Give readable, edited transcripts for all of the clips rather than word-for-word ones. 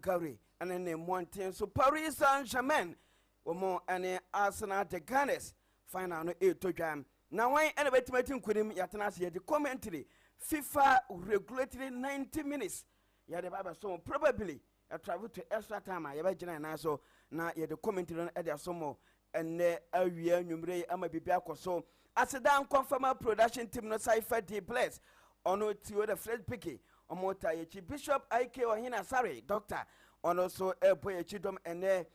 Gary and then Montin. So Paris Saint-Germain, Omo and Arsenal the Gunners. Final no 8 to jam. Now why anybody could him yatanas the commentary. FIFA regulatory 90 minutes. Yeah, the Bible so probably I travel to extra time. I ever general so now yeah the commentary on Edia Somo and a year numere ama bibia so as a down confirm production team no cipher D place ono tio the Fred Picky omota ye Bishop IK or hina sorry doctor on also a boy chidom and a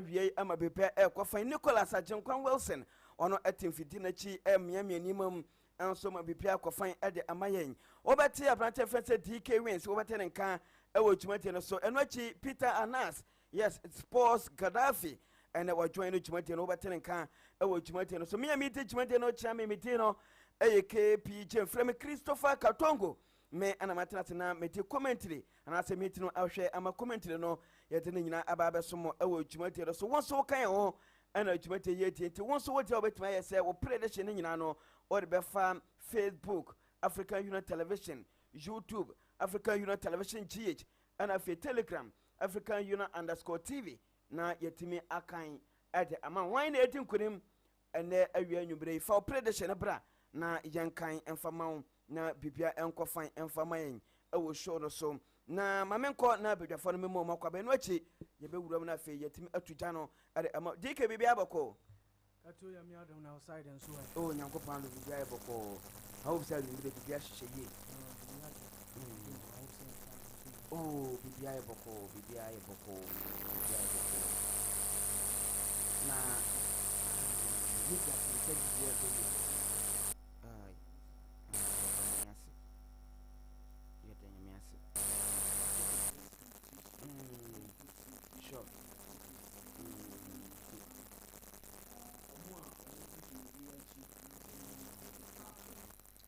year ama bibia e kofa Nicholas Ajenkwan Wilson ono etim fidina chi miami animum and so ma bibia kofa e de amayen obeti abrante fete DK wins obeti nka e wo tumate no so enochi Peter Anas yes it's Sports Gaddafi and we join the Chumati and overturning can our Chumati. So me and me teach Chumati no chami mitino AKP from Christopher Katongo. Me and a matina me commentary and I say meeting I'll share I'm a commentary no yet in Ababa Sumo our Chumati. So once so kind of and a Chumati yet once what you bet my say or predation in Yano or the Befam Facebook, African Union Television, YouTube, African Union Television GH, and a Telegram, African Union _TV. Na yetimi akan ade ama wan na etin kunim ene awia nwubre fa predation bra na yankan emfama na bibia enkofan emfama yen ewo show no so na mamenko na bedwafo no memo makwa be no achi ye be wuram na fe yetimi atuja no ade ama dike bibia abako kato ya mi adam na outside and so oh nyankopan do bibia abako how say you be bibia hihye ye oh bibia abako na nika tunataka bibia kwa ai nyasi yote nyasi sure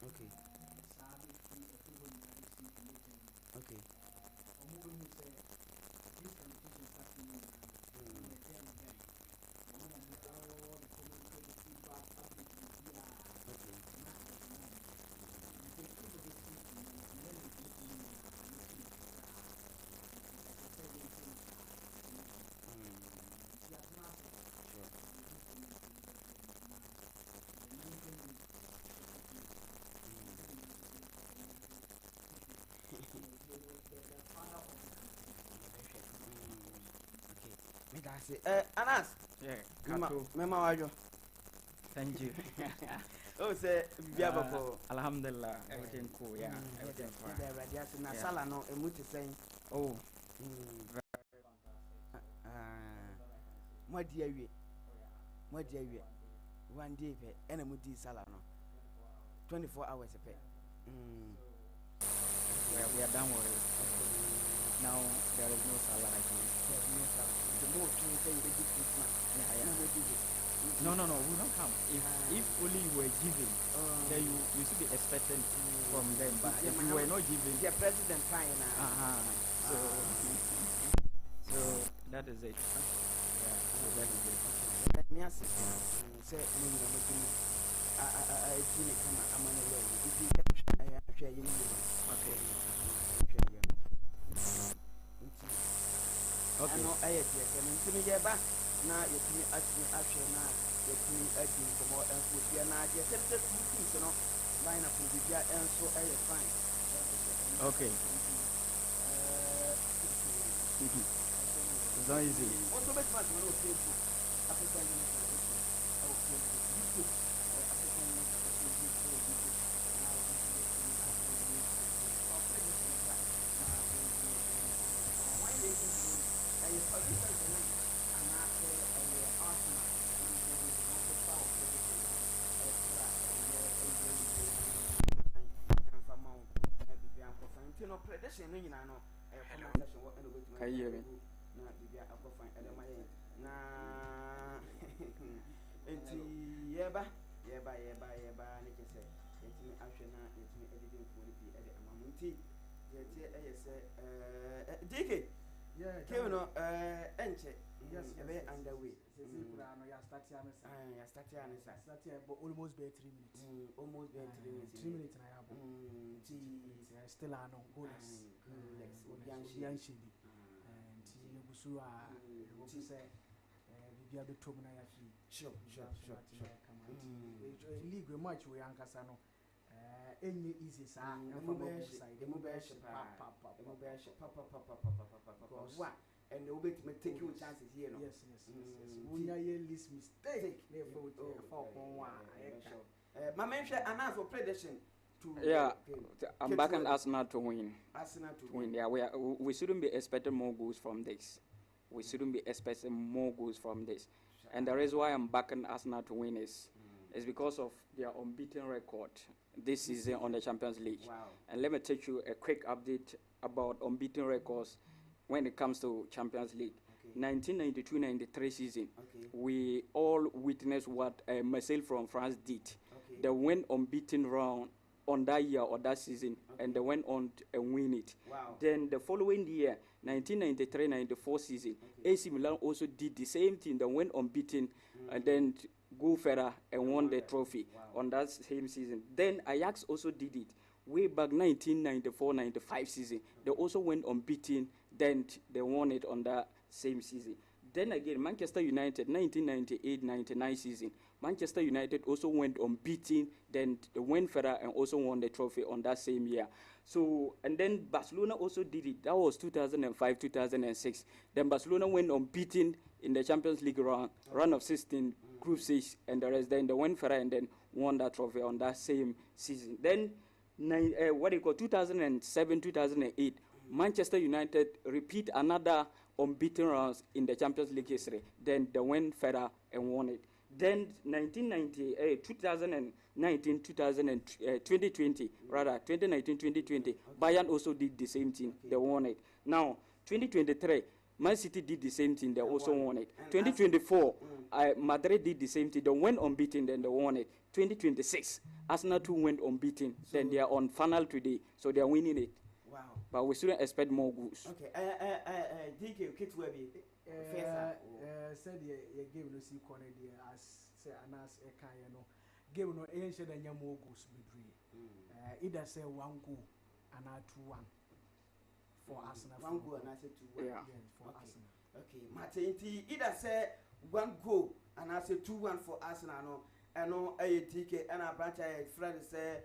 okay okay Anas, yeah, Mama Wajo. Thank you. Oh, say, Alhamdulillah, everything cool, yeah, everything fine. Na sala no emuti saying, oh, my dear, one day, and a mudi sala no 24 hours a pay. We are done with it. Now there is no salary. The more you say the Christmas. No, we don't come. If only you were giving, then you should be expecting from them. But if you were not giving, the president time. So that is it. Yeah, so that is it. Let me ask you. Say I think I'm on the way. If you share you okay. No, I can get back now. You can actually now. You can add some more and put your now. You can just things, you know, line up with the and so I fine. Okay. It's not easy. Also, best part of Facebook, African YouTube, DK. Yeah, Kevino, enche. Yes, underway. Almost by 3 minutes. Almost by 3 minutes. 3 minutes and I have still are no goals. And yegusu a wobu say bibia betom na ya fi Sure. League match we ankasa no any easy sa from side the mobile papa and the obey to take you chances here no. Yes. Unya ye list mistake for my mention announce for prediction to I'm backing Arsenal to win. Arsenal to win. Yeah, we shouldn't be expecting more goals from this. We shouldn't be expecting more goals from this. And the reason why I'm backing Arsenal to win is because of their unbeaten record this season on the Champions League. Wow. And let me take you a quick update about unbeaten records when it comes to Champions League. 1992-93 season, we all witnessed what Marseille from France did. They went unbeaten round on that year or that season, and they went on and win it. Wow. Then the following year, 1993-94 season, AC Milan also did the same thing. They went unbeaten and then go further and won the trophy on that same season. Then Ajax also did it way back 1994-95 season. They also went unbeaten, then they won it on that same season. Then again, Manchester United, 1998-99 season. Manchester United also went unbeaten, then they went further and also won the trophy on that same year. So, and then Barcelona also did it. That was 2005-2006. Then Barcelona went unbeaten in the Champions League round of 16, group 6, and the rest. Then they went further and then won that trophy on that same season. Then, 2007-2008, Manchester United repeat another unbeaten rounds in the Champions League history. Then they went further and won it. Then 2019-2020, Bayern also did the same thing. They won it. Now, 2023, Man City did the same thing. They also won it. 2024, Madrid did the same thing. They went unbeaten, then they won it. 2026, Arsenal too went unbeaten. So then they are on final today, so they are winning it. Wow. But we shouldn't expect more goals. Okay. DK Kit Webby. Said you gave no see corner as say anas e kan no game no e nche da nya more goals bedre. Either say 1 goal and 2-1 for Arsenal. 1 goal and I say 2-1. Yeah, for Arsenal. Okay. Martin either say 1 goal and I say 2-1 for Arsenal no. And no DK and a branch I friend say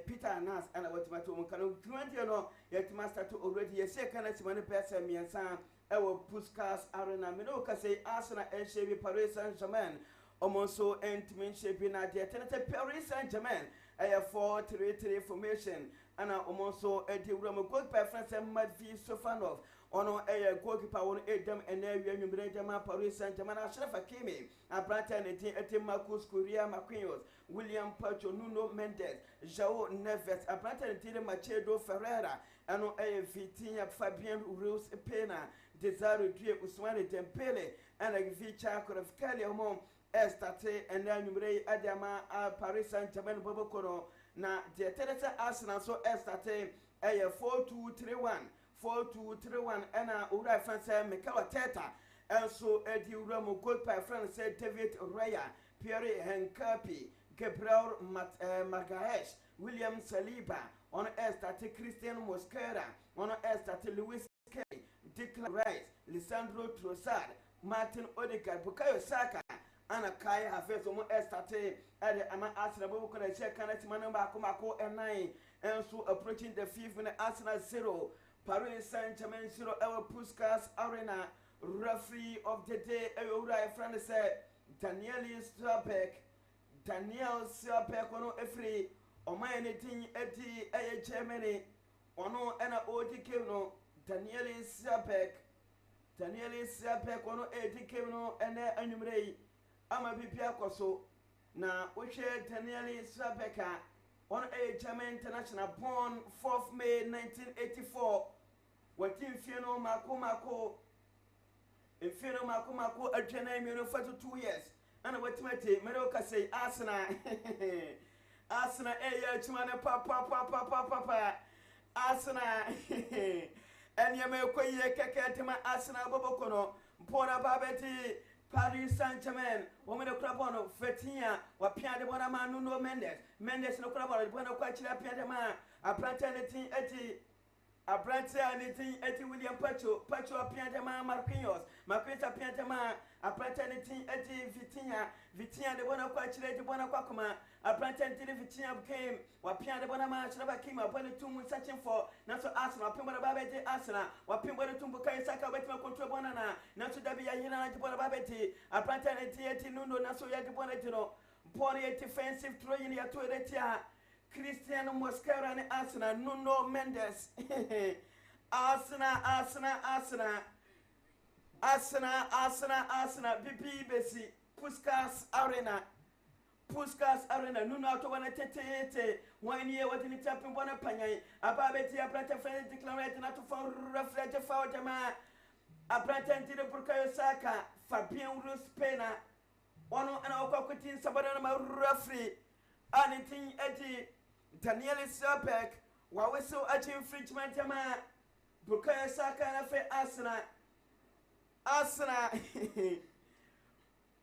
Peter Anas and what my to can 20 no yet master to already a second as one person me and Sam our Puskas Arena Minoka say Arsenal and Chevy Paris Saint-Germain almost intimate shaping at the alternative Paris Saint-Germain a 4-3-3 formation and almost a deal good preference and Madvi Sofanov on a goalkeeper on them and then Paris Saint-Germain Ashraf Hakimi a Brighton and Marcus Correa Marquinhos William Pacho Nuno Mendes João Neves a Brighton and Machado Ferreira and a Vitinha Fabian Ruiz Pena Desiree Due Usmane Dembele and a Vicha Koulibaly Omon Estate and then Numere Adama Paris Saint-Germain Bobokoro na the Teresa Arsenal so Estate a 4-2-3-1 and Ura France Mikel Arteta and so Eddie Ramo good by friend said David Raya Pierre Henkapi Gabriel Margaesh William Saliba on Estate Christian Mosquera on Estate Luis Kelly Declan Rice Lisandro Trossard Martin Odegaard Bukayo Saka Anna Kai Hafiz Omo Estate at the Arsenal Bobokona check Kanati Manamba Komako and 9 and so approaching the 5th minute Arsenal 0 Paris Saint-Germain 0 our Puskas Arena referee of the day Eura friend said Daniel Stabek ono efri oma anything eti Germany ono ena ODK no Daniel Stabek ono EDK no ene anumrei ama bibia koso na wohwe Daniel Stabek on a German international born 4th May 1984 watin fieno mako adwena mi no for 2 years and what mate Meroka say Arsenal ya chumana papa Arsenal and ya me koye keke tema Arsenal bobokono mpona babeti Paris Saint-Germain women club on Fetia wa Pierre de Bonama Nuno Mendes no club on Bueno Quachila Pierre de Ma a plantain eti Abrante anything eti William Pacho Piantama Marquinhos Piantama Abrante anything eti Vitinha de Bona Quachile de Bona Quacoma Abrante anything Vitinha came Wapian de Bona March never came upon the tomb searching for Naso Arsenal Pimba Babette Arsenal Wapimba the Tumbuka Saka Wetma Contra Bonana Naso Dabia Yina de Bona Babette Abrante anything Nuno Naso Yadi Bonetino Pony defensive throwing your toilet. Cristiano Mosquera and Arsenal, Nuno Mendes. Arsenal. BP Bessi. Puskas Arena. Nuno to 1 1 year what in the tap in one panya. Ababeti, a planter friend declared not to fall reflect for them. A planter to the Burkayo Saka, Fabian Rus Pena. One and our cocktail Sabanama roughly. Anything edgy. Daniel Sapek, while we so at infringement, Bukaya Saka and Fe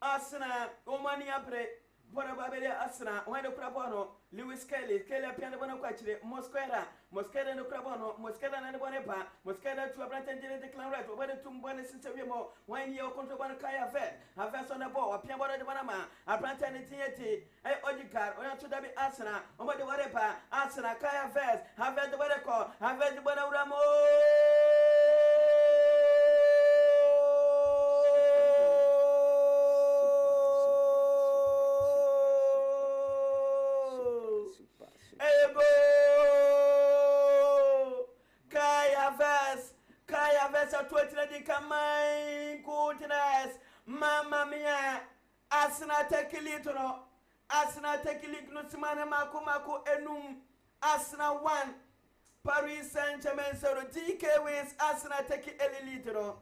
Arsenal, Omani Apre, Bonababele Arsenal, Wendo Crabono, Lewis Kelly Piano Bonaquachile, Mosquera and the Crabono, Mosquera and the Bonepa, Mosquera to a Branton de Clanret, over the Tumbone Sincerimo, 1 year contra Bonacaya Vet, a vest on the ball, a piano de Bonama, a Branton Tieti, a Odicar, or to the Arsenal, over the Warepa, Arsenal, Kaya Vest, have the Wareco, have the Bonaramo. Kaya Vesa 20 Kamai goodness, Mamma Mia, Arsenal take a little, Nusimana Makumaku Enum, Arsenal 1, Paris Saint-Germain, so the DK wins, Arsenal take a little.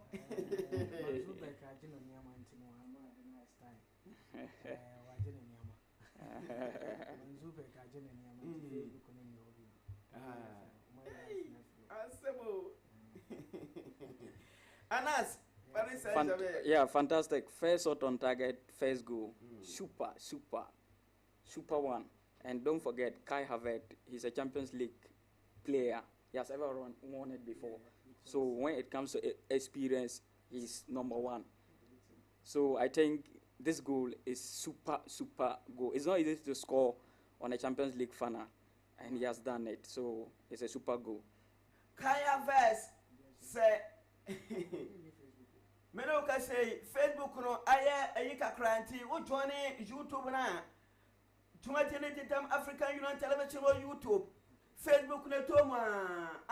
Anas, fantastic. First shot on target, first goal. Super one. And don't forget, Kai Havertz, he's a Champions League player. He has ever won it before. So when it comes to experience, he's number one. So I think this goal is super goal. It's not easy to score on a Champions League final, and he has done it. So it's a super goal. Kai Havertz say. Meloka say Facebook no aye ayika kranti wo join YouTube na 2020 time African Union Television or YouTube Facebook na to ma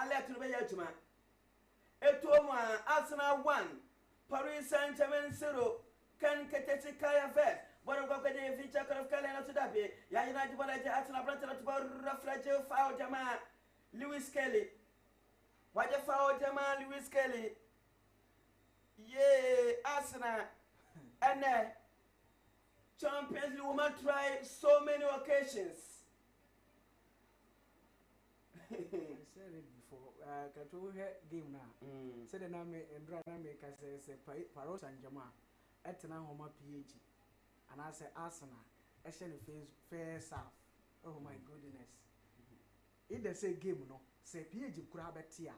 alert no be yatuma Arsenal 1 Paris Saint-Germain 0 kan ketesi Kai Havertz bora go ka de feature of kala na tudabe ya United bora je Arsenal brand na tuba reflect foul jama Lewis Kelly waje foul jama Lewis Kelly. Yeah, Arsenal and Champions League woman try so many occasions. I said it before. Katongo game now. Said the name and brother make us say Paros and Jama at Homa PH. And I say Arsenal. I said fair south. Oh my goodness. It does say game no. Say PH grab a tier.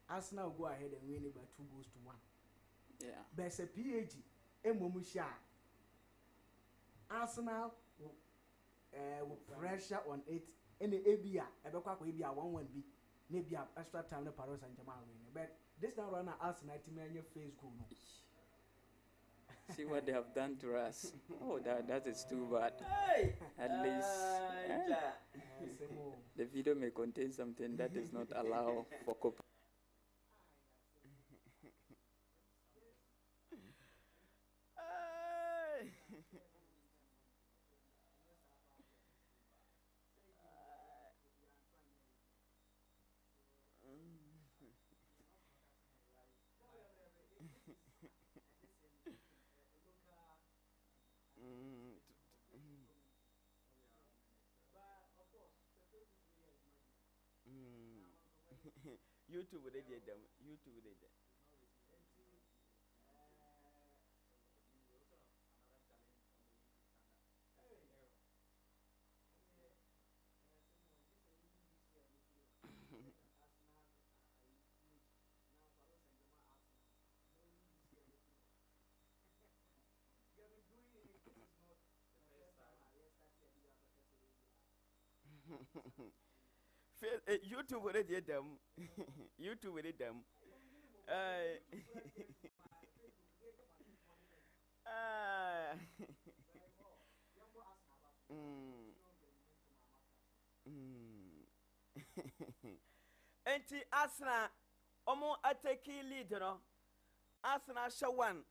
Arsenal go ahead and win it by 2-1. Yeah. But say PAG, Emomusha. Arsenal will pressure on it. Any ABA, Ebekwa ABA 1-1B, maybe extra time the Paris Saint-Germain win. But this time around Arsenal team in your face go no. See what they have done to us. Oh, that is too bad. Hey. At least the video may contain something that is not allowed for copy. YouTube they did them. YouTube they did. YouTube will let them. YouTube will let them. Enti Arsenal omo ateki lead no. Arsenal shawan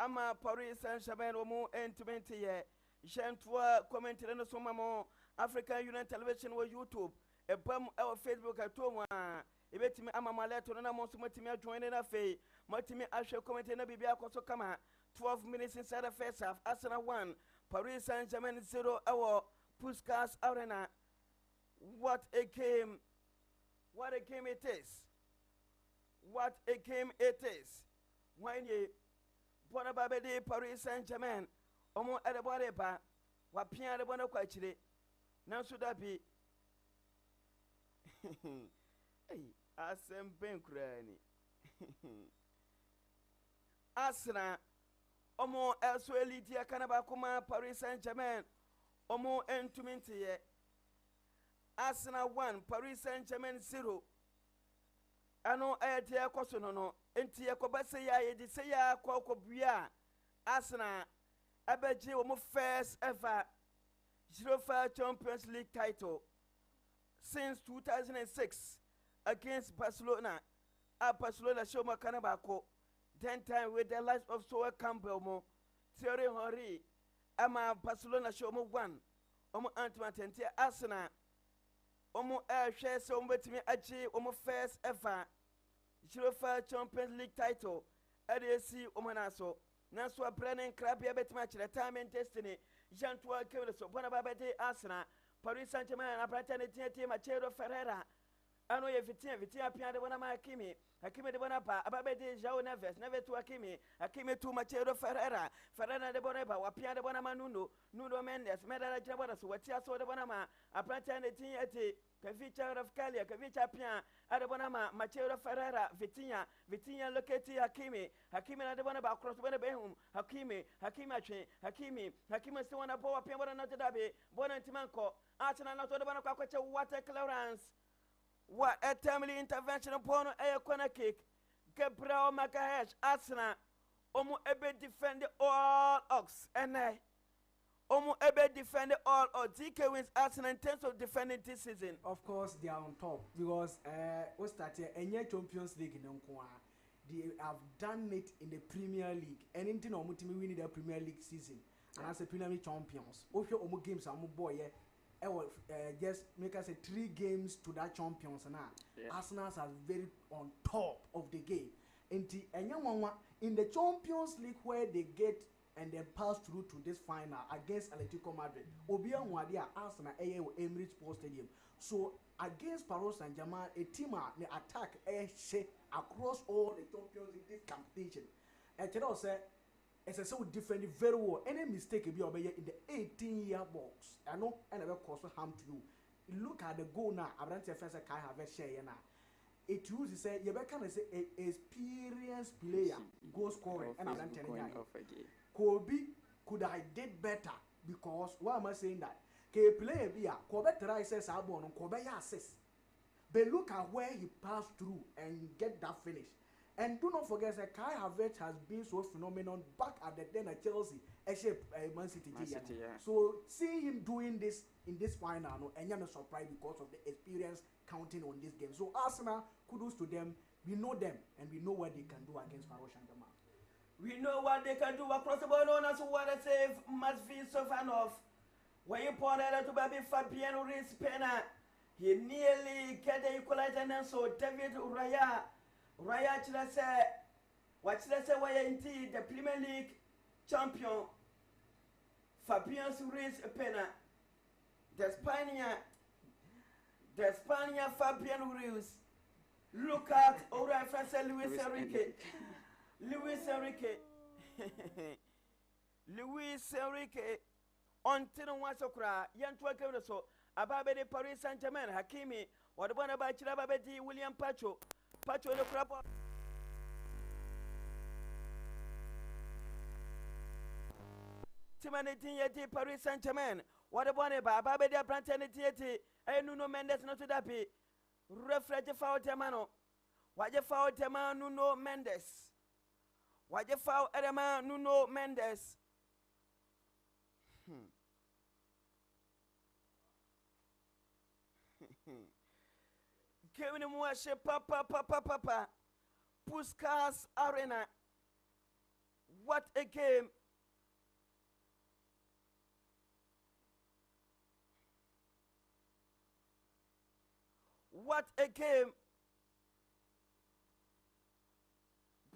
ama Paris Saint-Germain omo entiment ye. Gentwa commentary no so mamo African Union Television or YouTube. Ebam our Facebook atoma ebetimi ama maleto na mo so matimi adjoin na fei matimi ahwe commentary na bibia akoso kama 12 minutes inside the first half. Arsenal 1 Paris Saint-Germain 0 our Puskas Arena. What a game it is. What a game it is. When ye bona babede Paris Saint-Germain omo edebore ba wa pia de bona kwa chire nanso da bi hey asem ben kurani Arsenal omo eso elite akana ba kuma Paris Saint-Germain omo entumenti ye Arsenal 1 Paris Saint-Germain 0 ano ayete akoso no enti ekobase ya yedi se ya akobua Arsenal abeji omo first ever UEFA Champions League title since 2006 against Barcelona. Barcelona show makana bako. Then time with the likes of Soa Campbell mo Thierry Henry ama Barcelona show mo 1 omo Antwerp Arsenal omo share so betimi achi omo first ever UEFA Champions League title ADC omo naso nanso Brennan Krabia betima chire time and destiny Jean-Toi Kevin so bona babete Arsenal Paris Saint-Germain abrata ne tie Machado Ferreira ano ye vitia pia de bona Hakimi de bona pa ababete João Neves tu Hakimi tu Machado Ferreira de bona ba wa pia de bona Nuno Mendes medala jina bona so watia so de bona ma abrata ne tie ati Kavicha of Kalia Kavicha pia de bona ma Machado Ferreira Vitinha locate Hakimi na de bona ba cross bona be hum Hakimi se wana po wa pia bona not dabe bona ntimanko Arsenal not de bona kwa kwache water clearance. What a timely intervention upon a corner kick. Gabriel Magalhaes, Arsenal, Omo Ebe defend all odds, and Omo Ebe defend all odds. DK wins Arsenal in terms of defending this season. Of course, they are on top because we started a new Champions League in Nkwa. They have done it in the Premier League. Anything Omo Timi win the Premier League season, and as a Premier League champions, also Omo games are boy. Just make us 3 games to that champions now. Yeah. Arsenal are very on top of the game. In the Champions League where they get and then pass through to this final against Atletico Madrid. Obia Mwadia Arsenal Emirates Sports Stadium. So against Paris Saint-Germain, a team they attack across all the champions in this competition. And you know, say as I said, we defend it very well. Any mistake will be over here in the 18-year box. I know, and I will cause harm to you. Look at the goal now. I don't say Kai have a share now. It uses say you can say an experienced player goal scoring, and I don't tell you. Kobe could I did better because why am I saying that? K player be a Kobe try says Abon on Kobe assist. But look at where he passed through and get that finish. And do not forget that Kai Havertz has been so phenomenal back at the den at Chelsea, except Man City. Yeah. So see him doing this in this final, no, and you're not surprised because of the experience counting on this game. So Arsenal, kudos to them. We know them and we know what they can do against Paris Saint-Germain. We know what they can do across the board. As what I say must be so fan of. When you pointed out to baby Fabian Ruiz Pena, he nearly get the equalizer, and so David Raya Chilase, what Chilase were indeed the Premier League champion Fabian Ruiz Pena, the Spaniard Fabian Ruiz. Look at Ora Francis Luis Enrique. Luis Enrique until once a cry, young Twaka so Ababe de Paris Saint-Germain, Hakimi, what about Chilababeti, William Pacho the crap. Timaneti Paris Saint-Germain, What about a baba de brantani tieti? Nuno Mendes not to that be. Refrege foul temano. What you foul tema Nuno Mendes? What you foul Edema Nuno Mendes? Kevin Mwashe papa. Puskas Arena. What a game. What a game.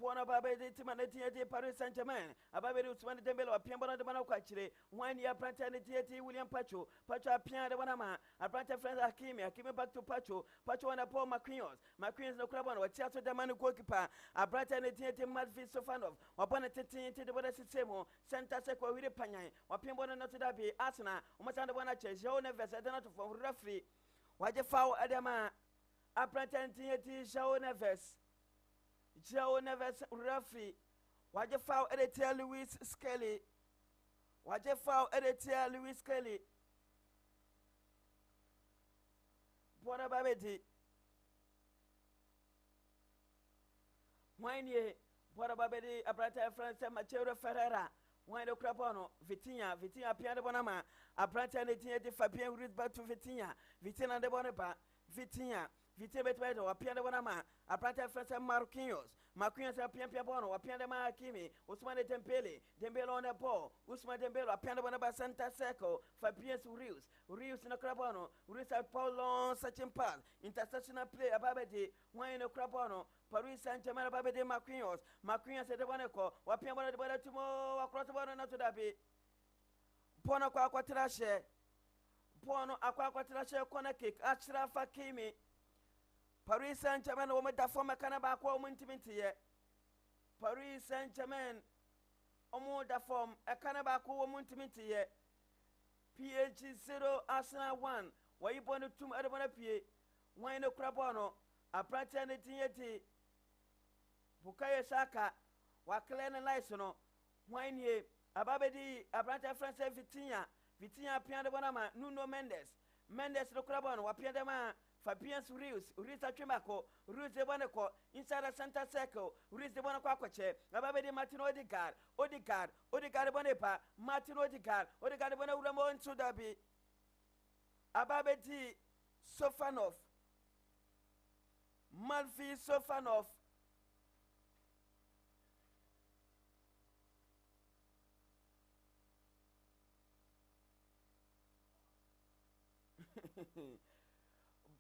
Buona babede timaneti Paris Saint-Germain. Ababede Usman Dembele Piambona de Manakwachire. 1 year Prantaneti William Pacho. Pacho Pian de Wanama. A Pranta friend Hakimi back to Pacho. Pacho and a Paul McQueen. McQueen's no club on what Chato de Manu goalkeeper. A Prantaneti Madfi Sofanov. Upon a Titi the Bodas Semo. Santa Sequa with a Panay. Or Piambona not to that be Asana. Umasanda Wanache. Joe Neves. I don't know for referee. Why the foul Adama? A Prantaneti Joe Neves. Joe Neves referee. Why'd you foul editor Louis Skelly? Why'd you foul editor Louis Skelly? Buona babedi. Wine ye, Buona babedi, a brother France Machero Ferreira. Wine the Crapono, Vitinha Piano Bonama, a brother and the Fabian read back to Vitinha de Bonapa, Vitinha Betwedo, a piano Bonama, a brother France Marquinhos. Marquinhos a Piampiabono, a piano Makimi, Usman Dembele on the ball, Usman Dembele, a piano Bonaba Santa Seco, Fabius Rius in a Crabono, Rius at Paulon, such in pass, intercessional play a Babedi, wine a Crabono, Paris Saint-Germain Babedi Marquinhos at the Bonaco, or Piamona de Bonatumo, across the border not to that be. Pono Quatrashe, Pono Aquatrashe, corner kick, Ashraf Hakimi. Paris Saint-Germain woman da former Canaba woman intimacy. Paris Saint-Germain omo da form a Canaba woman intimacy. PH 0 Arsenal 1. Why you born to Edabona P. Why no Crabono? A Pratanity Bukaya Saka. Waklen Lysono. Why ye a Babedi a Branta France Vitinha Piano Bonama Nuno Mendes no Crabono Wapiadama. Fabian Rius, Risa Trimaco, Rus de Bonaco, inside the Santa Circle, Rus de Bonacoche, Ababedi Martin Odegaard Bonepa, Martin Odegaard Bonamo and Sudabi, Ababedi Sofanov, Malfi Sofanov.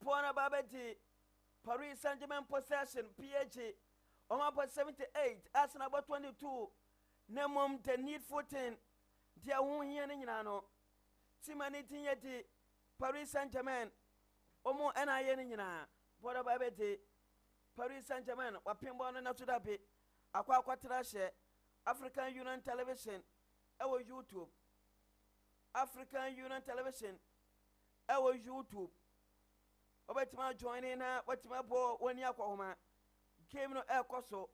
Buona Babeti, Paris Saint-Germain possession, PH, Omapa 78, Arsenal about 22, Nemum the need 14, Dia Wunyanino, Timaniti Yeti, Paris Saint-Germain, Omo Nayanina, Buona Babeti, Paris Saint-Germain, Wapimbona Natudabi, Aqua Quatrashe, African Union Television, our YouTube, African Union Television, our YouTube. Obetima joining her, what's my boy when you are came no air coso.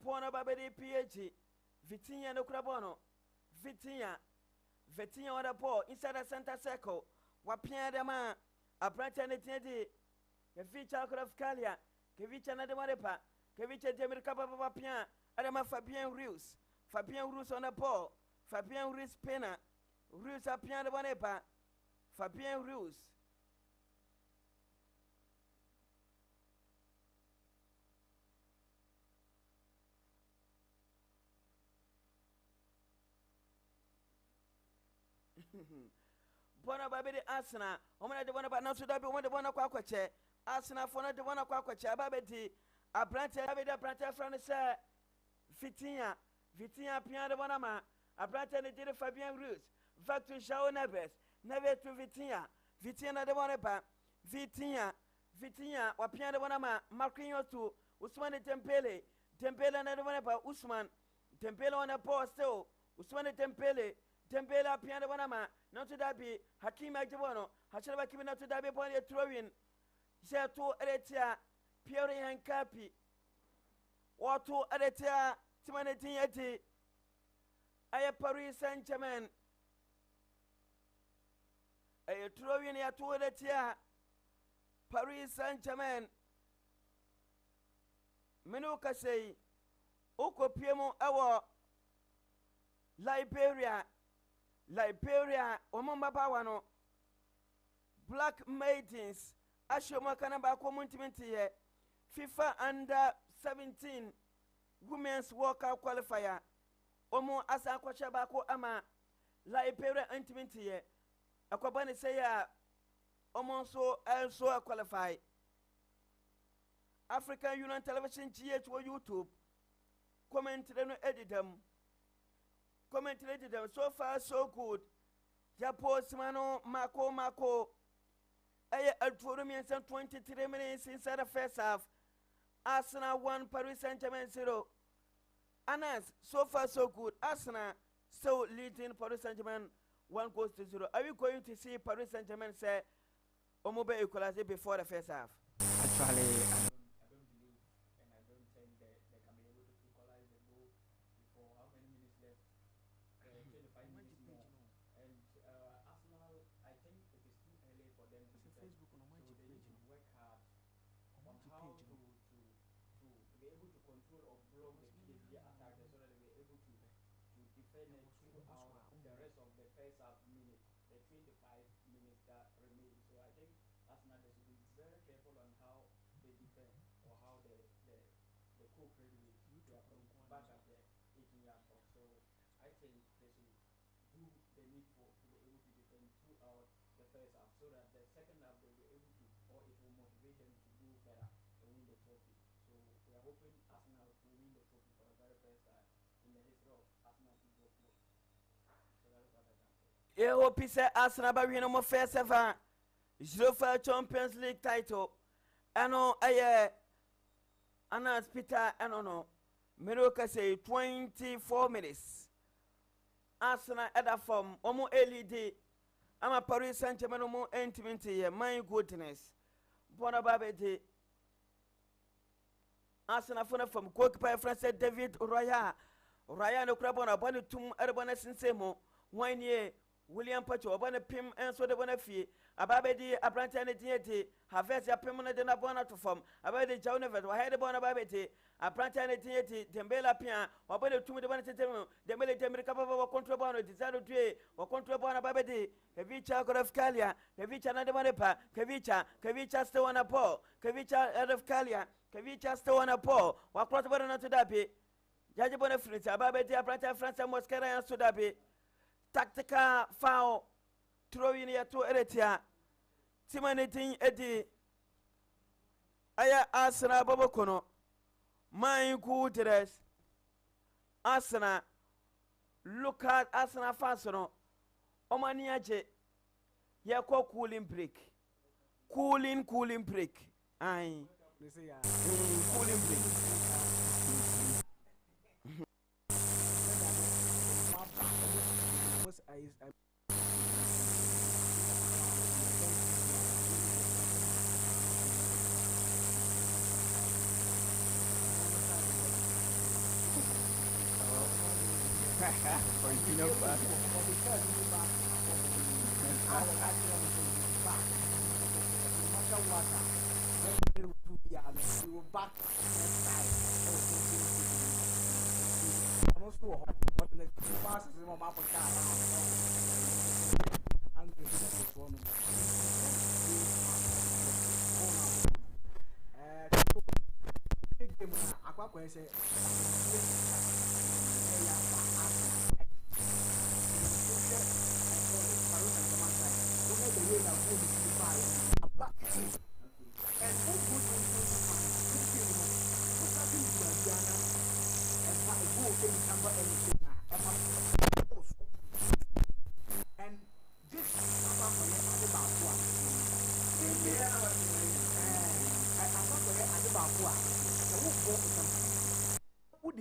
Buona Babedi PH, Vitinha no Crabono, Vitinha on the ball inside the center circle. Wapia de man, a branch and a teddy, a feature of Calia, Kevicha and the Marepa, Kevicha Demir Capa Pian, Adama Fabian Rius. Fabian Rus on the ball, Fabian Rus Pena, Rus a piano Bonepa, Fabian Rus. Bona Babidi Asana, Omana de one about not to be one of the one of Quaquache, Asana for not the one of Quaquache, Babeti, a branch, a branch from the Vitinha Piano Bonama, a branch and a Fabian Rus, back to Shao Neves, never to Vitinha de Bonepa, Vitinha, or Piano Bonama, Marquinhos to Usman Dembele and the Bonepa, Usman, Dembele on a ball still, Usman Dembele Piano Bonama, not to that be Hakim Agbono, Hashaba Kim not to that be upon a throwing, Shato Eretia, Pierre and Capi. Wato Adetia Timanetin Yeti Aya Paris Saint-Germain Aya Trovin Yatu Adetia Paris Saint-Germain Menuka say Oko Piemo Awa Liberia Omamba Bawano Black Maidens Ashoma Kanaba Community FIFA under 17 Women's Workout Qualifier Omo Asa Kwashabako Ama Liberia Intimity Akwabani say Omo so also qualify African Union Television GH or YouTube Commentry no edit them so far so good Japo Simano Mako Aya Alturumian 23 minutes inside the first half Arsenal 1 Paris Saint-Germain 0 Anas so far so good Arsenal still leading Paris Saint-Germain 1 goes to 0 Are you going to see Paris Saint-Germain say Omobe equalize before the first half? Actually, I don't believe and I don't think that they can be able to equalize the goal before how many minutes left? 25 minutes more. And Arsenal, I think it is too early for them to defend. So they need to work hard on how to be able to control or block the PSG attack so that they will be able to defend it throughout the rest of the first half minute, the 25 minutes that remain. So I think Arsenal they should be very careful on how they defend or how they cope with back at the 18-yard box. So I think they should do the needful to be able to defend throughout the first half so that the second half they will be able to, or it will motivate them to go better and win the trophy. So we are hoping Arsenal will win the trophy for the very first time in the history of Arsenal football club. So that is what I can say. Yeah, hope he said Arsenal by winning more first ever 05 Champions League title. I know Anas Peter, I don't know. Meroka say 24 minutes. Arsenal at a form, Omo LED. I'm a Paris Saint-Germain, Omo intimacy, my goodness. Bonababete. Arsenal from goalkeeper Francis David Raya. Raya no crab on a bonnet tomb, Urbana Sinsemo. 1 year. William Pacho, Abana Pim, and so the Bonafi, Ababedi, Abrantani Dieti, Havers, a permanent and a bonnet to form, about the Jonevet, or had a bonababeti, Abrantani Dieti, Dembela Pia, or Bonnet to the Bonnet, the military of contraband, Desado Dre, or contraband Babedi, Kavicha of Kalia, Kavicha Nadabanepa, Kavicha still on a paw, Kavicha out of Kalia, Kavicha still on a paw, or cross the bonnet to Dabi, Judge Bonafrita, Ababedi, Abranta, France, and Moscara and Sudabi. Tactical foul throwing here to Eretia Timanetin Eddie Aya Arsenal Bobokono My good dress Arsenal look at Arsenal Fasono Omaniaje Yako cooling break cooling break aye cooling break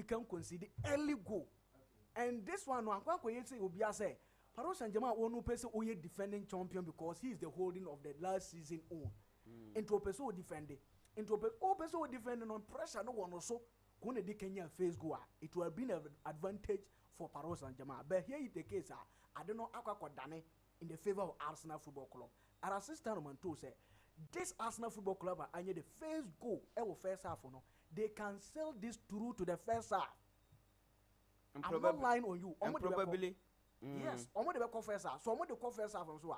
Can concede early goal, and this one, Obia say, Paris Saint-Germain won't person who is defending champion because he is the holding of the last season own. Into a person defending, into a person defending on pressure, no one also Kone de Kenya face go, it will have been an advantage for Paris Saint-Germain. But here is the case, I don't know how Dane in the favor of Arsenal Football Club. Our assistant Romanto said, this Arsenal Football Club, and the first goal, first half, they can sell this through to the first half. I'm not lying on you. Probably. Yes, almost the first half. So almost the first half, so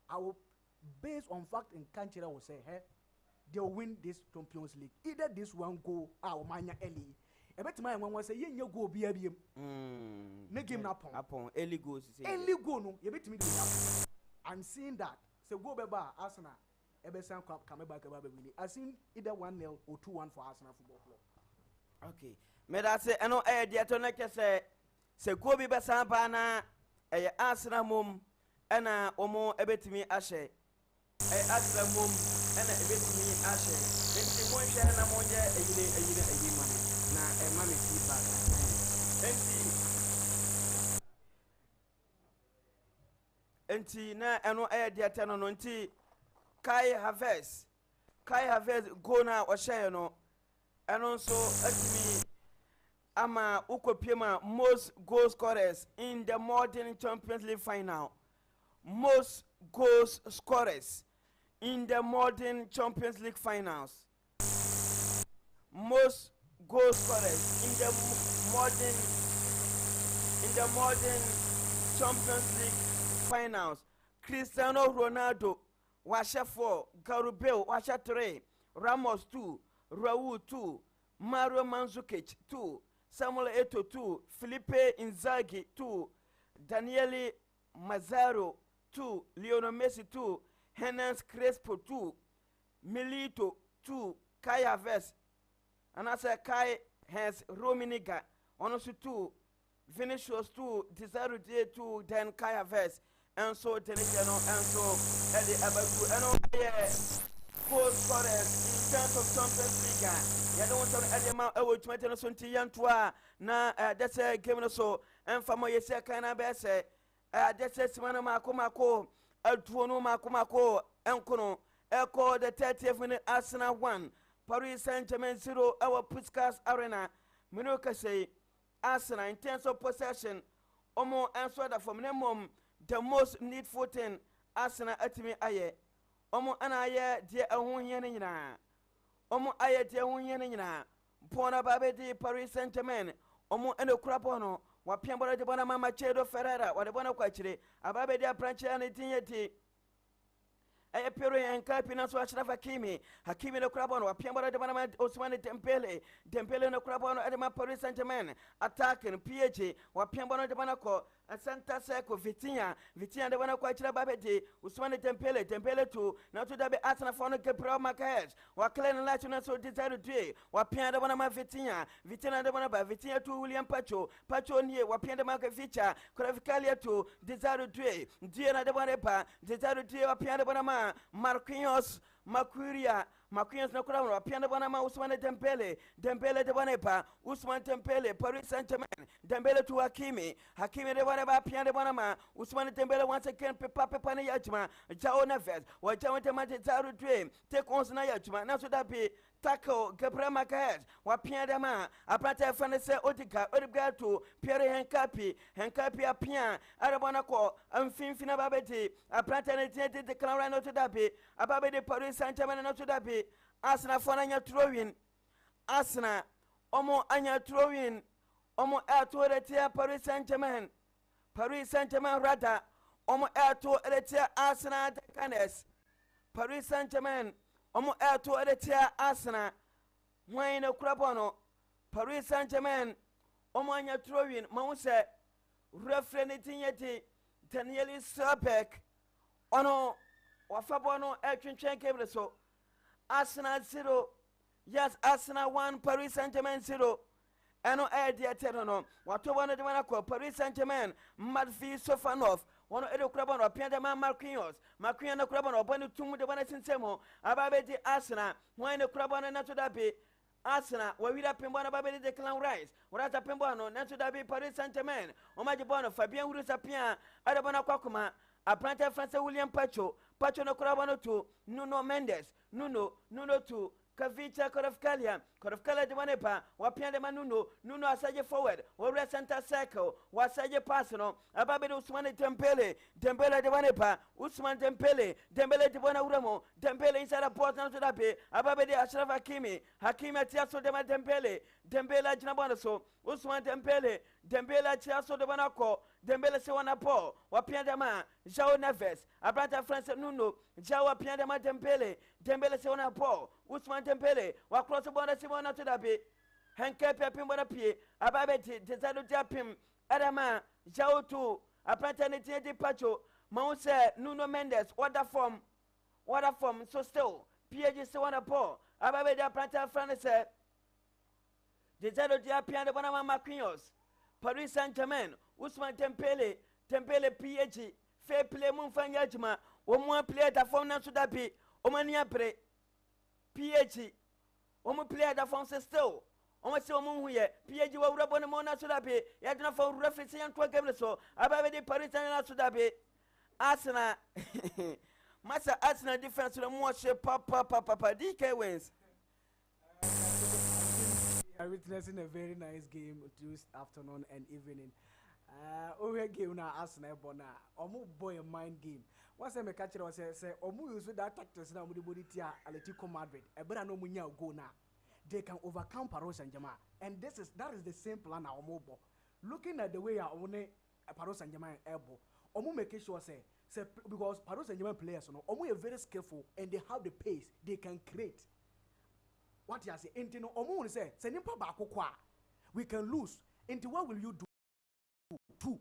I will, based on fact in country, I will say, hey, they'll win this Champions League. Either this one go, or mania early. A better man one say, you go be a game. Make him upon early goals. Early go, no, you bet me. I'm seeing that. So go by Arsenal. Ebesan come back about Willie. I seen either 1-0 or 2-1 for Arsenal Football Club. Okay. Me that say, I know dear to like say go be besan bana Arsenal mum ena omo ebetimi ashe. Arsenal mum ena ebetimi ashe. Enti mo hwe na mo je eyire mama na mama si ba. Enti na eno dear teno no enti Kai Havertz go na o share no eno so atimi ama ukopiema most goal scorers in the modern Champions League final. Most goal scorers in the modern Champions League finals. Most goal scorers in the modern Champions League finals. Cristiano Ronaldo washa 4, Garubel washa 3, Ramos 2, Raul 2, Mario Mandzukic 2, Samuel Eto'o 2, Felipe Inzaghi 2, Daniele Mazzaro 2, Lionel Messi 2, Hernan Crespo 2, Milito 2, Kai Havertz, and I say Kai has Rominiga, also 2, Vinicius 2, Desiree 2, then Kai Havertz, and so Teneriano, and so Eddie Abaku, and all goal scorers in terms of Champions League. You don't want to add them out over 20 young tour. Now, that's a game or so. And for my second, I say, that's a Simana Makomako, Altuono Makomako, Ankono, Echo the 30th minute Arsenal 1, Paris Saint-Germain 0, our Puskas Arena. Minoka say, Arsenal in terms of possession, Omo answer that from them, the most needful thing, Arsenal at me aye. Omo anaye dia ehun na omo aye dia ehun na pona babe di Paris Saint-Germain omo ene kurapo no wa piambora de bona mama Chedo Ferreira wa de bona kwachire ababe dia branch ya ne tinyeti Pero enkapi na so Achraf Hakimi no krabono apiambara de bana Ousmane Dembele no krabono edema Paris Saint-Germain attacking PH wa piambara de bana ko Santa Seco Vitinha de bana ko Achraf Babedi Ousmane Dembele to na to dabe Arsenal for no Gabriel Magalhaes wa Clen National so desire to wa pianda bana ma Vitinha de bana ba Vitinha to William Pacho nie wa pianda ma Vicha Koravikalia to desire to Diana de bana ba desire to wa pianda bana ma Marquinhos na kura wa pianda bana ma Ousmane Dembele de bana pa Ousmane Dembele Paris Saint-Germain Dembele to Hakimi de bana ba pianda bana ma Ousmane Dembele once again pepa ne yachma Jao Neves wa Jao Temate Zaru Dream take on na yachma na so that be tackle Gabriel Magalhaes wa pianda ma apata fane se Odegaard to Pierre Henkapi apia arabana ko amfinfina babeti apata ne tete de Clara no to that be ababe de Paris Saint-Germain no to that be Arsenal for anya throwing Arsenal omo anya throwing omo ato retia Paris Saint-Germain rather omo ato retia Arsenal Canes Paris Saint-Germain omo ato retia Arsenal wine krabono Paris Saint-Germain omo anya throwing ma say referee ne tinyeti Daniel Sobek ono wafabono etwentwen kebre so Arsenal 0 yes Arsenal 1 Paris Saint-Germain 0 eno dia terno wato wono de manako Paris Saint-Germain Madfi Sofanov wono edo kraba no pianda ma Marquinhos na kraba no boni tumu de bana sinsemo ababe di Arsenal wone kraba no na to dabe Arsenal wa wira pembo na babe de Clan Rice wora pembo no na to dabe Paris Saint-Germain o maji bono Fabien Ruiz Sapien ada bana kwakuma Apprenti français William Pacho no kraba no to Nuno Mendes Nuno to Kavicha Korofkalia de Manepa, Wapia de Manuno, Nuno Asaje forward, Wara center circle, Wasaje Pasano, Ababe Usman Tempele, Dembele de Manepa, Usman Dembele de Bonaramo, Dembele inside a port to the bay, Ababe de Ashraf Hakimi Tiaso de Dembele Jinabonaso, Usman Dembele Tiaso de Bonaco, Dembele Sewana Paul, Wapia de Ma, Jao Neves, Abrata France Nuno, Jao Wapia de Ma Dembele Sewana Paul, Usman Dembele, wa cross border Simona to the bay, Henke Pepim Bonapie, Ababeti, Desado Japim, Adama, Jao to, Aprantanity de Pacho, Mousse, Nuno Mendes, water form, so still, PG Sewana Paul, Ababe de Pranta France, Desado Japia de Bonama Maquinos, Paris Saint-Germain, Usman Dembele, PG, fair play Munfangajma, one player that form to the bay, Omania Pre. PH, Omo player that forms still. Omo se omo huye. PH wa ura bone mona so dabe. Ya dina for reference yan to game so. Ababe de Paris Saint-Germain so dabe. Arsenal. Masa Arsenal defense no mo she papa DK wins. We are witnessing a very nice game this afternoon and evening. Over game na Arsenal bona. Omo boy a mind game. Once I catch it, I say, Omu use that tactics now with the body tia Atletico Madrid. A better no munya go now. They can overcome Paris Saint-Germain, and that is the same plan now. Omo looking at the way our own Paris Saint-Germain elbow. Omu make sure say because Paris Saint-Germain players, Omu are very skillful and they have the pace. They can create. What you say? Into no Omu say, "Senimpa bako kwa, we can lose. Into what will you do? Two.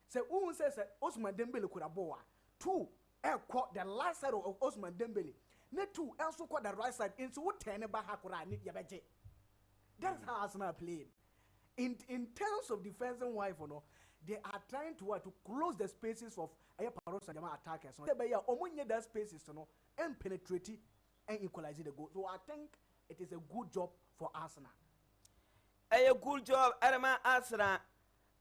Say Omu says Osman Dembele could have boa. Two, caught the last side of Osman Dembele. Ne two, also caught the right side. Into what Teneba Hakura need Yabaje. That's how Arsenal played. In terms of defense and wife, they are trying to close the spaces of Paris Saint-Germain attackers. So they are omonya that spaces and penetrate and equalize the goal. So I think it is a good job for Arsenal. A good job, Adama Arsenal.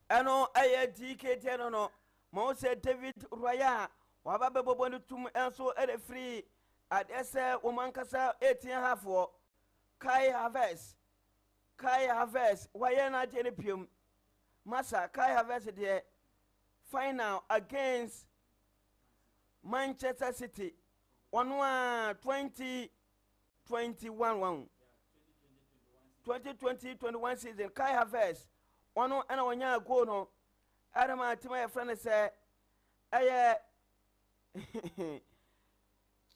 I know I DK no. Mose David Roya. Wababe bobonu tum enso ere free at ese womankasa 18.5 for Kai Harvest wayena jenipium Masa Kai Harvest de final against Manchester City 2021 2020-21 season Kai Harvest ono ena wonya go no Adama tima friend say aye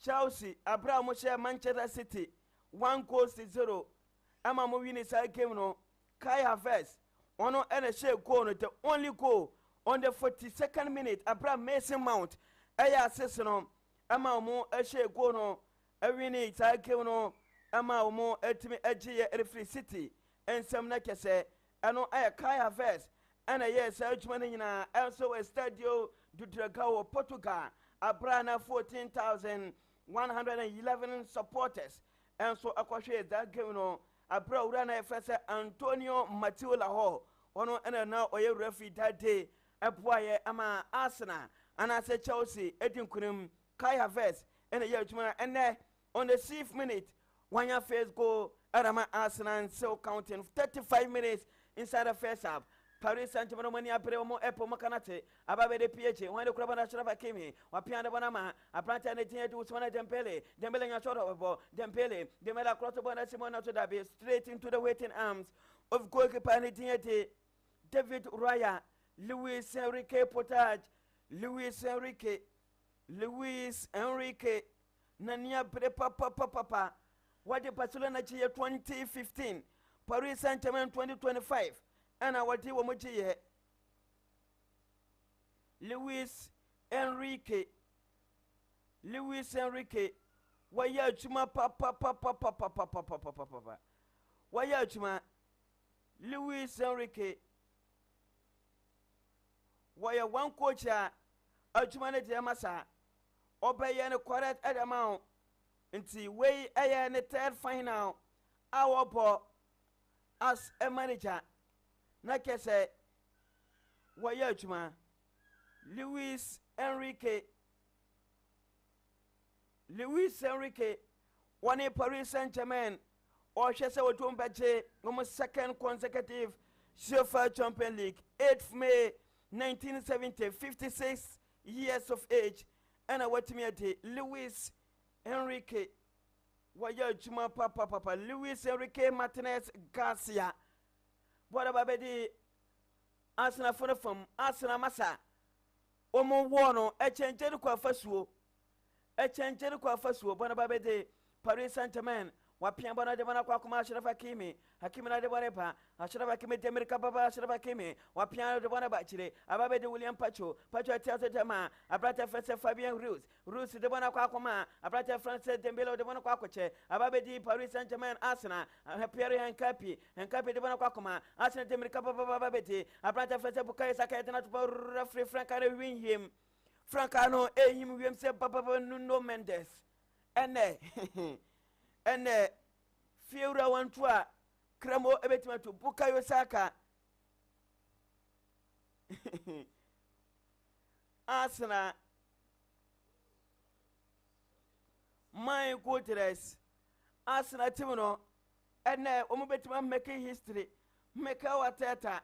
Chelsea Abraham share Manchester City 1-0 ama mo win inside game no Kai Havertz ono ene share goal no the only goal on the 42nd minute Abraham Mason Mount aya assist no ama mo share goal no win inside game no ama mo etimi agye referee City ensem na kese ano aya Kai Havertz ana yes adwuma no nyina also a stadio Dudragao Portugal Abrana 14,111 supporters and so akwahwe that game no Abra urana efese Antonio Matiola ho ono ena na oye referee that day epoaye ama Arsenal and I say Chelsea edinkunim Kai Havertz ena ye adwuma ene on the 6th minute one year first goal Arama Arsenal still counting 35 minutes inside the first half. Paris Saint-Germain mani apere omo epo makanate ababe de PH when the club na Ashraf Hakimi wapia de bonama apranta ne tinye to Usman Dembele nya shot of Dembele cross the ball Simona to that be straight into the waiting arms of goalkeeper ne tinye David Raya Luis Enrique Potage Luis Enrique nania bre papa what the Barcelona 2015 Paris Saint-Germain 2025 and our dear Moji Luis Enrique why ya chuma papa why ya chuma Luis Enrique why ya one coach a chuma ne masa obey and correct amount until way a third final our ball as a manager na kese waya chuma Luis Enrique one Paris Saint-Germain or Chelsea Otumbache second consecutive UEFA Champions League 8th May 1970 56 years of age and a what me Luis Enrique Waya Juma Papa Luis Enrique Martinez Garcia what about the Arsenal from Arsenal Massa Omo Wono a change kwa fasuo but about the Paris Saint-Germain Wapiambana de Banaqua Shrafa Kimi, Hakimina de Barepa, Ashrafa Kimi Demirka Baba Shrafa Kimi, Wapiano de Bonabachile, Ababe de William Pacho, Pacho Telsa Jama, Abrata Francis Fabian Rus de Bonaqua, Abrata Francis Dembelo de Bonaquache, Ababe de Paris Saint-Germain Arsenal, Pierre and Capi de Bonaqua, Arsenal Demirka Baba Betty, Abrata Francis Bukai Sakatana to referee Francano win him. Francano, him, William said Papa Nuno Mendes. And Fiora one tour, Cramo Ebetima to Bukayo Saka. Arsenal, my goodness, Arsenal Timono, and Omobetima making history, make our teta.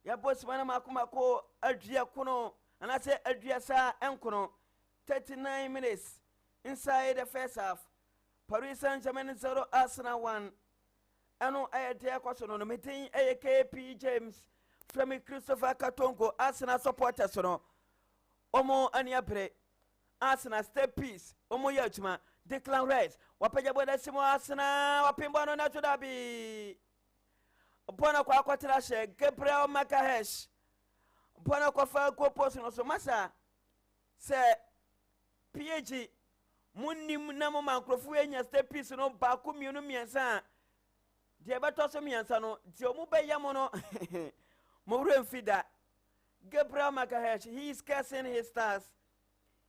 Ya boss Manakumako, Adria Kuno, and I say Adria Sa Enkono, 39 minutes inside the first half. Paris Saint-Germain 0 Arsenal 1. Ano ayate kwasono no meeting AKP James from Christopher Katongo Arsenal supporters no. Omo aniapre Arsenal step piece. Omo yachuma Declan Rice. Wapaja boda simo Arsenal wapimbono na tudabi. Bona kwa kwatrashe Gabriel Makahesh. Bona kwa fa ko post no so masa se PG Munim namo mancrofu enya step piece no baku mienu miensa. Die beto so miensa no, die omu be yamono. Mo remfida. Gabriel Makahesh, he is cursing his stars.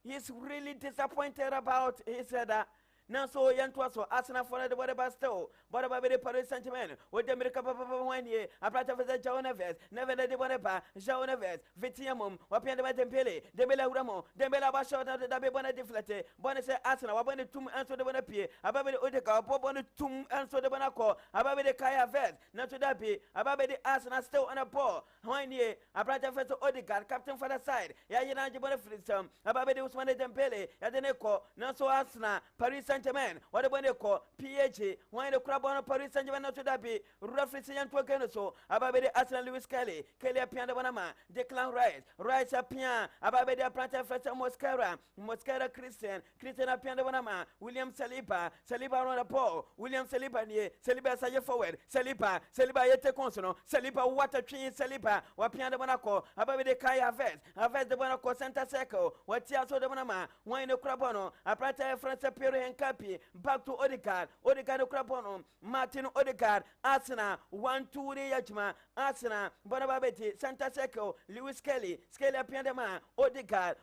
He is really disappointed about his header. Now so yantua so Arsenal for the whatever still. But about the Paris Saint-Germain. With the America Papa 1 year, a prata for the Joneves, never let the whatever, Joneves, Vitiamum, Wapian de Tempele, Debela Ramo, Debela Basho, the Dabana deflate, Bonus Arsenal, Wabani Tum answer the Bonapie, Ababi Odeka, Popon Tum answer the Bonaco, Ababi the Kaya Vet, not to Dabi, Ababi the Arsenal still on a ball. 1 year, a prata for the Odegaard, captain for the side, Yayana Bonafrisum, Ababi the Usman Tempele, Yadeneko, not so Arsenal, Paris Saint-Germain, what about the call? PH, why the crab on Paris Saint-Germain not to that be roughly saying to a so about the Arsenal Lewis Kelly Pian de Bonama, Declan Rice Pian, about the Prata Feta Moscara Christian Pian de Bonama, William Saliba on the pole, William Saliba near Saliba Saye forward, Saliba Yete Consono, Saliba Water Tree Saliba, Wapian de Bonaco, about the Kaya Aves de Bonaco Santa Seco, what Tiaso de Bonama, why no Crabono, a Prata France Piri and Capi, back to Odegaard Crabono, Martin Odegaard, Arsenal, 1-2 Yachma, Arsenal, Bonababeti, Santa Seco, Lewis Kelly, Piandema, Odegaard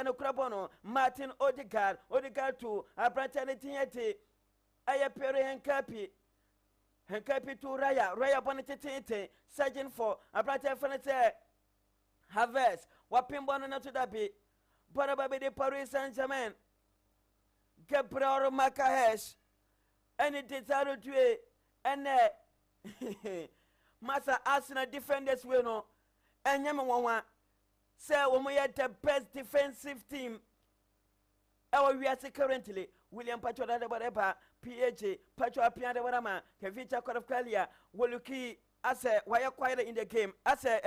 no Crabono, Martin Odegaard 2, a Bratanity, Aya Peri and Capi to Raya Bonatete, Sergeant for a Brata Fanate, Havers, Wapimbono not to that be, Bonababeti Paris Saint-Germain. Gabriel Makahesh, and it is out of way, and Master Arsenal defenders will know, and Yamawa say when we had the best defensive team. Our we are currently William Pacho da Bareba, PH, Pacho Apia de Barama, Kevicha Korofkalia, Woluki, Ase, why are quiet in the game? Ase,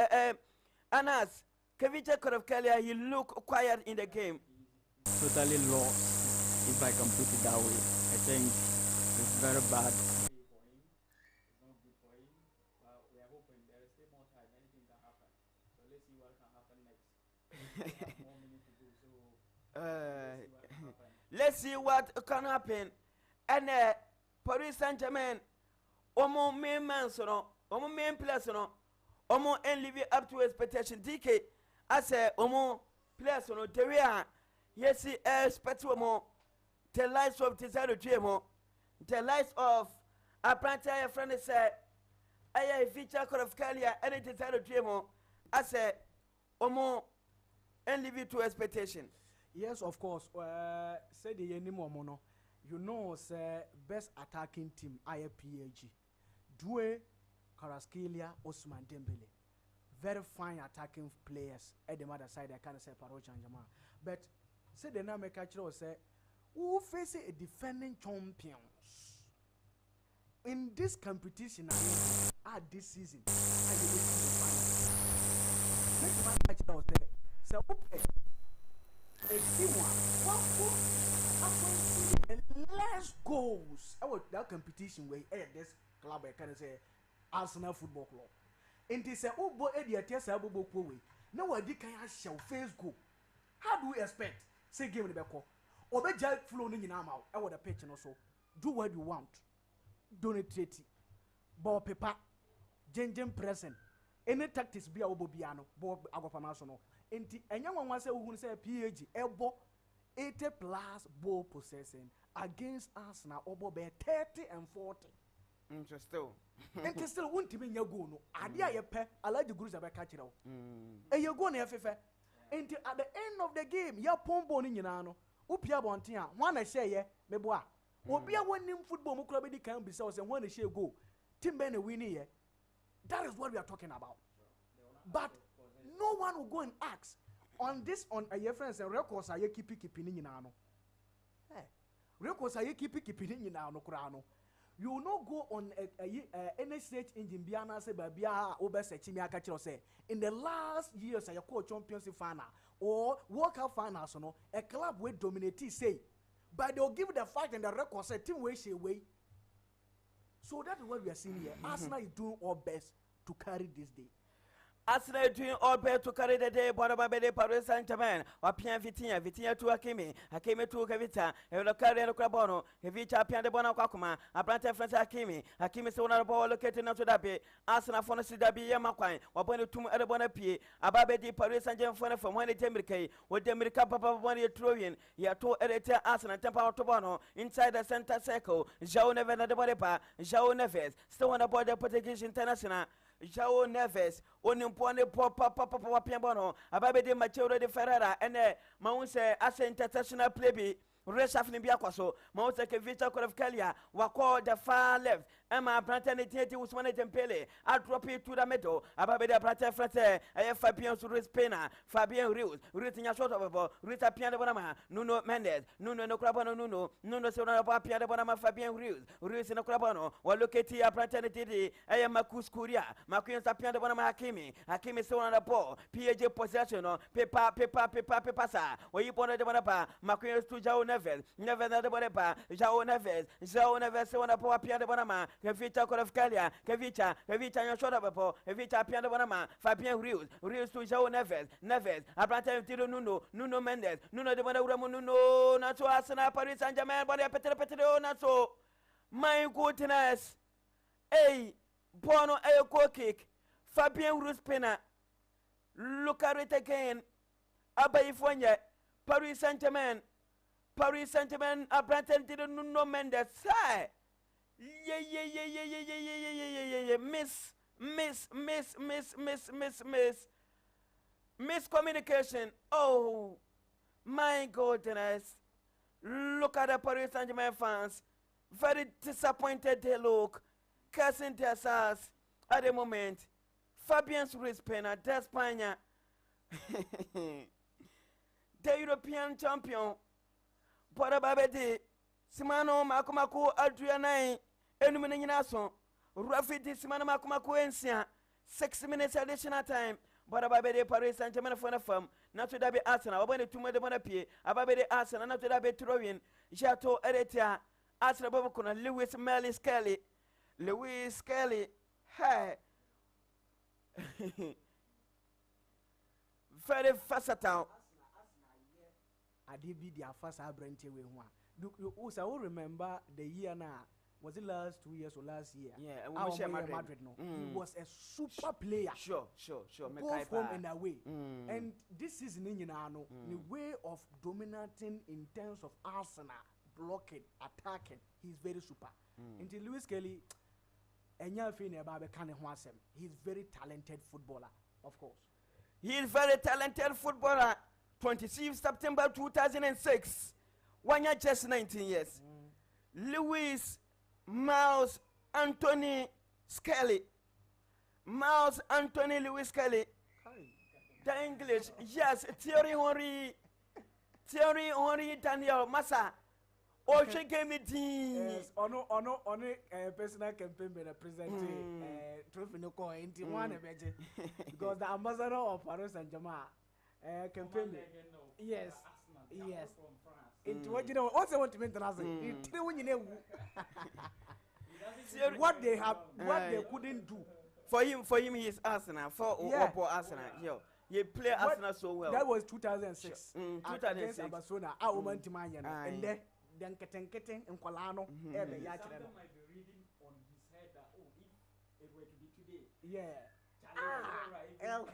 Anas, Kevicha Korofkalia, he look quiet in the game. Totally lost. If I can put it that way, I think it's very bad. For him, it's not good for him. But we are hoping there is still more time. Anything can happen. So let's see what can happen next. We have more minutes to go. So let's see what can happen. And Paris Saint-Germain, Omo main man, Omo main players, Omo and live up to expectation. DK, I say Omo players, Teria, yes, expect Omo. The lives of Tizaro Jemo, the lives of a planter friend said, I feature of Kalia and it is Tizaro Jemo. I said, Omo, and leave it to expectation. Yes, of course. Said the Yenimo Mono. you know say best attacking team IPAG. Due Karaskelia, Osman Dembele. Very fine attacking players at the other side. I can't say Paroch and Jama. But say the name catcher say who face a defending champions in this competition this season. I the final. Next catcher say okay. A team less goals. That competition where this club I can say Arsenal Football Club. And they say, oh boy, Eddie, I tell you, Bobo Kowe. Now, I did can show face go. How do we expect? Say, give me the back. Or the jack flowing in arm out. I would a pitch and also do what you want. Donate it. Ball paper, Jen present. Any tactics be a Bobiano, Bob Agopamasono. And young one was who say PAG, elbow 80 plus ball possessing against Arsenal, Obo 30 and 40. Interesting. And still won't even your go no. Adia ye pe, I like the groups about catching out. And you're going to FFA. Until at the end of the game, you're pombo in Yanano. Upia Bontia, one I say, yeah, Meboa. Will be a winning football club can be so and one share go. Tim Benny winning here. That is what we are talking about. But no one will go and ask on this on a year friends and records are you keeping in Yanano. Records are you keeping in Yanano Kurano. You will not go on any stage in Jimbiana say Babia over Sechimia Catcher say in the last years I call championship final or World Cup finals no a club will dominate say but they'll give the fact and the record say team way she way. So that is what we are seeing here. Arsenal is doing our best to carry this day. Arsenal doing all best to carry the day, Bonababede, Paris Saint-Germain, or Pian Vitinha to Hakimi to Kavita, Elocardi and Crabono, Hevicha Pian de Bonacoma, a Branta France Hakimi is one ball located not to Dabe, Arsenal for Dabi Yamaquine, or Bonnet to Bonapi, Ababedi, Paris Saint-Germain from one Demirke, with Demirka Papa one Trovian, Yato editor Arsenal, Temple Tobono, inside the center circle, Jao Neves and the Bodepa, Jao Neves, still on aboard the Portuguese International. Jao Neves, Onimpone Papa Piambono, Ababede Machado de Ferrara, and Maunse as international play. Reshuffling Biaquaso, Mousa Kevita Korafkalia, Wako the far left, Emma Brantanity was one Pele, I drop it to the middle, Ababeda Brata Frate, I have Fabian Ruiz Pena, Fabian Ruiz, written a short of a Rita Piana Bonama, Nuno Mendes, Nuno no Crabano, Nuno Sonapa Piana Bonama, Fabian Ruiz in a Crabano, or locate a Brantanity, I am Marcus Curia, Marcus Piana Bonama Hakimi so on the ball, PAJ possession, Pepa, where you pointed the Bonapa, Marcus to Jao Neves, the Bonepa, Jao Neves, on a poor Piana Bonama, Kevita Korafkalia, Kevita, and short of a po, Kevita Piana Bonama, Fabian Ruiz to Jao Neves, Abranta Tiro Nuno Mendes, Nuno de Bonaramu, Nuno, not to Arsenal, Paris Saint-Germain, but a Petro, not so. My goodness, Bono, a kick, Fabian Ruiz Pena, look at it again, Abayifonya, Paris Saint-Germain, Abranta Tiro Nuno Mendes, miscommunication. Oh my goodness, look at the Paris Saint-Germain fans, very disappointed they look, cursing their stars at the moment. Fabian Ruiz Pena, Despanya, the European champion, Porababedi, Simano Makumaku Adrianai, Enuminason, Rafiti Simano Makumaku Ensia, 6 minutes additional time, Porababedi Paris Saint-Germain for the firm, not to be Arsenal, when the two men appear, Ababedi Arsenal, not to be Trovian, Jato Eretia, Arsenal Bobocona, Lewis Kelly, hey. Very versatile. I did be their first Abrante with one. You also remember the year now. Was it last 2 years or last year? Yeah, we share Madrid. No, he was a super player. Sure. Both home and away. And this season, the way of dominating in terms of Arsenal, blocking, attacking, he's very super. Until Lewis Kelly, he's very talented footballer, of course. He is very talented footballer. 26 September 2006. 1 year, just 19 years. Lewis Miles Anthony Skelly. Miles Anthony Lewis Skelly. The English, yes, Thierry Henry Daniel Massa. Oh, she gave me yes, ono personal campaign by the president trophy no coin into one because the ambassador of Paris Saint-Germain campaign. Yes. Yes. Into what you know, also want to mention as what they have, what they couldn't do. For him, he's Arsenal. For Arsenal, yo. He play Arsenal so well. That was 2006. 2006. Barcelona, I went to Man and then getting in Colano. Might be reading on his head that if it were to be today. Yeah. Right,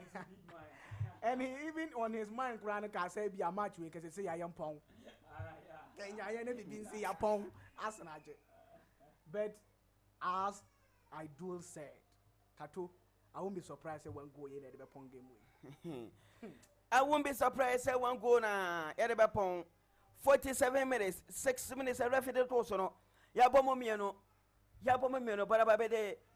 and he even on his mind, Granica said, be a match because they say I am Pong. I never been see a Pong Arsenal. But as I do said, Kato, I won't be surprised if one go in at the Pong game. I won't be surprised if one go na at the Pong. 47 minutes, 6 minutes, a referee to so. Yabomomiano, but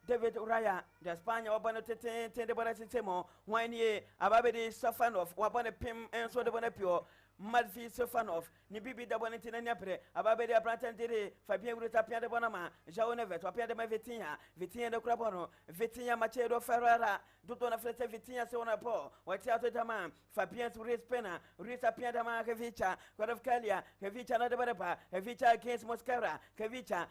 David Raya, the Spaniard, Obanate, the Bonatimo, 1 year, Ababedi Safanov, Wabana Pim, and so the Bonapio. Madfi Sofanov, Nibibi da Bonatina Napre, Ababedi Abratantiri, Fabien Rutapia de Bonama, Jaonevet, Wapia de Vitinha, Vitinha de Crabono, Vitinha Machado Ferrara, Dutona Flete Vitinha Sonapo, Watiato Dama, Fabian Riz Pena, Rita Piadama Kevicha, God of Kalia, Kevicha Nadabarapa, Kevicha against Moscara, Kevicha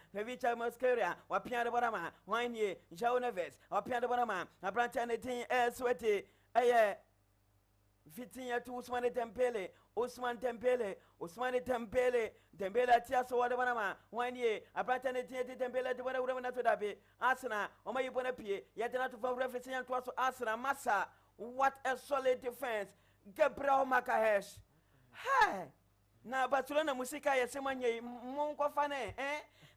Moscaria, Wapia de Bonama, 1 year, Jaonevet, Wapia de Bonama, Abrantanity, Sweaty, Aye. Vitinha to Usman Dembele, Dembele Tiaso Wadabanama, 1 year, a Brighton Dembele to whatever to Dabe, Asana, Omay Bonapie, yet not for referencing to us Asana Massa. What a solid defense. Gabriel Makahesh. Hey! Na Barcelona Musica Yasemanye, Monco Fane,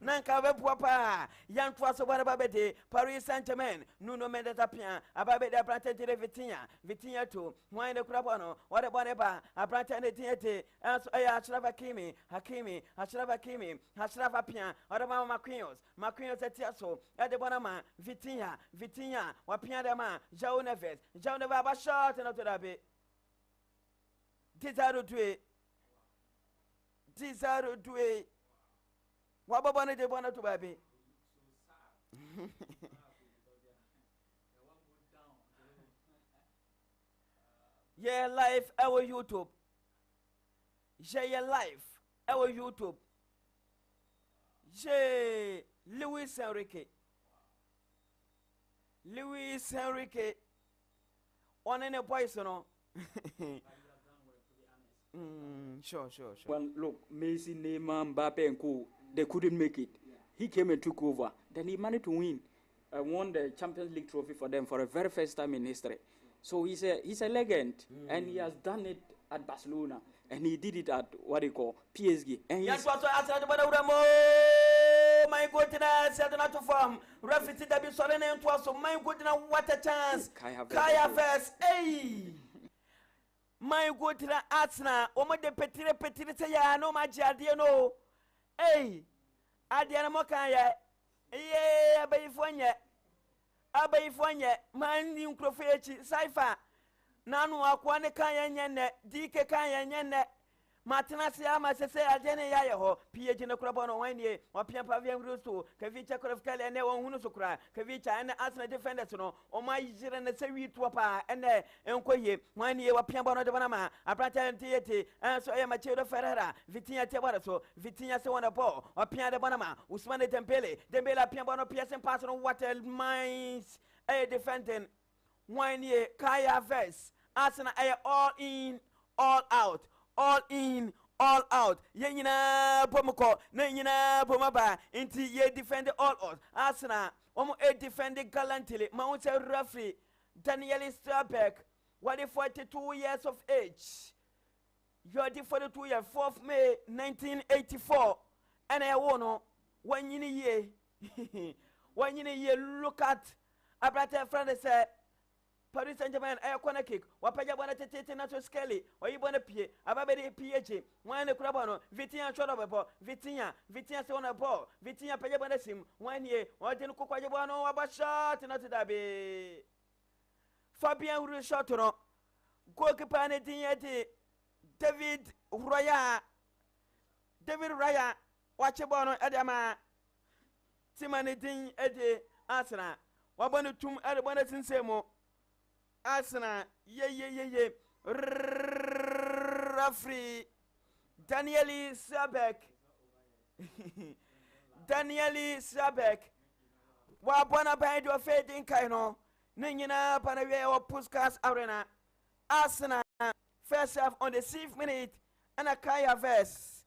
Nanka Papa, Yan Twaso Barababede, Paris Saint-Germain, Nuno Mendes Apia, Ababede Abrantan Vitinha to, Wine de Crabano, what about Eba, Abrantan Tiete, Ashraf Hakimi, Ashraf Apia, what about Maquinos at Tiaso, at the Bonama, Vitinha, Wapiadama, Jao Neves, shot and out of it. Desire to a Wababana de Bona to baby. Yeah, live our YouTube. Share your life our YouTube. Share Luis Enrique. On any poison. Sure. Well, look, Messi, Neymar, Mbappe, and Co. They couldn't make it. He came and took over. Then he managed to win. Won the Champions League trophy for them for the very first time in history. So he's a legend, and he has done it at Barcelona, and he did it at what they call PSG. And he's my goodness, I don't know to form. Referee that be sorry name to us. My goodness, what a chance! Kaya first, hey. My good to the Arsenal, Oma de Petire say, I know my Jadia no. Hey, Adiana Mokaya, Abayfonya, man, new Crofechi, Saifa, Nanu Aquane Kaya Yene, Dike Kaya Yene, Martina Siama say, Adene Yaho, PH in the Crabon 1 year, or Piampavian Rusto, Kavicha could have Kali and no one who cry, Kavicha and the Arsenal defenders, no, or my Jir and the Sevi Twapa, and the Enquay, 1 year, or Piambano de Banama, a Bratan Tieti, and so I am Machado Ferrara, Vitinha Tebaraso, Vitinha Sona Bo, or Pia de Banama, Usman Dembele, Dembele Piambano Pias and Passon, what a minds a defending 1 year, Kaya Vest, Arsenal all in, all out. All in, all out. Yenina Pomoko, Nayina Pomaba, into ye defend all out. Arsenal, defend gallantly. Mount Rafi, Daniel Strabek, what if 42 years of age? You are the 42 years, 4th May 1984. And I won 1 year. 1 year, look at Abrata Friend said, Paris Saint-Germain a corner kick wapaja bwana tete na so skeli oyi bwana pie ababedi ph wane kura bwana Vitinha shot up ball Vitinha se on a ball Vitinha paja bwana sim wane ye wadin ko kwaje bwana wabasha tinati dabe Fabien Uru shot no goalkeeper ne dinyeti David Raya wache bwana adama timane din ede Arsenal wabona tum ade bwana sinsemo Arsenal ye referee Danieli Sabek wa bona by do fading kaino ninyina pana we o Puskas Arena Arsenal first half on the 6th minute and a Kai Havertz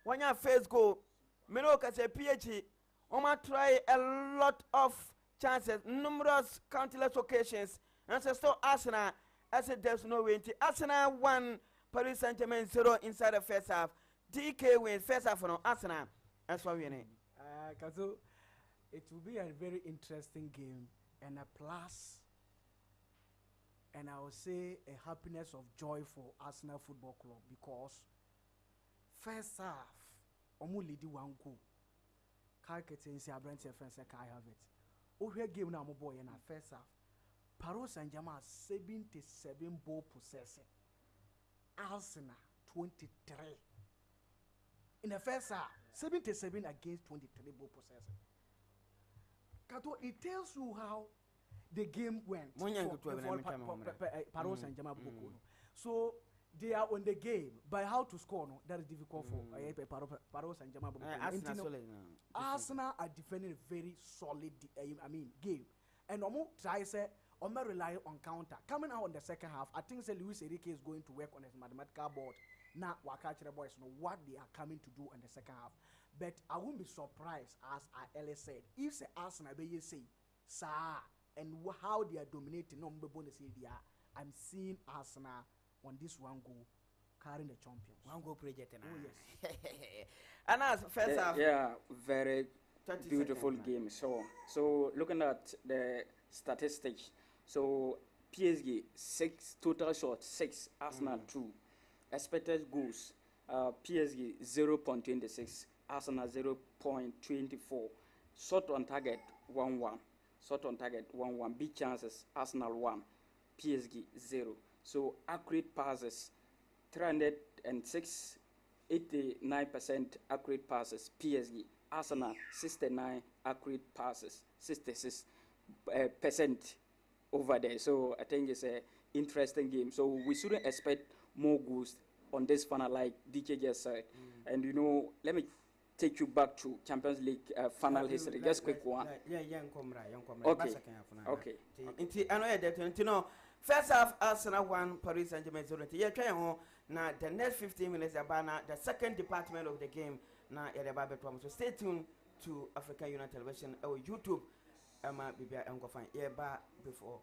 wanya first goal Menoka say PH Oma try a lot of chances, numerous countless occasions, and so still Arsenal. I said there's no way. Arsenal 1, Paris Saint-Germain 0 inside the first half. DK win first half for Arsenal. That's what we need. Kazo, it will be a very interesting game and a plus, and I would say a happiness of joy for Arsenal Football Club because first half, only the one goal. Kai Katensi Abrante friends Kai Havertz. Ohe game na mo boy na first half. Paris Saint-Germain 77 ball possessing. Arsenal 23. In the first half, 77 against 23 ball possessing. Kato, it tells you how the game went. Paris Saint-Germain So they are on the game, but how to score no, that is difficult for Paris Saint-Germain. Arsenal are defending a very solid game, and try say rely on counter. Coming out on the second half, I think Luis Enrique is going to work on his mathematical board. Now, the boys know what they are coming to do in the second half. But I won't be surprised, as I earlier said, if the Arsenal be say, sir, and how they are dominating, I'm seeing Arsenal on this one goal carrying the champions. One goal project. Oh yes. And as first half. Yeah, very beautiful game. So looking at the statistics, so PSG 6 total shots 6, Arsenal 2, expected goals PSG 0.26, Arsenal 0.24, shot on target 1-1, big chances Arsenal 1, PSG 0. So accurate passes 306, 89% accurate passes PSG. Arsenal 69 accurate passes, 66% over there. So I think it's an interesting game. So we shouldn't expect more goals on this final, like DK just said. And let me take you back to Champions League final history. Just quick one. Okay. First half, Arsenal 1, Paris Saint-Germain 0. Now the next 15 minutes, the second department of the game. Now, so stay tuned to Africa Union Television or YouTube. Bibia and go find before.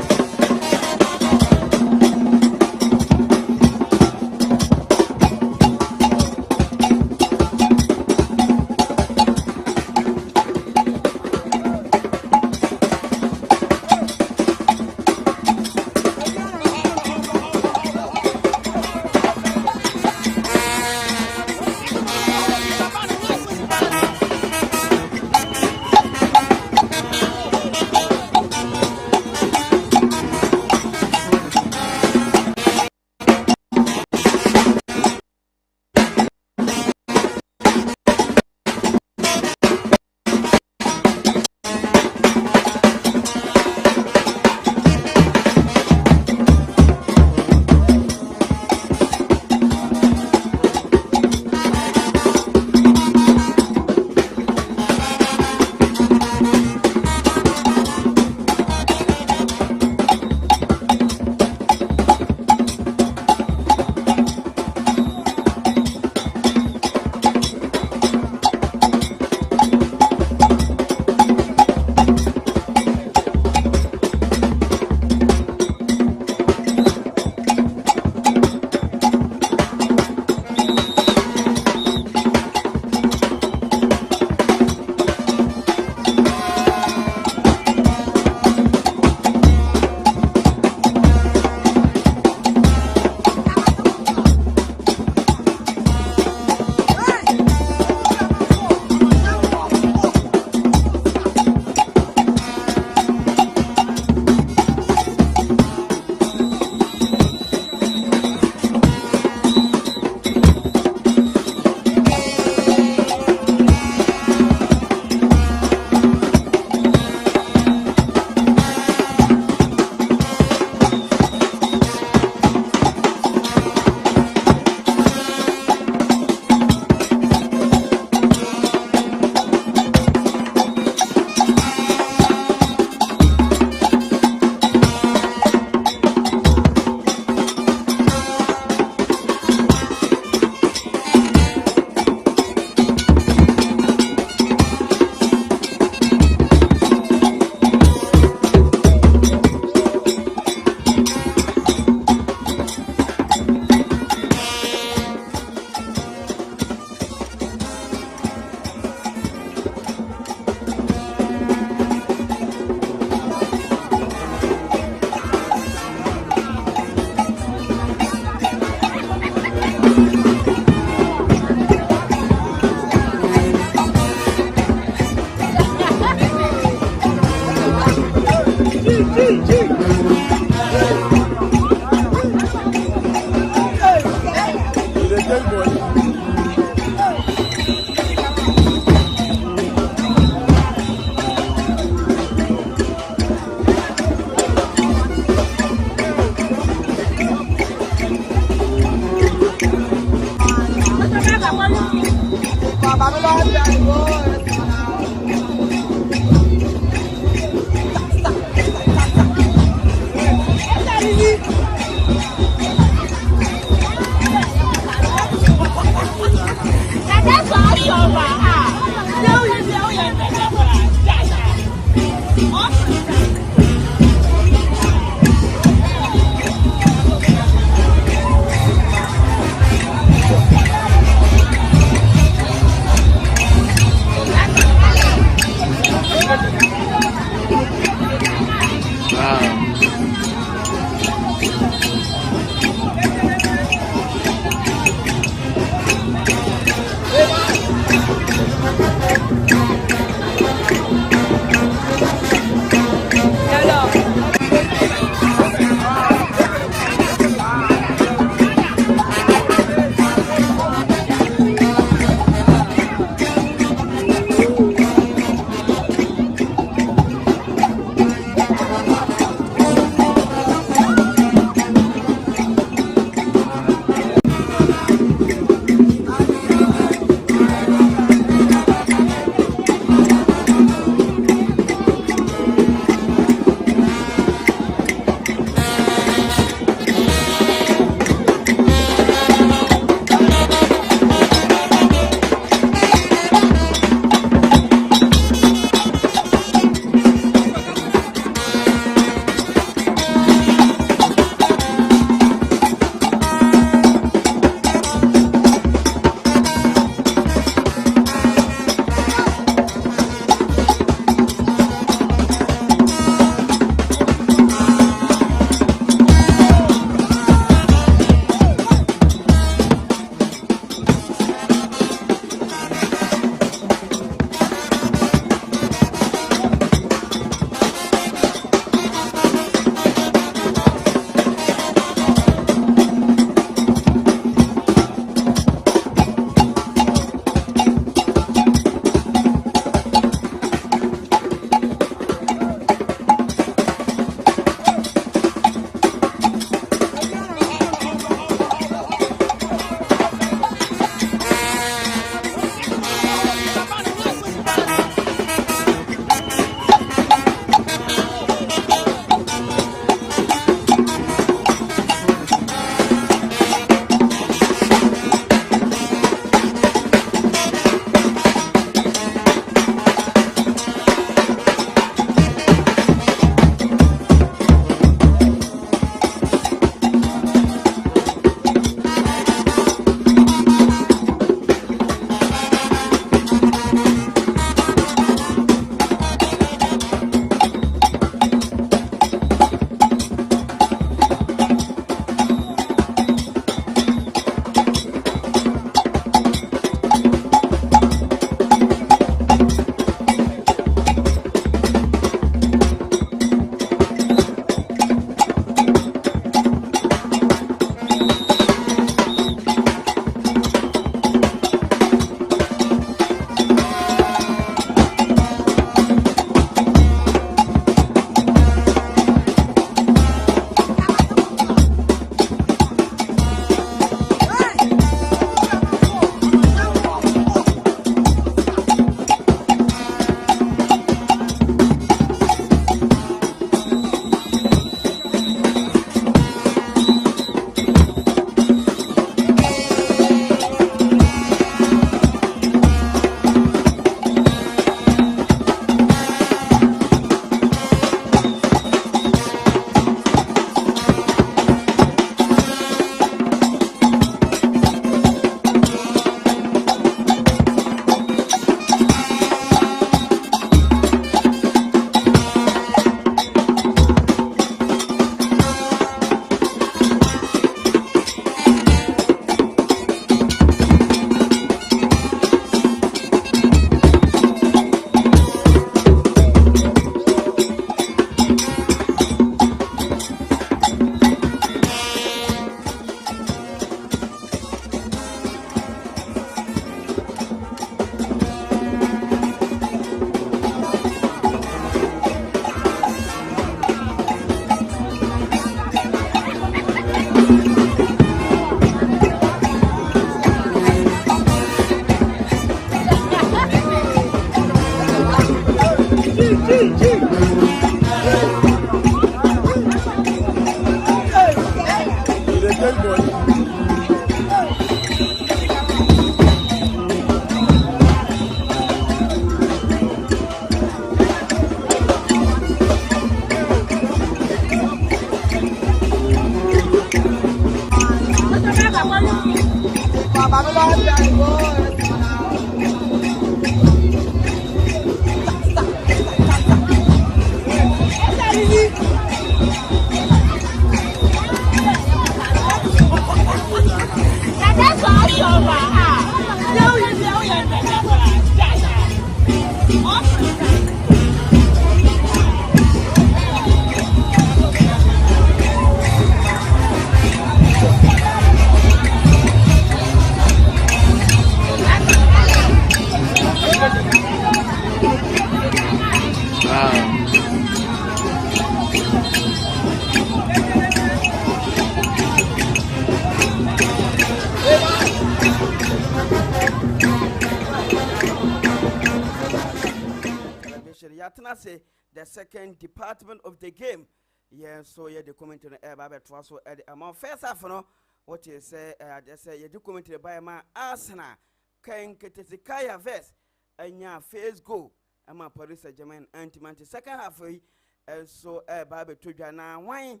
Say the second department of the game. Yeah, so yeah, the commentary about so at the amount first half, no, what you say, they say you do commentary by my Arsenal, Ken Ketesikaya vest, and ya face go, and my Paris Saint-Germain anti-manti second half, and so Baby Tujana wine,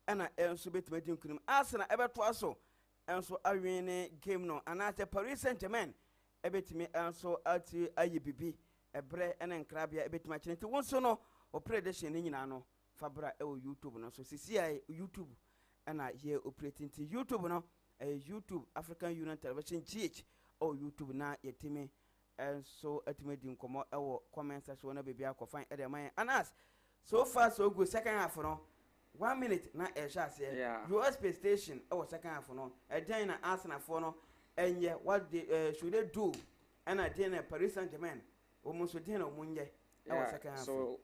and I also bet me Arsenal ever so, and so I win game no, and at the Paris Saint-Germain, a bit me and so at IBB. Ebre enen krabia ebet machine nti wonso no operation ni nyina no fabra e YouTube no so CCI YouTube na ye operating ti YouTube no YouTube African Union Television GH or YouTube na yetime so etime di nkomo e wo comment section na bebia akofan e de man anas so far so good second half no 1 minute na e sha se USB station e wo second half no e den na Arsenal for no enye what they should they do and I den Paris Saint-Germain. So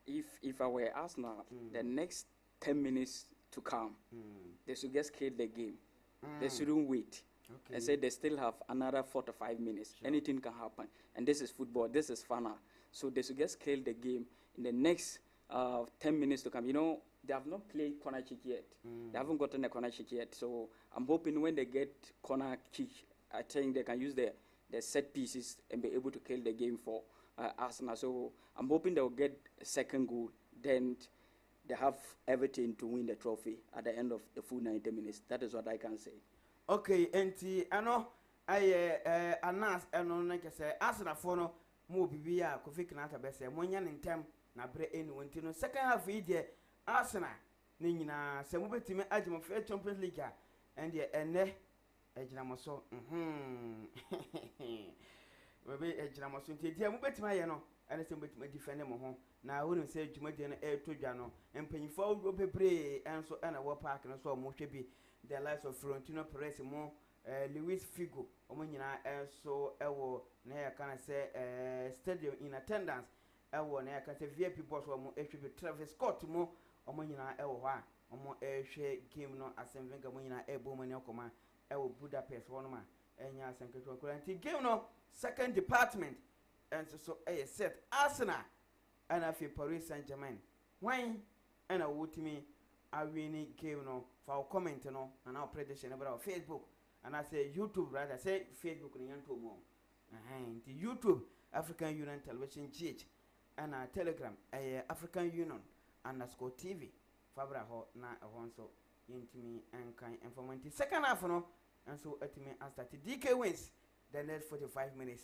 if I were Arsenal, the next 10 minutes to come, they should just kill the game. They shouldn't wait. Okay. And say they still have another 4 to 5 minutes. Sure. Anything can happen. And this is football. This is fun. So they should just kill the game in the next 10 minutes to come. You know, they have not played corner kick yet. They haven't gotten a corner kick yet. So I'm hoping when they get corner kick, I think they can use the set pieces and be able to kill the game for Arsenal. So I'm hoping they'll get a second goal. Then they have everything to win the trophy at the end of the full 90 minutes. That is what I can say. Okay, and I know I announce and like I say Arsenal for no more bibia Kofi Kinata bese monyan in time na bre enu wentino second half ide Arsenal ni nyina se mo betime agimo for Champions League and the ene ejinamoso bebe ejinamoso nti dia mo betima ye no ene se mo betima defend mo ho na wonu se dwumade no to dwa no empanyifo obebre enso ena wo park no so mo hwe bi the likes of Florentino Perez mo Luis Figo omo nyina enso ewo na ya kana se stadium in attendance ewo na ya kana se VIP boss omo ehwe bi Travis Scott mo omo nyina ewo ho a omo ehwe game no asemvenga mo nyina ebo mo ne okoma ewo Budapest one ma enya asenketo akura nti game no second department and so set Arsenal and afi Paris Saint-Germain when and a wutimi a winning game no for comment no and our prediction about Facebook and I say YouTube rather say Facebook ni yanto mo nti YouTube African Union Television GH and Telegram African Union _TV fabra ho na honso yintimi enkan informant second half no and so etimi after DK wins the next 45 minutes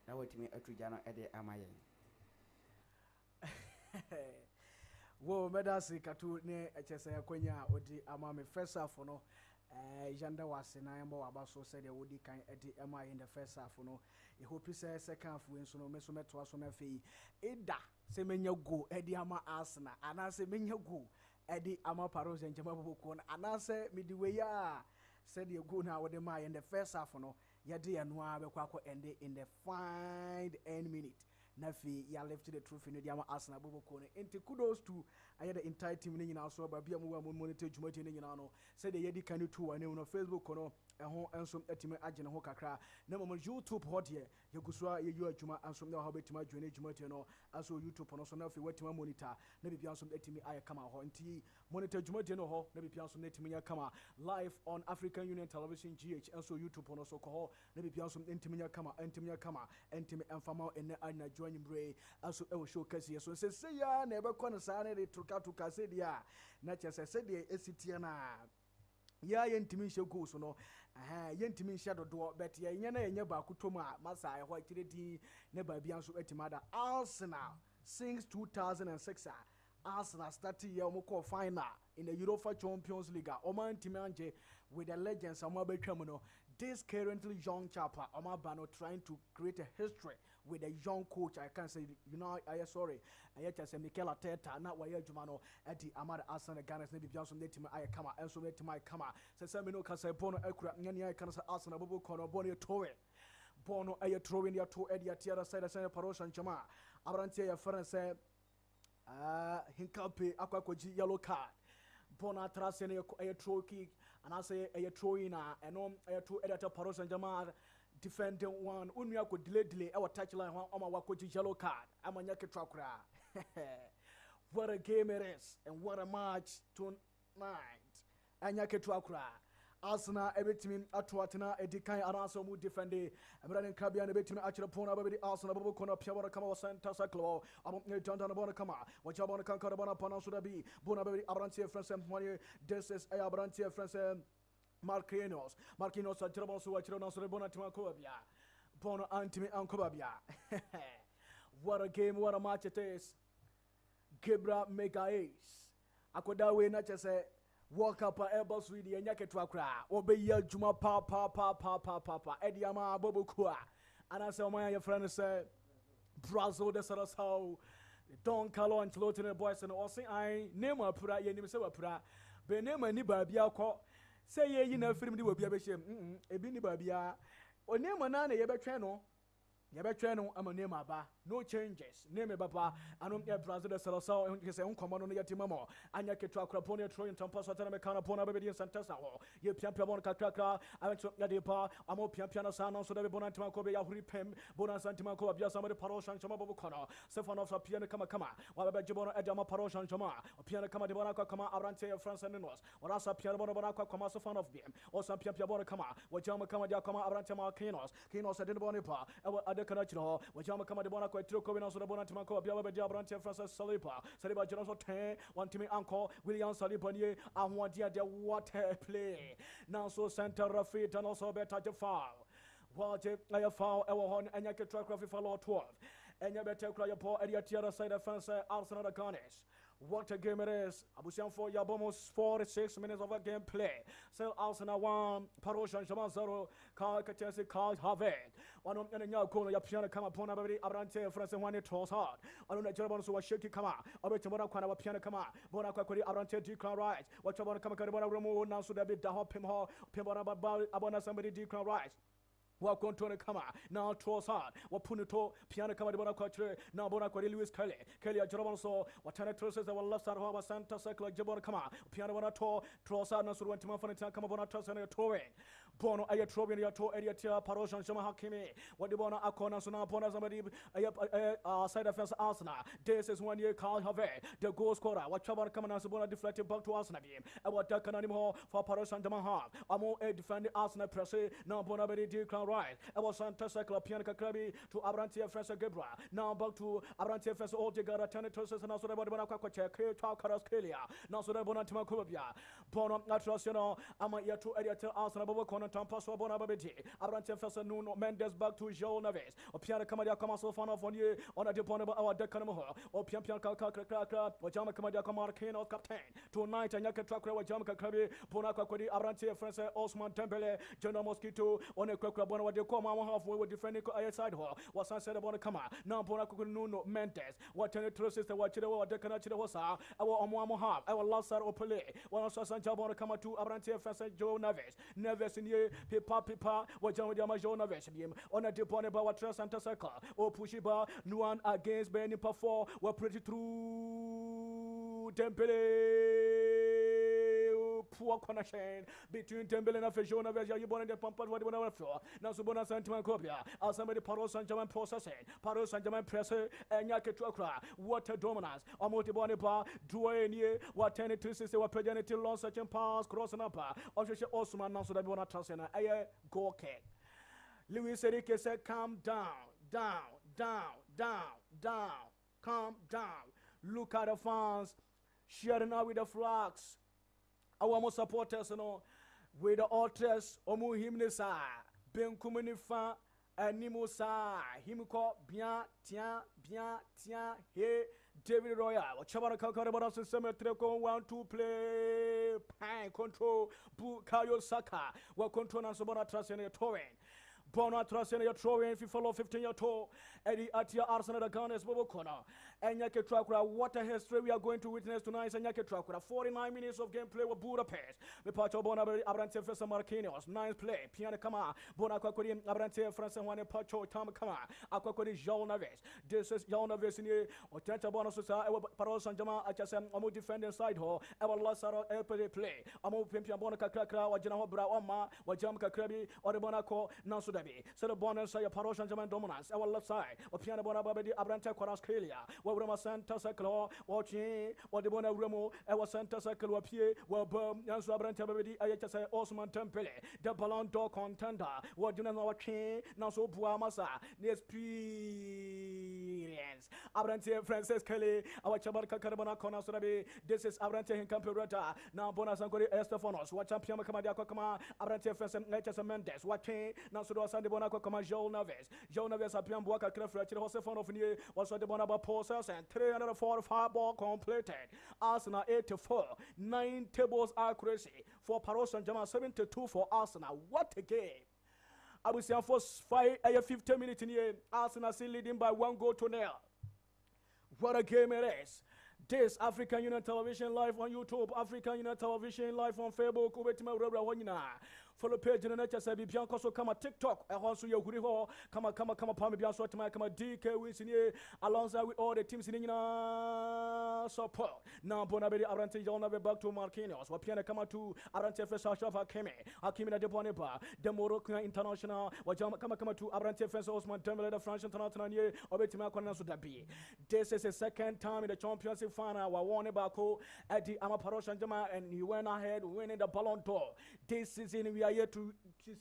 na wetimi atujano ede amayen wo medasi katu ne echese yakwenya odi amame first half no janda wase na yamba wabaso said they would kan edi amayen the first half no e hope say second half we so no meso meto aso na fei eda se menya go edi ama Arsenal ana se menya go edi ama Paris Saint-Germain boboko na ana se midiwe ya said you go now with the in the first half no yade ya no abekwa end in the fine end minute nafi ya left the trophy no diama Arsenal boboko no enti kudos to aye the entire team ni nyina so ba bia mo monitor jumati ni nyina no said the yadi kan to wane no Facebook no ho enso etime agene ho kakra na mo YouTube hot ye yegusua ye yu adwuma anso na ho betima adwene jumati no aso YouTube no so na fi watima monitor na bibia anso etime aye kama ho enti monitor jumati no ho na bibia anso etime ya kama live on African Union Television GH anso YouTube no so ko ho na bibia anso etime ya kama entime enfama ene anya joanimbre aso e wo show kasi so se ya na ebe kwa na sa na de tuka se dia na chese se dia esitia na ya yɛntimi nhyɛ goals no yɛntimi nhyɛ dodoɔ but yɛnyɛ na yɛnyɛ baako tom a masa ɛhɔ akyerɛ din ne baabia nso atimi ada Arsenal since 2006 Arsenal started here ɔmo final in the Europa Champions League ɔmo antimi anje with the legends ɔmo abɛtwa mu no. This currently young chap Omabano trying to create a history with a young coach. I can say, you know, I sorry. I just say Mikel Arteta, not why Jumano at the Amad Arsenal Ganas, maybe Johnson, let him I come out, and so let him I come out. Says Samino Casa Bono Ekra, Nania can say Arsenal Bobo Corner, Bonio Toy. Bono Aya Throwing your two at the Tierra side of Santa Paros and Jama. Abrantia Ferran said, Hinkapi, Aquacoji, yellow card. Bona Trasene a throw kick, and I say a throw in and on a two editor Paros and Jama defending one. Unya could delay our touchline on my Wakoji yellow card. I'm a Yaki Trakra. What a game it is, and what a match tonight. And Yaki Trakra. Arsenal every team atwatina edikan anaso mu defende Abraham Kabia and betimi achira pona baby Arsenal bobo kono piabona kama Santa Saclo abo John bona kama wachabona kankara bona pana suda bi bona baby Abrantie France money this is Abrantie France Marquinhos achira bona so achira na so bona tima ko bia bona antimi anko bia what a game, what a match it is. Gebra mega ace akoda we na chese walk up a elbow with the Yaka Twakra, obey your Juma papa Ediama Bobukua. And I said, my friend said, Brazil, the Sarasau, Don Carlo and Floating boys and all say, I name a pura, ye name so a pura, be name a niba biako. Say ye, you know, film will be a bisham, a bini babia, or name a nana, ye channel. Yabachano, I'm a name aba, no changes. Name Baba, I don't get Brazil, Salasa, and you say, command on the Yatimamo, and Yakitra Craponia, Troy, and Tampa, Satamacana, Pona, Baby, and Santasa, ye Piampabon Cacra, I went to Yadipa, I'm all Piampiana San, so that Bonantimaco, Yahuripem, Bonasantimaco, Bia, somebody Paroshan, Chamabocana, Stephanos, Piana Kama, while about Jabona Adama Paroshan Jama, Piana Kama, Bonaka, Kama, Arante, France and Nos, or Asa Piana Bonaka, Kama, so fun of them, or some Piampabona Kama, or Jama Kama, Yakama, Arantama, Kinos, I didn't Bonipa, Kanacho, which I'm a Kamadabona, Trocovina, so the Bonatimaco, Biaba Diabrante, Francis Salipa, Saliba Jones, 10, one to me, Uncle, William Salipani, and one dear, water play. Now, so center of feet and also better to foul. What if I have found our horn and Yaka track of 12, and you better cry your paw at the other side of France, Arsenal Garnish. What a game it is. Abusian for Yabomos 46 minutes of a game play. Sell Arsenal 1, Paroshan Shaman 0, Carl Katensi, Carl Harvard. One on any corner, your piano come upon Abrante, France and one it was hard. I don't know German so a shaky come out. I bet tomorrow can have a piano come out. Bonacqua Abrante decline right. What you want to come out Remo now so that be the hop him hall, Pimbona Abona somebody decline right. Walk on to come out. Now throws hard. What Punito, piano come out Quatre, now Bonacqua Lewis Kelly. Kelly German so what Tana trusses our left side of Santa Circle, Jabon come out. Piano on a tour, throws hard, so went to my phone and come upon a toss and a touring. Bono aya trobi ya to area tia Paroshan Shama Hakimi. What the Bono Akona Suna Pona somebody side of fence Arsenal. This is 1 year Carl Have, the goal scorer. What trouble coming as a Bona deflected back to Arsenal. About that anymore for Paroshan Damaha. Amo a defending Arsenal press. Now Bonabedi decline right. About Santa Sacla Pianca Krabi to Abrantia French Gebra. Now back to Abrantia French altogether 10 tosses and also the Bonacqua check. Talkaras Kelia. Now so the Bonatima Kubia. Bono Natrational. I'm a year to area till Arsenal Bobocon. Tampa Swabona Babiti, Abrante Fessa Nuno Mendes back to Joe Neves, or Piana Camadia Camaso fan of 1 year on a deponable our Decanamoho, or Piampian Kaka, or Jama Camadia Camarcano captain. Tonight, and Yaka Tracker, or Jamka Krabi, Bonaca Quadi, Abrante French, Osman Tembele, General Mosquito, on a Crocra Bona, what they come halfway with defending outside hall, was I said about the Kama, now Bonaco Nuno Mendes, what ten trusses the watcher or Decanachi was our Omo half, our last side of Pele, one of San Jabona Kama to Abrante French, Joe Neves, Neves in here. Pipa, what John Yamajona Veshim, on a depon about what Trust Santa Circle, or Pushiba, Nuan against Benny Pafo, were pretty true Dembele, poor connection between Dembele and Fejona Veja, you born in the pump, what you want to floor. Now Subona Santima Copia, as somebody Paros San German processing, Paros San German presser, and Yaki Trokra, what a dominance, or Motibonipa, Duane, what 10 twists were progenitor loss such and pass, crossing up, or Osman, now so that we want to trust in a go kick. Louis Enrique said, calm down, calm down. Look at the fans, sharing out with the flags. Our most supporters, you know. with the altars omu himnesa benkumuni fa animusa himko bien tiens he David Royal chabara kakare bara system treko 1-2 play pine control Bukayo Saka wa control na sobara trasene torrent Bono trasene ya throwing if you follow 15-year tour Eddie Atia Arsenal the Gunners Bobo Kona Enyake Trakura what a history we are going to witness tonight Enyake Trakura 49 minutes of gameplay with Budapest me pacho bona Abrante Fesa Marquinhos 9th play Piana Kama Bona Kwakuri Abrante France Wane Pacho Tam Kama Akwakuri João Neves this is João Neves in here Otenta Bona Sosa Paros Sanjama Achasem Amu defending side ho Ewa Lazaro play Amu Pimpia Bona Kakra Wajina Bra Oma Wajam Kakrabi Orebona Ko Nansuda so the bonus say Paros and German dominance our left side or piano bona babedi Abrante Quarascalia Wabama Santa Saclo watching what the Bona Remo our Santa Saclo appear well Yansu Abrante babedi Ayachasa Osman Tempele the Ballon d'Or contender what do you know watching now so Buamasa the experience Abrante Francis Kelly our Chabarka Carabana Kona Sorabi this is Abrante in Camperata now Bonas and Estefanos what champion Kamadia Kama Abrante Francis Natchez Mendes watching now so Sunday Bonaco come João Neves a pian boaka crefra Jose Fon of New was the Bonaba poses and 345 ball completed. Arsenal 84, 9 tables accuracy for Paros and Jama 72 for Arsenal. What a game! I will say first 15 minutes in here. Arsenal still leading by 1-0. What a game it is! This African Union Television live on YouTube, African Union Television live on Facebook. Follow page in the nature sabi bianco so kama TikTok also your huri ho kama pami bianco to kama DK wins in here alongside with all the teams in support now Bonabedi Abrante João back to Marquinhos wapiana kama to Abrante Fesa Shafa Hakimi na Deboneba the Moroccan international wajama kama to Abrante Fesa Osman Dembele the French international here obetima kwana so dabi this is the second time in the championship final wa won Bako at the Amaparos Saint-Germain and he went ahead winning the Ballon d'Or this season we are here to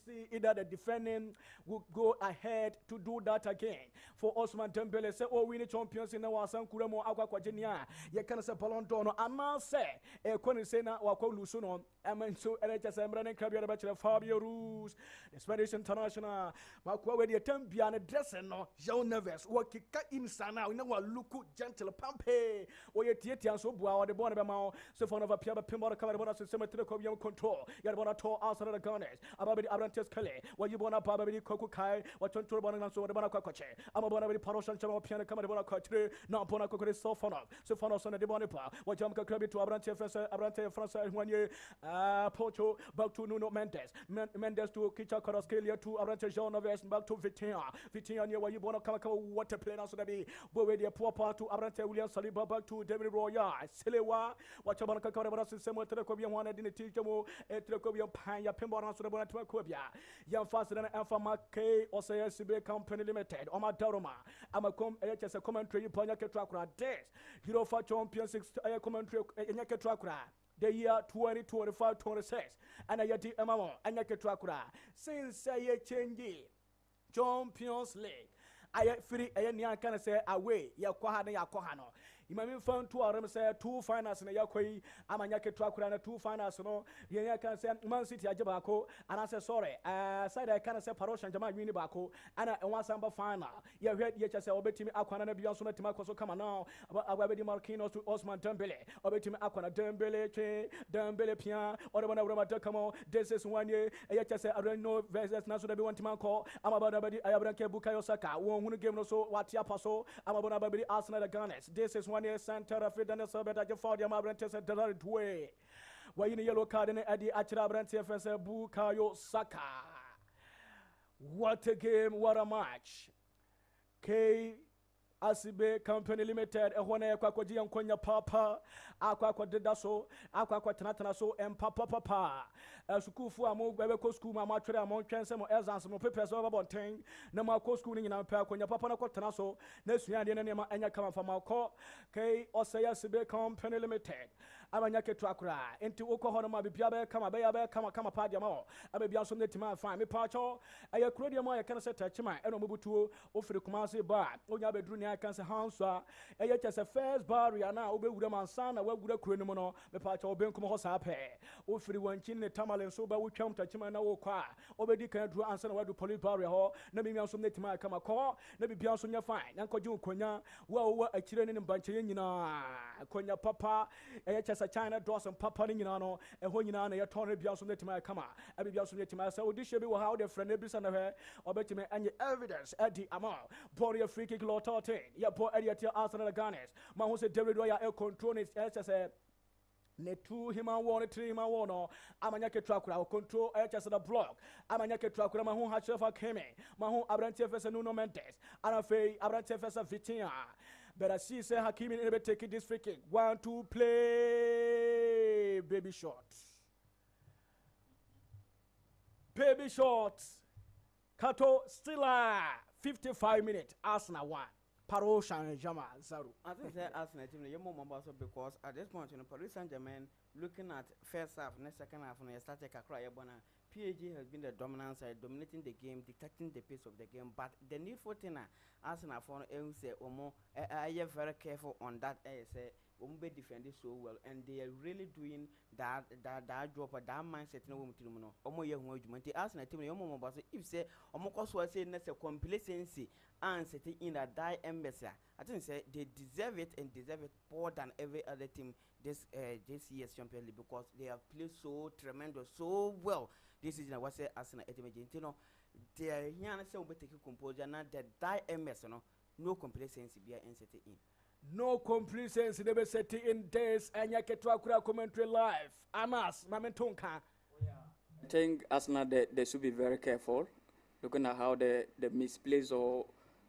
see either the defending will go ahead to do that again for Osman Dembele say oh we need champions in our Sankuremo Agua Kwajenia ye can say Ballon d'Or no ama say e kwani say na wakwa lusu no amen so NHS Embranen Krabia Bachelor Fabio Ruz the Spanish international makwa we the tambia na dressing no João Neves wakika imsana we na wa luku gentle pampe o ye tietia so bua o de bona be ma so for over pia be pimbo ka be bona so cemetery ko bi control ya bona to Arsenal the Gunners ababedi Abrantes Kale wa yibona babedi Koku Kai wa tonto bona na so de bona kwache amabona be Paros and Chama piano kama de bona kwache na bona kokore so fono so na de bona pa wa jam ka krabi to Abrante France Hwanye Pocho back to Nuno Mendes to Kicha Carrascalia to Abrante João Neves back to Vitinha near wa yibona kama what a play na so da be bo we de poor part to Abrante William Saliba back to David Royal Selewa wa chama ka kare bona system tere ko bi wana de tijamo tere ko bi pan ya pembo na so de bona twa ko bia ya fast na enfama K OCSB Company Limited o ma daroma ama HS commentary ponya ke trakura this Hero for Champions 6 commentary enya ke trakura the year 2025-26 and ayati emamo enya ke trakura since ye change Champions League I free a near can say away ya kwa na ya kwa no imami fan to aram say two finals na yakoi amanyake trakura na two finals no ye can say Man City ajabako and I say sorry side I can say Paros and Jama win bako and one samba final ye heard ye say obetimi akwana na bianso na tima kwaso kama now ababedi Marquinhos to Osman Dembele obetimi akwana Dembele pia or the one Roma come this is 1 year ye say Areno versus na so da be one tima call amabada bedi Ayabranke Bukayo Saka won game no so watia paso amabona babedi Arsenal the Gunners this is 1 year center of the so better for the Abrante said the way why in yellow card in Eddie Achira Abrante FS Bukayo Saka what a game what a match K Asibe Company Limited ehona yakwa ji yankonya papa akwa deda so akwa tenatena so papa sukufu amu bebe ko school ma matwere amon twense mo exams mo papers over bonten na ma ko school ni nyina pa akonya papa na ko tena so na suya de na ma anya kama fa ma ko K Asibe Company Limited amanya ketu akura enti wokɔ hɔ no ma bibia bɛ kama bɛ kama pa dia ma o abebia so netima fine me pacho aye kuro dia ma ye kan se tachima eno mobutuo ofiri kumase ba onya beduru ne kan se hanso aye kyese first barrier na obewura mansa na wagura kuro no mu no me pacho obenkum ho sa pɛ ofiri wanchin ne tamale so ba wotwam tachima na wokɔ a obedi kan duru ansa na wadu police barrier ho na me so netima kama kɔ na bibia so nya fine na nkɔgye ukonya wa akire ne mbanche nyina konya papa aye kyese China Dawson papa ni nyina no ɛho nyina na yɛ tɔn bia so netima kama abibia so netima sɛ odi hye bi wɔ ha odi friend ebisa na hɛ obetime anye evidence edi ama body free kick law 13 ya bo area tia Arsenal Gunners ma ho se David Oya e control ne sɛ ne two hima one three hima one no amanya ketu akura control HS the block amanya ketu akura ma ho ha chefa keme ma ho Abrante Fesa Nuno Mendes ana fei Abrante Fesa Vitinha but I see say Hakimi never take this free kick 1-2 play baby shot Kato still 55 minutes Arsenal 1 Paro Saint-Germain 0. I think that Arsenal team you more also because at this point Paris Saint-Germain looking at first half and second half when you start to cry PSG has been the dominant side, dominating the game, dictating the pace of the game. But the needful thing, Arsenal for say, I am very careful on that. Say, be defending so well, and they are really doing that job, that mindset. No, Arsenal team, if say, say, that's a complacency and setting in a die embassy. I think say they deserve it and deserve it more than every other team this year's Champions League because they have played so tremendous, so well. This is what say Arsenal you know they are here and say we take composure now the die MS no complacency be inserted in. No complacency they be setting in this and yaketwa commentary live. Amas Mamentonka. I think Arsenal they should be very careful looking at how they misplace or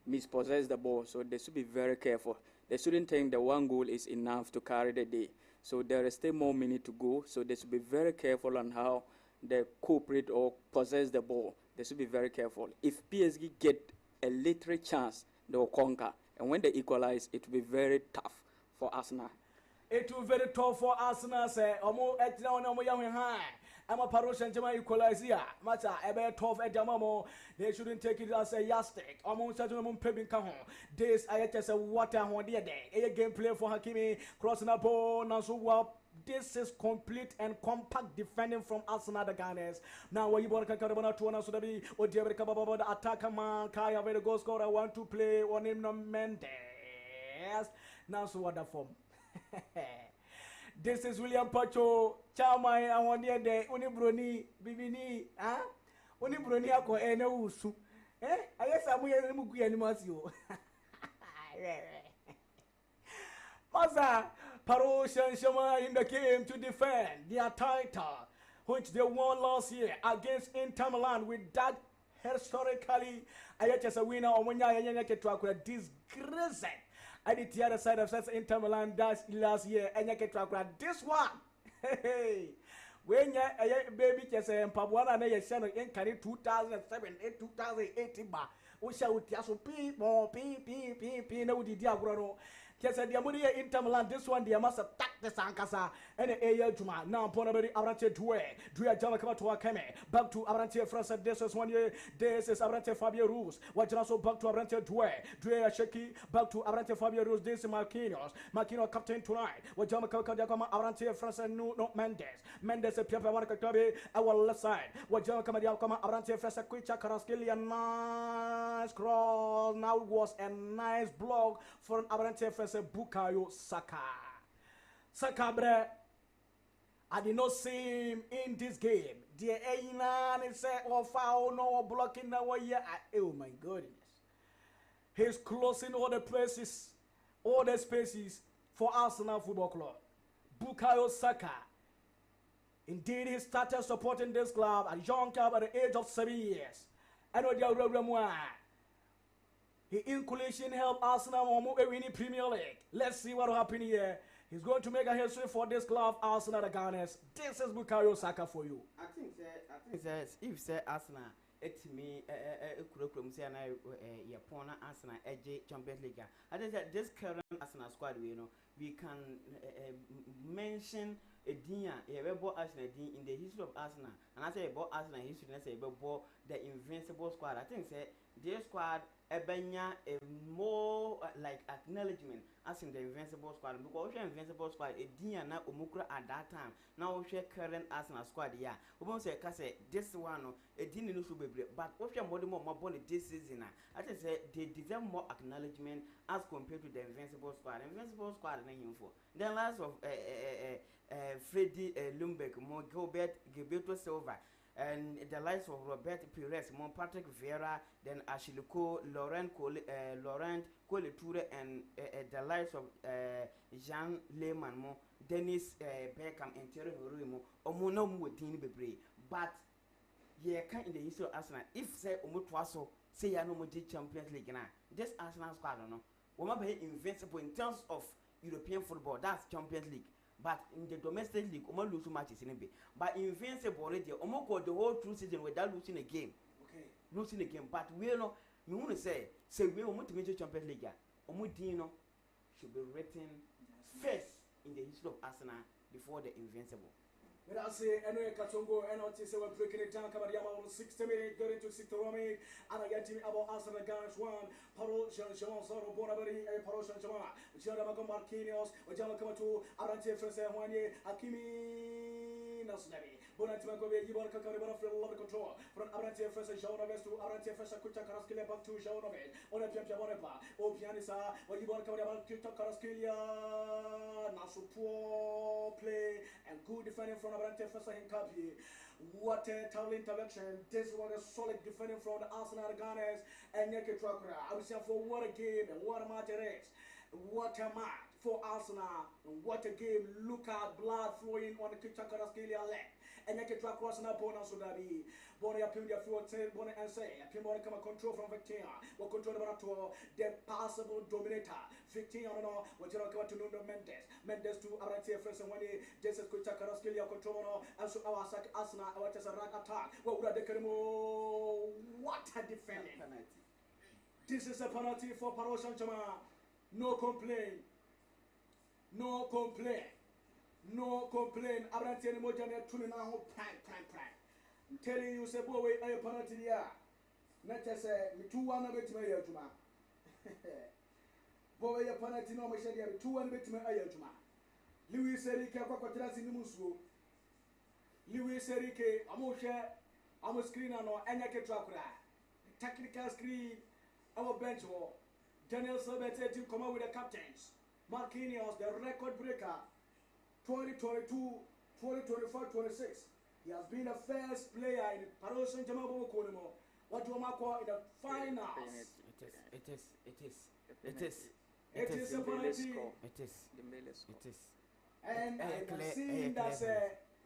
mispossess the ball, so they should be very careful. They shouldn't think the one goal is enough to carry the day. So there is still more minute to go, so they should be very careful on how they cooperate or possess the ball. They should be very careful. If PSG get a little chance, they will conquer. And when they equalize, it will be very tough for Arsenal. It will be very tough for Arsenal, say. I'm a Paris Saint-Germain equalize here. Matter a tough at Jamamo. They shouldn't take it as a yardstick. Almost such a pebbing kahon. This I just a water one day. A game play for Hakimi crossing a ball. Now so this is complete and compact defending from Arsenal the Gunners. Now when you want to carry to one so that be or the attacker man Kaya very goal scorer want to play on him no Mendes. Now so what the form. This is William Pacho, Chamai, and 1 year day, Unibroni, Bibini, ah? Unibroni, ako ene usu. I guess I'm here to Muki animals you. Maza, Paro Saint-Germain in the game to defend their title, which they won last year against Inter Milan with that historically, I just a winner on when you get to a disgrace. I did the other side of such Inter Milan last year, and you get to this one. Hey, when you baby just a Pabuana and you send in 2007 and 2018, we shall tell so people, no, the Diabro. Just a Diamuria Inter Milan, this one, the must attack the Sankasa and the Aya Juma. Now, Ponabari Abrante Due, Jamaka to Akame, back to Abrante France. This is 1 year, this is Abrante Fabio Rus. What also back to Abrante Due, Sheki, back to Abrante Fabio Rus. This is Marquino captain tonight. What Jamaka Abrante France and no Mendes, a Pia Club, our left side. What Jamaka Abrante France, Quicha Karaskili, and nice cross. Now was a nice block for Abrante France. Bukayo Saka. Saka bre. I did not see him in this game. The Ainan is or foul no blocking now yeah. Oh my goodness. He's closing all the places, all the spaces for Arsenal Football Club. Bukayo Saka. Indeed, he started supporting this club at young club at the age of 7 years. I know the he inclusion help Arsenal winning Premier League. Let's see what will happen here. He's going to make a history for this club, Arsenal the Gunners. This is Bukayo Saka for you. I think if say Arsenal etimi kurokurom say na Yapon Arsenal edge Champions League. I think that this current Arsenal squad we can mention a din Arsenal in the history of Arsenal, and I say about Arsenal history, and I say about the invincible squad. I think say this squad ebenya a more like acknowledgement as in the invincible squad, because we invincible squad a din na omukura at that time. Now we current Arsenal squad we won't say this one a din no so bebre, but we more this season. I think say they deserve more acknowledgement as compared to the invincible squad. Invincible squad na him for then last of Freddie Lumbeck, more Gilbert Gilberto Silva, and the likes of Robert Pires, more Patrick Vieira, then Ashley Cole, Laurent Cole Toure, and the likes of Jean Lehmann, more Dennis Beckham, and Thierry Henry, or no more Dean Bebre. But yeah, kind in the history of Arsenal, if say Omutwaso say ya no more Champions League now, this Arsenal squad no, we might be invincible in terms of European football. That's Champions League. But in the domestic league, we lose matches in it. But invincible already, we got the whole 2 season without losing a game. Okay. Losing a game. But we know, you want to say we want to make Champions League. Omudino should be written first in the history of Arsenal before the invincible. But I say, anyway, Katongo, and I'll say we're breaking it down. Kabariyama 60 minutes, going to 60 minutes. And I get me about Arsenal Gunners 1. Paro Shanshon, Soro Bonabari, Paro Shanshon, Jadamago Marquinhos, Ojama to Arante Frese Hwanye, Hakimi Nasnabi. Bonatimago, you want to come over from love control. From Arante Frese Jonaves to Arante Frese Kuta Karaskilia back to Jonaves. On a Piampa Bonepa, O Pianisa, or you want to come about Kuta Karaskilia, Nasupo play, and good defending from what a total intervention. This was a solid defending from the Arsenal Gunners and Yeke Trakra. I would say for what a game and what a match it is. What a match for Arsenal and what a game. Look at blood flowing on the Kitchakaraskilia leg. And Yeke Trakra Arsenal bonus would be Bonnie appeal their few 10 Bonnie and say appeal more come control from Victoria. What control about the possible dominator. Victoria no what you come to Nuno Mendes to Arante Friends and when he just Kitchakaraskilia control and so our Arsenal what is a right attack. What would they what a defending. This is a penalty for Paris Saint-Germain. No complaint. No complaint. No complaint. Arante ni moja ne tuni na ho prime. I'm telling you say boy a penalty there. Not just me 2-1 na betima ya juma. Boy a penalty no me share there 2-1 betima ya juma. Luis Enrique kwa kwatira sini musuo. Luis Enrique amo screen no enya ketrakura. Technical screen our bench war. Daniel Silvete to come out with the captains. Marquinhos, the record breaker. 2022, 2025, 26. He has been the first player in Paris Saint-Germain. What do you call in the finals? It is a penalty. It is. And I can see that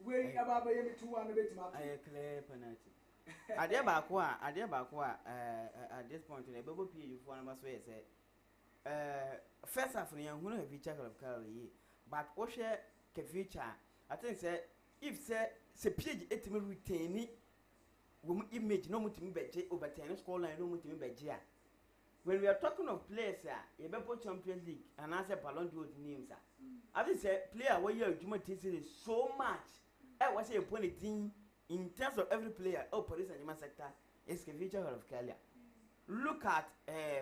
way about me 2-1 bit match. I clear penalty. At this point in the Bible you for number say first half you who have feature of Carly, but what share future I think say if say page 8 me retain image no mutim beje over 10 score line no mutim beje. When we are talking of players you better Champions League and answer Ballon d'Or names I think say player where you is so much I was say point in terms of every player, Paris Saint-Germain sector is the future of Kalia. Look at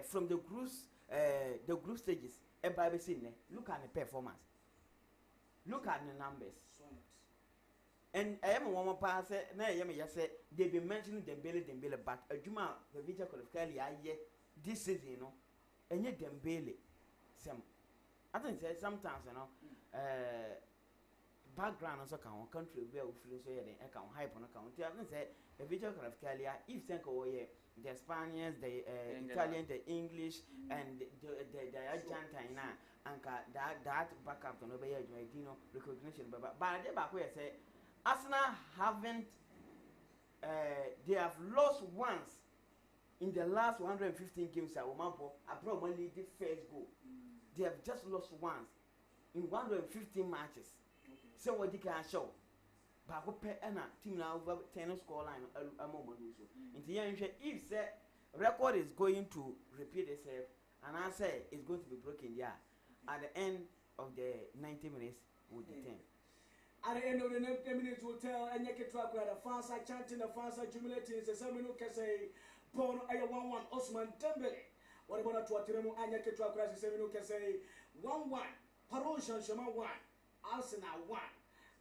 from the group stages, look at the performance. Look at the numbers. And I am one more pass. They've been mentioning Dembele, but Juma the future of Kalia this season, and yet Dembele. I think sometimes background also can country where we feel so yeah account hype on account. I can say the video of Kalia if think the Spaniards, the Italian, the English and the Argentine and that backup to nobody recognition but they back where say Arsenal haven't they have lost once in the last 115 games at Wamampo abroad only the first goal. They have just lost once in 115 matches. So what you can show baako pɛ ɛna team na over 10 score line ama ɔmo do so nti yɛn hwɛ if say record is going to repeat itself and I say it's going to be broken at the end of the 90 minutes we'll determine. At the end of the 90 minutes, we'll tell Anyake Trakura, the fans are chanting, the fans are jubilating. The Saminu can say, Bono Aya 1-1, Osman Dembele. What about Tuatiremu, Anyake Trakura, the Saminu can say, 1-1, Paroshan Shama 1, Arsenal 1.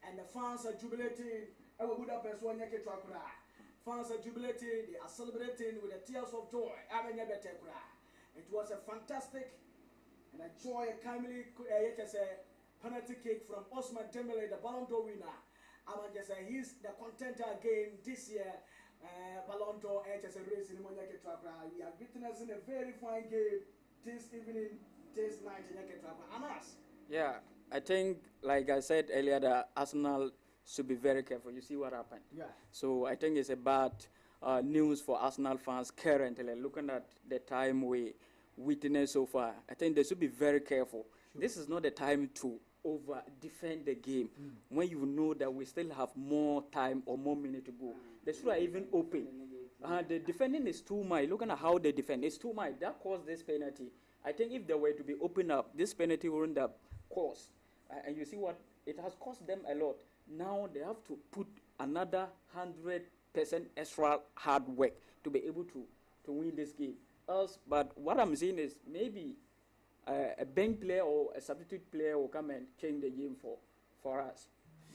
And the fans are jubilating. Ewa Budapest, Anyake Trakura. Fans are jubilating, they are celebrating with the tears of joy. Anyake Trakura. It was a fantastic and a joy, a kindly, penalty kick from Osman Dembele, the Ballon d'Or winner. I want to say he's the contender again this year. Ballon d'Or HSA race in Monyake Trakra. We are witnessing a very fine game this evening, this night in Monyake Trakra. Anas. Yeah, I think, like I said earlier, that Arsenal should be very careful. You see what happened. Yeah. So I think it's a bad news for Arsenal fans currently. Looking at the time we witnessed so far, I think they should be very careful. Sure. This is not the time to over defend the game when you know that we still have more time or more minute to go. The should are even open. The defending is too much. Looking at how they defend, it's too much. That caused this penalty. I think if they were to be opened up, this penalty wouldn't have caused. And you see what it has cost them a lot. Now they have to put another 100% extra hard work to be able to win this game. But what I'm saying is maybe a bench player or a substitute player will come and change the game for us.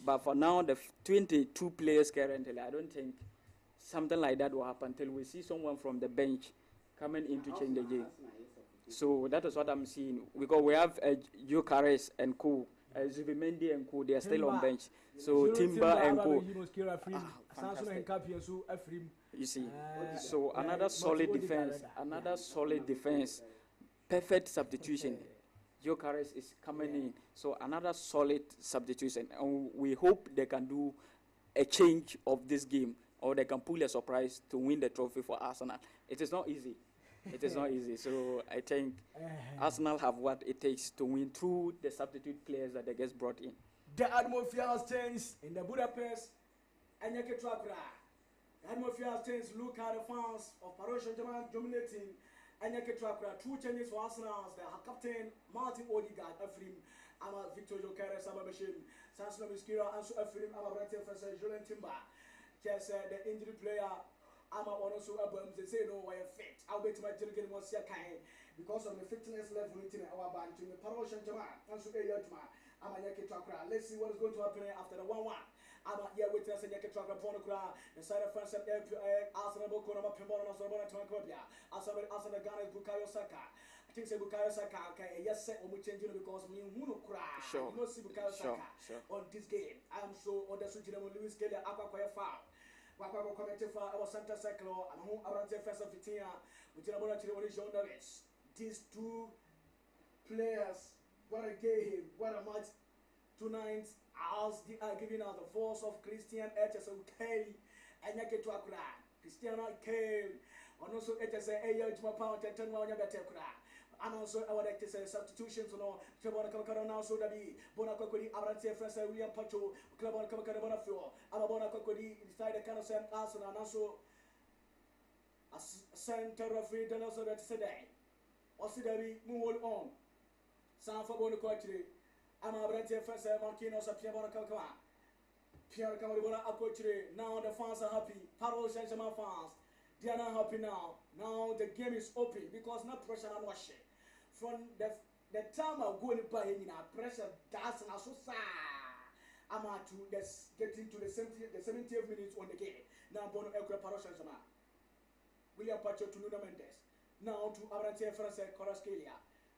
But for now, the 22 players currently, I don't think something like that will happen until we see someone from the bench coming in to change the game. So that is what I'm seeing. Because we have Gyökeres and Co, Zubimendi and Co, they are still on bench. So Timber and Co. You see, so another solid defense, perfect substitution. Gyökeres is coming in, so another solid substitution. And we hope they can do a change of this game, or they can pull a surprise to win the trophy for Arsenal. It is not easy. It is not easy. So I think Arsenal have what it takes to win through the substitute players that they get brought in. The atmosphere stands in the Budapest and Anyake Trakra. The atmosphere stands. Look at the fans of Paris Saint-Germain dominating Anyake Trakra. Two changes for Arsenal. The captain Martin Odegaard, Ephraim, Ama Victor Gyökeres, Ama Bashim, Sansino Miskira, and so Ephraim, Ama Brante Fesa, Julian Timber. Just the injury player. I'm also albums. They say no, I am fit. I'll bet my children was kind because of the fitness level in our band to the Paris Saint-Germain. And so I'm a Anyake Trakra. Let's see what is going to happen after the 1-1. I'm here with us in Anyake Trakra Ponokra. The side of France and Arsenal Bokona Pembona Sorbona Tamakobia. Arsenal Ghana Bukayo Saka. I think say Bukayo Saka. Okay, yes, sir. We change because me who cry. Sure. You know, see Bukayo Saka on this game. I am so on the switch. Lewis Kelly Aqua foul. Wakwa commented for our Santa Cyclo and who around the first of Vitia, which are about to these two players, what a game, what a match tonight. As they are giving us the force of Christian HSO K and Anyake Trakra, Cristiano K, and also HSA Juma Pound and 10 1 and also our substitutions on Chabona Kamakara so that be Bonacodi, Abrante, Francis, William Pacho, Clabon Kamakara Bonafio, Ababona Cocodi, inside the kind of Sam Arsenal, and also a center of freedom also that today. Also, we move on. San Fabona Coachre, Amabrante, Francis, Marquinos, Piabona Kakama, Pierre Camaribona Acochre. Now the fans are happy. Paros Saint-Germain fans, they are not happy now. Now the game is open because not pressure and washing. From the time I go in by in pressure, that's and so sad. I'm to get into the 70th minutes on the game. Now Bono Elcra Paros Saint-Germain. William Pacho to Nuno Mendes. Now to Abrante France Corascalia.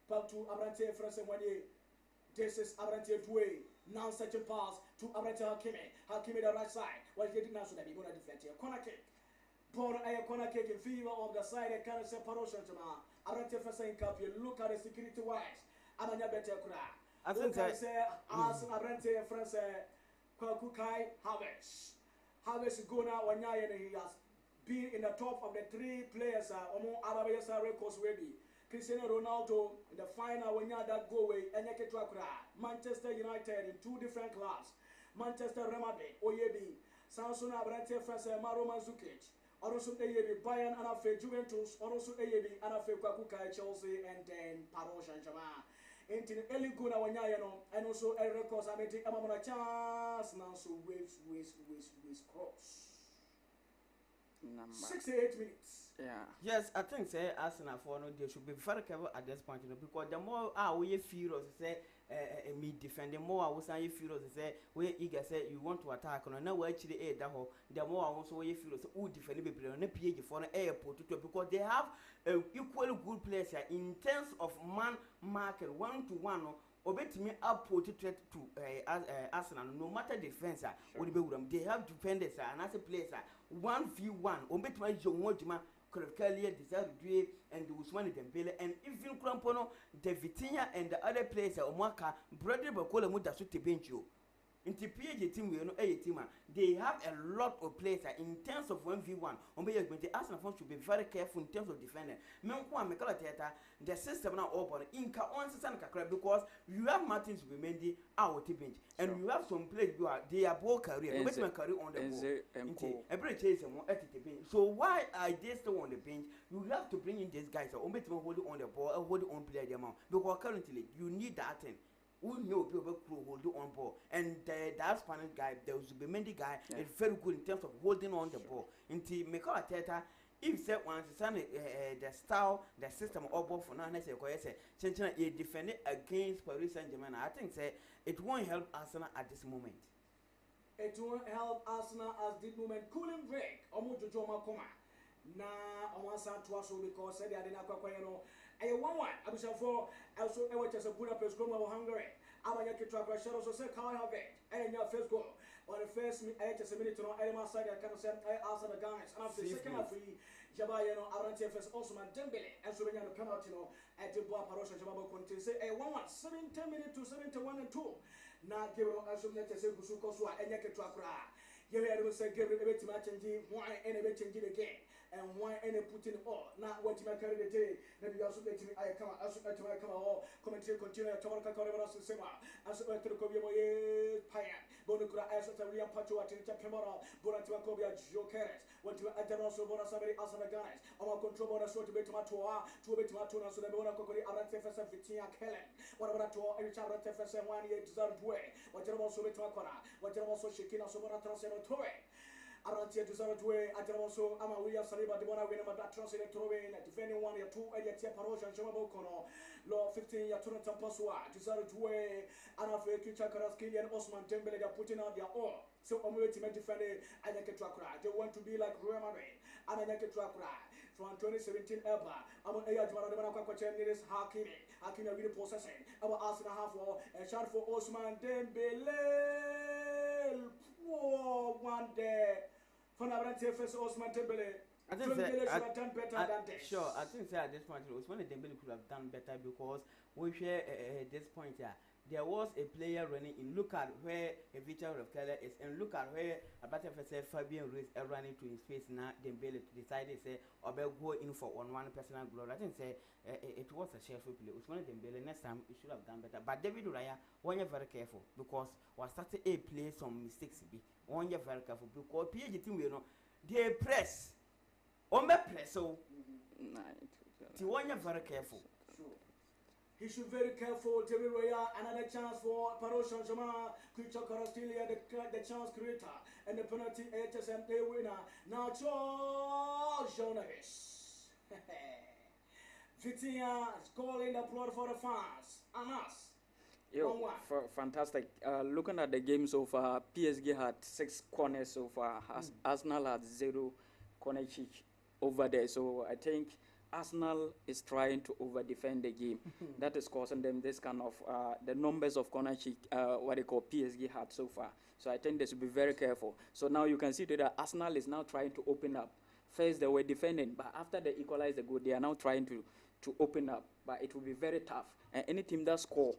Back to Abrante France one year. This is Abrante Dway. Now such a pass to Abrante Hakimi. Hakimi the right side. What he did now so that he going to deflect here. Corner kick. Born a corner kick in favor of the side and can't say Paros Saint-Germain. Abrante France in Cup. You look at the security wise. Amanya better cry. I think I say Arsenal Abrante France Kwakukai Havertz. Havertz go now when he has been in the top of the three players among Arabia records maybe. Cristiano Ronaldo in the final when you that go away Anyake Trakra. Manchester United in two different clubs. Manchester Remade, Oyebi, Samson Abrante Francis Maro Mandzukic, also Ayebi, Bayern and Afe Juventus, also Ayebi and Afe Kwakuka, Chelsea, and then Paris Saint-Germain. Into Eli Guna Wanyano, and also a record I make Amamona chance now so waves cross. 68 minutes. Yeah. Yes, I think say Arsenal for no they should be very careful at this point, you know, because the more we furious say me defending more I was say furious say we eager say you want to attack on now we actually that whole the more I also we furious who defend be play on the PG for the airport because they have equally good players here in terms of man market 1-to-1 obetimi apport to Arsenal no matter defense what they have defenders and as a players 1v1 obetimi jomojima Kvaratskhelia Desire and the Usmani Dembele and even Krampono the Vitinha and the other players Omaka brother Bakola Muda Suti Benjo into PG team we know a team they have a lot of players in terms of 1v1 the Arsenal fans should be very careful in terms of defending the system now open in on because you have Martins Bimendi out the bench and you have some players they are ball career on the ball every chase at the bench so why are they still on the bench you have to bring in these guys hold on the ball hold on play the amount because currently you need that thing. Who know people who hold on ball and that Spanish guy, there was a Mendy guy, is very good in terms of holding on the ball. Into Mikel Arteta, if said once the style, the system of ball for now, I say, he defended against Paris Saint-Germain. I think say it won't help Arsenal at this moment. It won't help Arsenal at this moment. Cooling break. Omo Jojo Makoma. Na Omansa Twaso because they are not quite I want I was for also I went to Budapest Roma of Hungary. I want to track a shadow so say can I have it and your first goal on the first I just a minute on Elma side I can send I asked the guys and after the second half Jabayano Arante first Osman Dembele and so when you come out at the Boa Parosha Jababa Conte say I want 70 minutes to 71 and 2 now give us some letters say Busuko and Yaki Trakra. You hear them say give it a bit to match and why and a bit change it again. And why any putting all not what you carry the day that you also let me I come all commentary continue to talk about Sema as well to the Kobe Payan Bonukura as a real patio at Pemora Bonatua Kobia Jokeres what you add also Bonasabri as the guys our control bonus to be tomato to be tomato so the Bona Kokori Arantefes Vitia Kellen what about to Richard Tefes 1 year deserved way what you also be Twakora what you also Shikina Sobona Transfer Toy Arantia to Zaratway, I also Amaria Saliba, the one I win about that translated throwing, defending 1 year 2 Edia Parosha, Jomabokono, Law 15 year Tunata Pasua, to Zaratway, Anafe Kichakaraski and Osman Dembele are putting out their all. So I'm waiting to defend it. I like a track ride. They want to be like Real Madrid. And I like a track ride. From 2017 ever, I'm on Ayat Maradona Hakimi really possessing. I will ask and a half for a shot for Osman Dembele. Whoa, one day. Osman Dembele. I think should have done better than this. Sure, I think at this point Osman Dembele could have done better because we share this point here. There was a player running in. Look at where Victor Kvaratskhelia is, and look at where Abate Fabian Ruiz is running to his space now. Dembele decided say Obel go in for one personal glory. I think say it was a shameful play. Osman Dembele next time he should have done better. But David Raya, one you're very careful because we started a play some mistakes. One you're very careful because PG team we know they press. On press so. One you're very careful. He should be very careful. David Roya, another chance for Paris Saint-Germain. Kvaratskhelia, the chance creator and the penalty HSMA winner. Now George Jonas. Vitinha is calling the applaud for the fans and us. Fantastic. Looking at the game so far, PSG had 6 corners so far. Arsenal had 0 corner kick over there. So I think Arsenal is trying to over-defend the game. That is causing them this kind of the numbers of corner kick, what they call PSG had so far. So I think they should be very careful. So now you can see that Arsenal is now trying to open up. First they were defending, but after they equalized the goal, they are now trying to open up. But it will be very tough. And any team that score,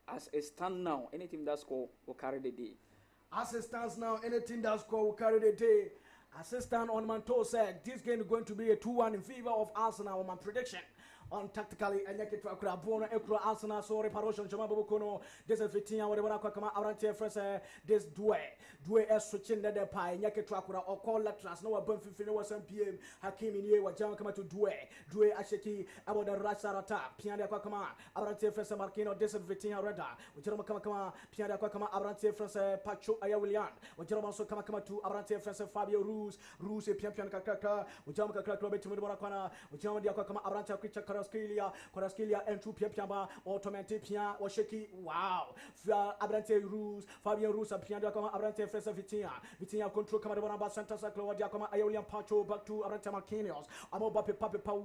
as it stands now, any team that score will carry the day. As it stands now, any team that score will carry the day. Assistant on Manto said this game is going to be a 2-1 in favor of Arsenal. My prediction on tactically and yake to akura bono ekura Arsenal so reparation chama bokono this is 15 whatever kama abrante friends this due is switching the pie yake to akura or call latras no abon 15 was PM Hakimi ni wa jama kama to due asheki about the Rasarata pianda kwa kama abrante friends Marquino this is 15 reda ujiroma kama pianda kwa kama abrante friends Pacho aya William ujiroma so kama to abrante friends Fabio Rus e pian kaka ujiroma kaka club timu bora kwana ujiroma dia kwa kama abrante Kricha Karaskelia and two piamba automatic pian washeki wow abrante Rus Fabio Rus pianda kama abrante friends Vitinha control kama bora Santa Saclo dia kama aya William Pacho back to abrante Marquinhos amo bape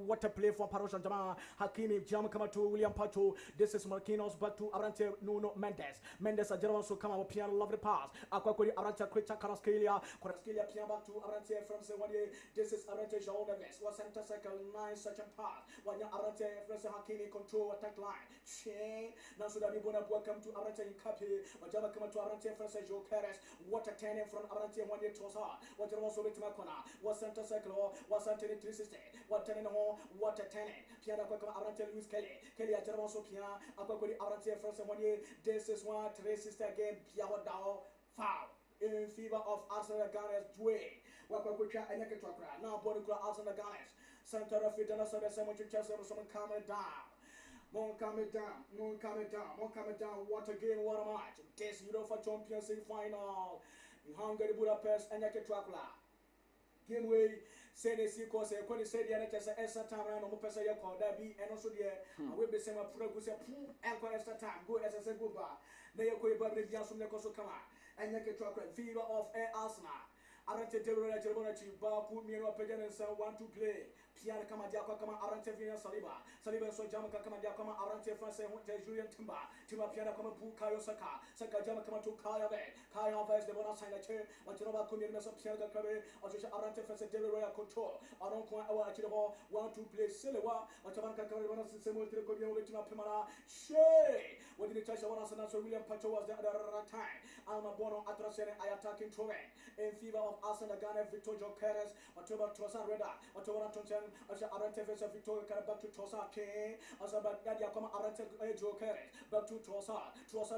what a play for Paroshan Jama Hakimi Jam kama to William Pacho this is Marquinhos back to abrante Nuno Mendes a general so come up piano lovely pass akwakori abrante Kricha Karaskelia pian back to abrante from Sewadi this is abrante Jean Neves was Santa Saclo nice such a pass when abrante friends Hakimi control attack line now so that we welcome to abrante Kapi Jama kama to abrante friends Joe Perez what a turning from abrante one year Tosa what also with Makona was Santa Saclo was Santa 360 what turning home what a turning piano kwa kama abrante Luis Kelly a general so piano akwakori abrante friends one year this is 360 again piano down foul in favor of Arsenal Gunners Dwayne wakwakucha anyake twakra now body kula Arsenal Gunners center of it and so someone to chase someone calm down what a game what a match this UEFA Champions League final in Hungary Budapest anyake twakra game way say they see cause when they say the NHS extra time around no person you call that be and also there we be say my progress and extra time go as I say go back na you go back the so come and you can fever of Arsenal Arante Deborah Jerbona Chiba put me up again and say want to play Piana kama diakwa kama Arante Vina Saliba so jama kama diakwa kama Arante France Julian Timba Piana kama Bukayo Saka jama kama to Kaya Havertz the bonus sign a chair what you know about community of Piana Kabe or Arante France Deborah control I don't quite our actually want to play Silewa what you want kama semo to go with Pimara Shay what did the church of so William Pacho was the other time Alma Bono Atrasene I attacking Torren in favor of Arsenal Ghana Victor Jokeres October Trosa Reda October Tonchen Arante Vesa Victor back to Trosa King Asaba Nadia Kama Arante Jokeres back to Trosa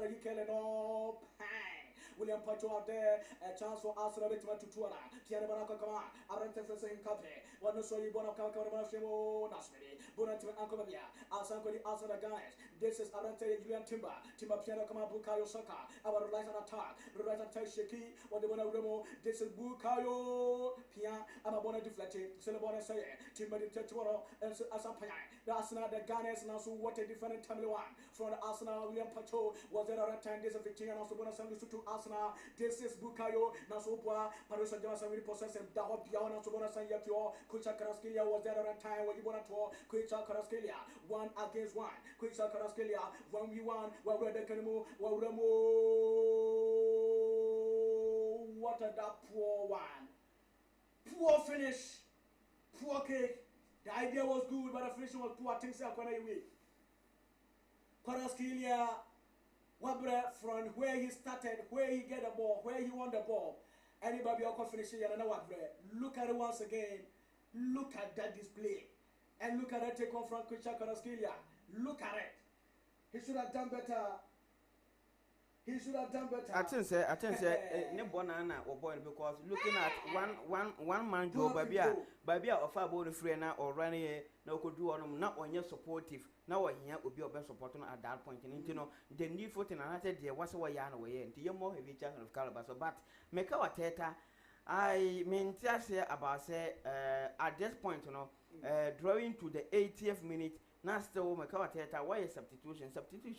he killed no pain William Pacho out there a chance for Arsenal to Tuana Tiana Banaka Kama Arante Vesa in Cape one so you bona Kama Shemo Nasmedi Bonat Ankobia Arsenal Guys this is Arante Julian Timba Piano Kama Bukayo Saka our right attack Sheki what they wanna remo this is Bukayo Pia I'm a bona deflecting Celebona say Timba Tetuano and Asapaya the Arsenal the Gunners now so what a different family one from the Arsenal William Pacho was there at time this is 15 and also bona send to Arsenal this is Bukayo now so Paris Saint-Germain really possess him that hope Piano so bona send Yakio Kucha Karaskelia was there at time when you wanna tour Kucha Karaskelia 1 against 1 Kucha Karaskelia 1v1 we're the Kanemo what a that poor one. Poor finish. Poor kick. The idea was good, but the finish was poor. Things are going away. Kvaratskhelia, Wabre from where he started, where he get the ball, where he won the ball. Anybody else finish it, and Wabre. Look at it once again. Look at that display. And look at that take on from Kvaratskhelia. Look at it. He should have done better. He should have done better. I think say, ne bonana or boy because looking at one man go babia of our body free now or running no could do on not on your supportive. Now here will be your best supporting at that point. And you know the need for another day was away and away and your more heavy chance of caliber. So but make our teta. I mean just say about say at this point, you know, drawing to the 80th minute. Now still make our theater why a substitution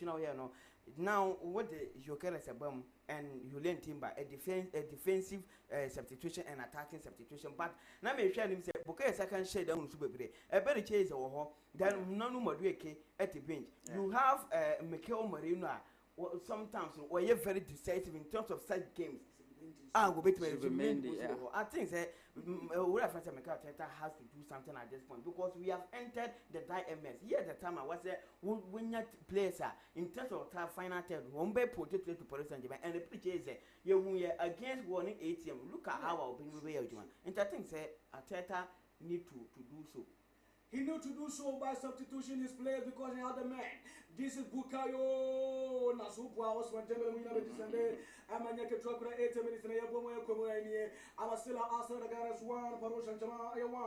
now here no now what the Joker is about and you learn timber a defensive substitution and attacking substitution but now me share him say because second shade down to be a better chase or then no more at the bench you have Mikel Merino sometimes where you're very decisive in terms of such games. I think that whatever Arteta has to do something at this point because we have entered the MS. Here at the time I was there winner players in terms of final third, one by protected to Paris Saint-Germain and the pitch is you against warning ATM. Look at how I'll be with you. And I think that Arteta need to do so. He knew to do so by substitution his players because he had a man. This is Bukayo Nasupwa was when Jemel Wina descended. Amanyaka Trakura 8 minutes and a woman I'm still Arsenal the guys 1, Paroshan Jama 1.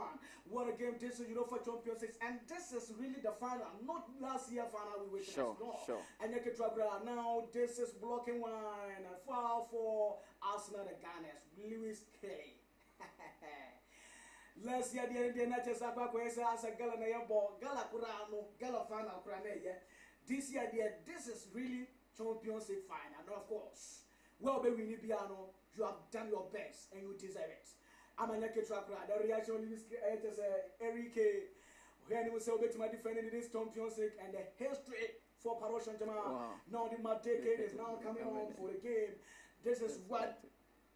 What a game this is Europa Champions 6, and this is really the final, not last year final we witnessed. Sure. And Yaka Trakura now this is blocking one and foul for Arsenal the Gunners. Lewis Kelly. Let's see the end of the as a gala ball, Gala Kurano, Gala final Kurane. This year, this is really Champions League final. And of course, well, baby, Nibiano, you have done your best and you deserve it. I'm a naked tracker. The reaction is Eric, when he was so big to my defending this Champions League and the history for Paroshan Jamal. Now the decade is now coming on for the game. This is what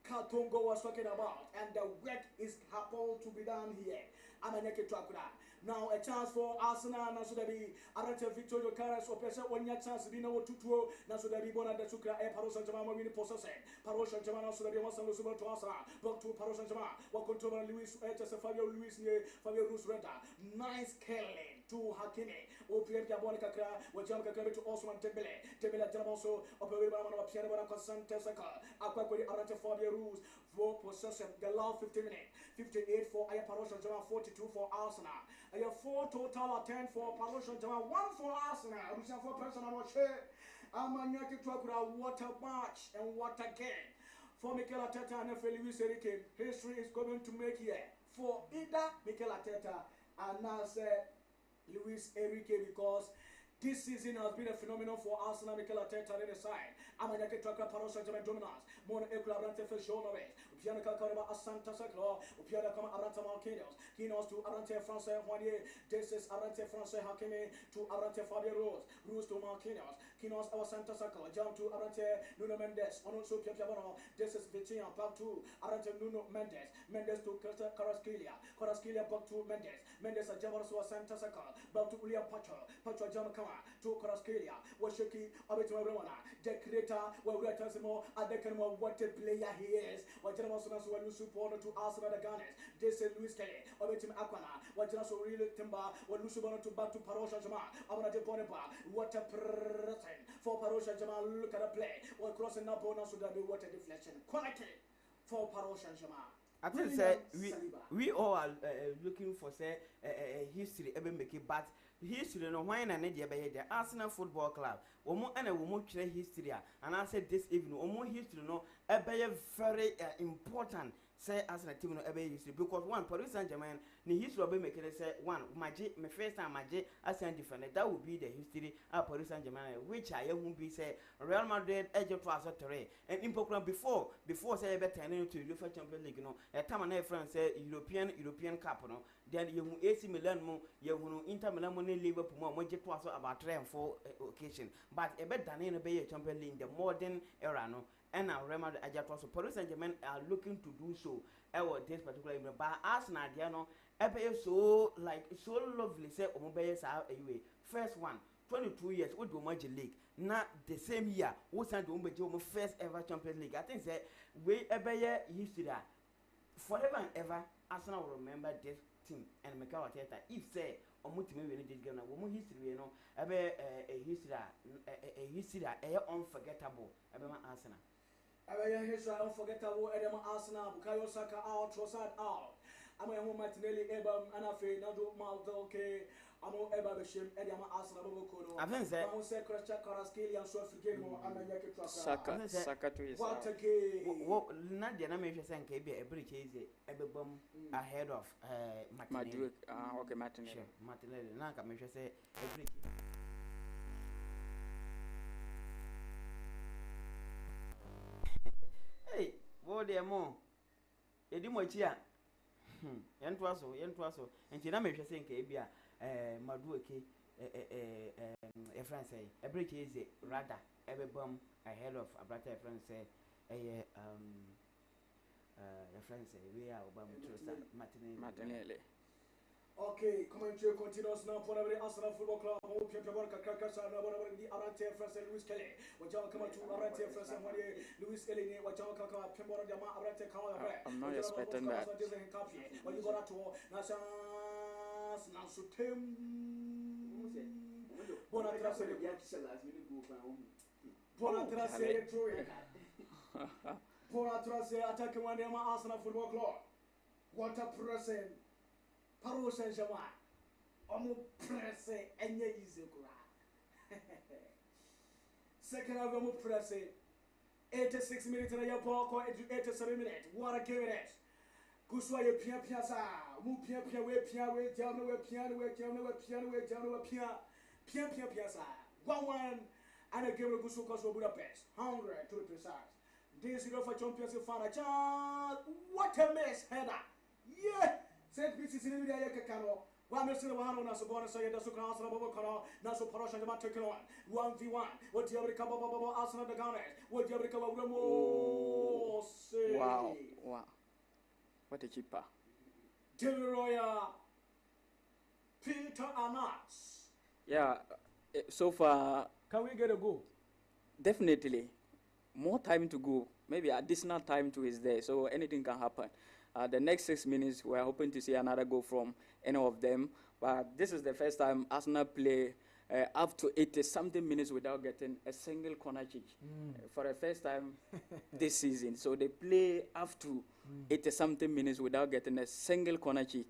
Katongo was talking about, and the work is supposed to be done here. I'm a naked tracker. Now a chance for Arsenal. Now so that be Arante Victorio Caras or Pesa 1 year chance to be no 2-2. Now so that be Bona de Sucra and Paroshan Jama winning possession. Paroshan Jama so that be one solo super to Arsenal. Back to Paroshan Jama. What control Luis Fabio Luis Fabio Rus Reda. Nice killing to Hakimi. OPM Yabonica Kra, what Jam Kakari to Osman Dembele. Dembele Jamaso, Operator of Piano Consante Saka. Aquaquari Arante Fabio Rus for possession. The last 50 minutes. 58 for Aya Paroshan Jama, 42 for Arsenal. I have 4 total, 10 for Paroshan Jama, 1 for Arsenal. I'm saying for personal share. I'm a Nyaki Trakura, what a match and what a game. For Mikel Arteta and Luis Enrique, history is going to make here. For either Mikel Arteta and now Luis Enrique, because this season has been a phenomenon for Arsenal. Mikel Arteta on the side. I'm a Nyaki Trakura, Paroshan Jama dominance. Mono Ekulabante for Jonoves. Piano Kakaraba Asanta Sacro, Piano Kama Aranta Marquinhos, Kinos to Arante Francais Juanier, this is Arante Francais Hakimi to Arante Fabio Rose, Rose to Marquinhos, Kinos our Santa Sacro, jump to Arante Nuno Mendes, also Piano, this is Vitinha, back to Arante Nuno Mendes, Mendes to Carasquilia, Carasquilia back to Mendes, Mendes a Javaso Santa Sacro, back to William Pacho, Pacho Jamakama to Carasquilia, Washiki, Abitu Romana, the creator, where we are telling more, Adekanmo, what a player he is, what when you support to Arsenal the Gunners, this is Luis Kelly, or Tim Aquana, what just really timber, when you support to back to Parosha Jama, I'm going to what a present for Parosha Jama, look at the play, or crossing up bonus would be what a deflection. Quality for Parosha Jama. I think say we all are looking for say history ever make it, but history no why na dey be the Arsenal Football Club omo ana wo mo twere history and I said this evening omo history no be very important say Arsenal team no be history because one Paris Saint-Germain ni history be make it say one maje me first time maje Arsenal defender that would be the history of Paris Saint-Germain which I won't be say Real Madrid Egypt was a three and in program before say be turning to UEFA Champions League no a time na friend say European Cup no then you AC Milan mo you Inter Milan mo Liverpool mo je to about 3 and 4 occasion but e be than be Champions League in the modern era no and now Real Madrid Ajax Paris Saint-Germain are looking to do so this particular event but Arsenal they no so like so lovely say omo say anyway first one 22 years we do Major League na the same year we send the first ever Champions League I think say we history forever and ever Arsenal will remember this team and Mikel Arteta if say omutime we this game na wo history no a history unforgettable ma Arsenal history unforgettable Arsenal Bukayo Saka out Trossard out I'm Martinelli Ebam Anafe Nado Maldo okay I'm eba beshim edi ama Arsenal bobo kono I think say I'm say Carasquillia and so African mo amanyake traka Saka to his what again what na dia na me hwe say nka be break easy ebebam ahead of Martinelli okay Martinelli sure Martinelli na ka me hwe say break hey wo de mo edi mo chi a yento aso enti na me hwe say nka bia Madueke a friend say a break easy rather every bomb ahead of a brother friend say a friend say we are Obama Martinelli. Okay, commentary continues now for the Arsenal Football Club. Hope you have Kakasa, the Arante Francais Luis Kelly. What y'all come to Arante Francais Luis Eleni, what y'all come to Pemora Arante Kawa. I'm not expecting that. When you got to Nasa Arsenal so tem. Bonatrase Troy. Bonatrase attacking one of Arsenal Football Club. What a pressing. Paris Saint-Germain. Omo pressing enye easy kura. Second half omo pressing. 86 minutes na yapo ko 87 minutes. What a game it is. Kuswa ye pia sa. Mu pia we jam we pia sa. 1-1 and a game Gusu Koso Budapest. 100 to be precise. This is for Champions League final chance. What a mess header. Yeah. Saint Pieces in the Yakano. One Mr. Wano Naso Bonus, the Sukras of Bobocano, Naso Poroshan, the Matakan, 1v1. What do you recover Arsenal the Gunners? What do you recover Ramo? Wow. What a keeper. Roya Peter Anats. Yeah, so far. Can we get a goal? Definitely. More time to go. Maybe additional time to is there, so anything can happen. The next 6 minutes, we're hoping to see another goal from any of them. But this is the first time Arsenal play up to 80-something minutes without getting a single corner kick for the first time this season. So they play up to 80-something minutes without getting a single corner kick.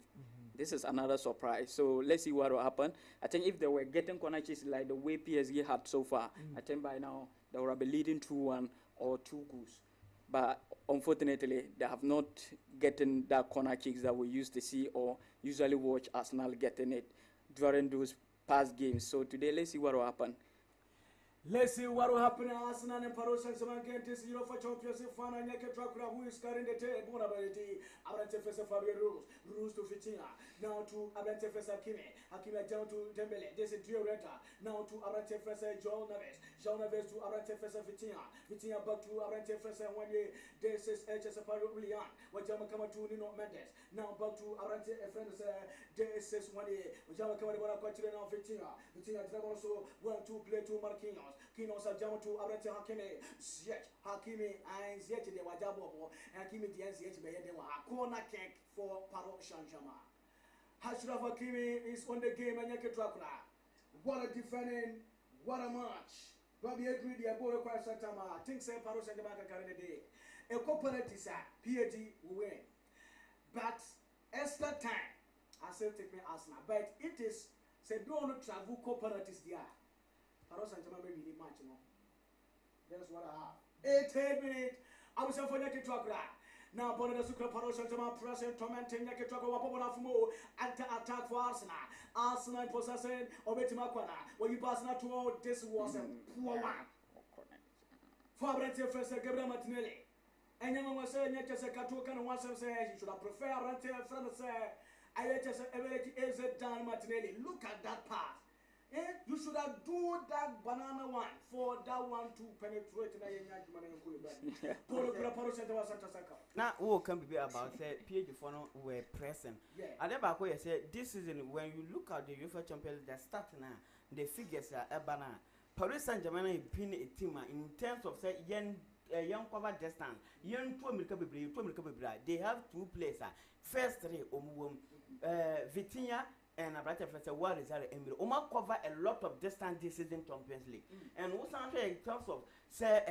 This is another surprise. So let's see what will happen. I think if they were getting corner kicks like the way PSG had so far, I think by now they would be leading 2-1 or 2 goals. But unfortunately, they have not gotten that corner kicks that we used to see or usually watch Arsenal getting it during those past games. So today, let's see what will happen. Let's see what will happen in Arsenal and Paris Saint-Germain against this Europa Champions League final. Nyeke Dracula, who is carrying the table, Abrante Fesa Fabio Rose to Fitina. Now to Abrante Fesa Hakimi down to Dembele. This is Dioreta. Now to Abrante Fesa João Neves to Abrante Fesa Fitina back to Abrante Fesa one year. This is HS Fabio Willian. What Jama come to Nino Mendes. Now back to Abrante Fesa. This is 1 year. Jama come to now Fitina also want to play to Marquinhos. Kinos are down to Abrante Hakimi. Hakimi and Ziyech de Wajabo and Hakimi the Ziyech by the corner kick for Paris Saint-Germain. Ashraf Hakimi is on the game and Nyeke Dracula. What a defending, what a match. Bobby agreed the boy requires Satama. I think say Paris Saint-Germain can carry the day. A component is PSG will win. But extra time, I still take me Arsenal. But it is said no travel component is there. Paris Saint-Germain may be match, you know. That's what I have. 8 minutes. I was for Nyeke Dracula. Now, Bonnet Sucre Paris Saint-Germain pressing, tormenting Nyeke Dracula, attack for Arsenal. Arsenal possessing Obetima Kwana. When you pass not to this was a poor one. For Brente first, Gabriel Martinelli. And you was saying, Nyeke Katukan and once say, you should have preferred Rente friend say, I just is it done Martinelli. Look at that pass. You should have do that banana one for that one to penetrate now who can be about say PSG for no were present. I never go say this season when you look at the UEFA Champions League, the start now the figures are banana. Paris Saint-Germain is being a team in terms of say young cover distance. Young 2 America they have 2 players. First 3 Vitinha and Abrante Fesa what is that Emily Oma cover a lot of distance this season Champions League. And what's in terms of say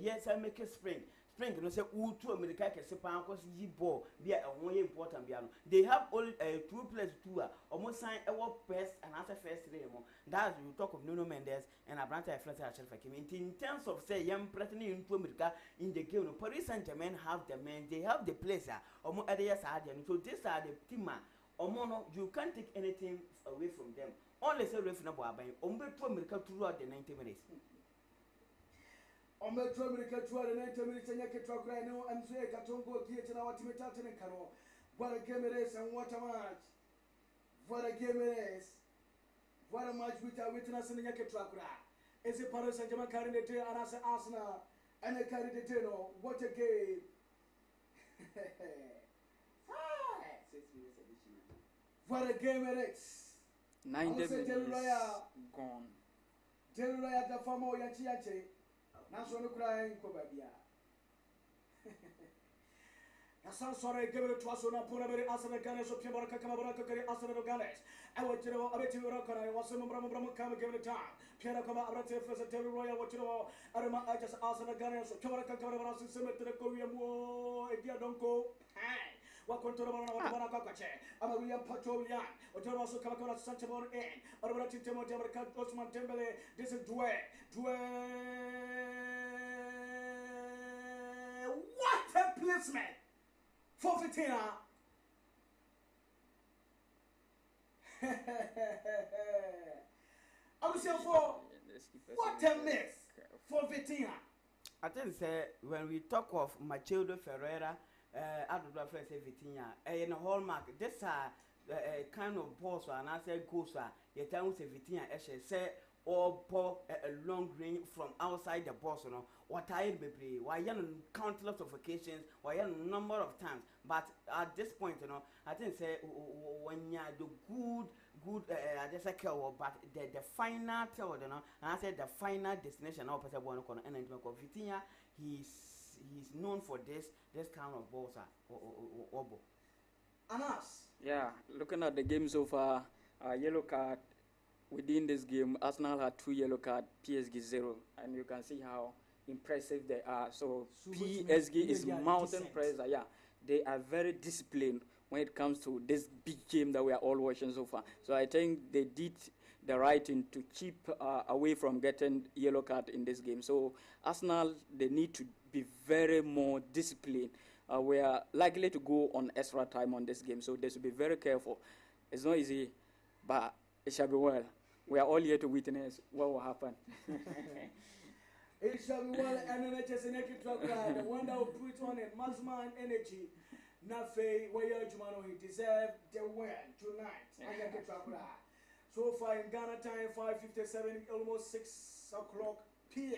yes I make a spring you know say who 2 America can say because ye ball be a one important piano. They have only 2 players two almost sign our best and after first 3 more. That's we talk of Nuno Mendes and Abrante Fesa in terms of say young pretending in 2 America in the game. Paris Saint-Germain have the men, they have the players almost others are there. So these are the team Omono, you can't take anything away from them. Only say refinable by Ombe to America throughout the 90 minutes. Ombe to America throughout the 90 minutes and Nyeke Dracula no and say Katongo get in our team and Kano. What a game it is and what a match. What a game it is. What a match with our witness in Nyeke Dracula. Is it Paris Saint-Germain carrying the day and I say Arsenal and they carry the day no. What a game. 6 minutes additional. What a game it is. 90 minutes gone. Jerry the former Yanchi. Now so no crying Kobabia. Yasan sorry give it to us on a Punaberi Asana Ganesh of Pimaraka Kamaraka Asana Ganesh. I want to know Abeti Rakana, was some Brahma Kama give it time. Piana Kama Abrate first a Terry Royal, what you know, Arama I just Asana Ganesh, Kamaraka Kamaras in Cemetery Korea Mo, Edia don't go. Hey, what control Kakache, Amaria Patrolia, or you also Kamakara Santabon in, or what you tell me, Osman Tembele, this is Dway. What a placement for Vitina. I was here for what a miss for Vitina. I think say when we talk of Machildo Ferreira, I don't know if I say Vitina, in a hallmark, this are kind of balls and I say goes, you tell me Vitina, say. Or pour a long range from outside the box, you know, what I be why countless of occasions, why a number of times. But at this point, you know, I think say when you do good, I just say but the final tell, you know, and I said the final destination, now person one corner and Vitinha, he's known for this kind of balls, Anas. Yeah, looking at the game so far, yellow card. Within this game, Arsenal had 2 yellow cards, PSG 0, and you can see how impressive they are. So PSG is mountain pressure. Yeah, they are very disciplined when it comes to this big game that we are all watching so far. So I think they did the right thing to keep away from getting yellow card in this game. So Arsenal, they need to be very more disciplined. We are likely to go on extra time on this game, so they should be very careful. It's not easy, but it shall be well. We are all here to witness what will happen. It shall be well, and then I just the one that will put on it, maximum energy. Nafe, where you he deserve the win tonight. I get the track. So far in Ghana time, 5:57, almost 6 o'clock p.m.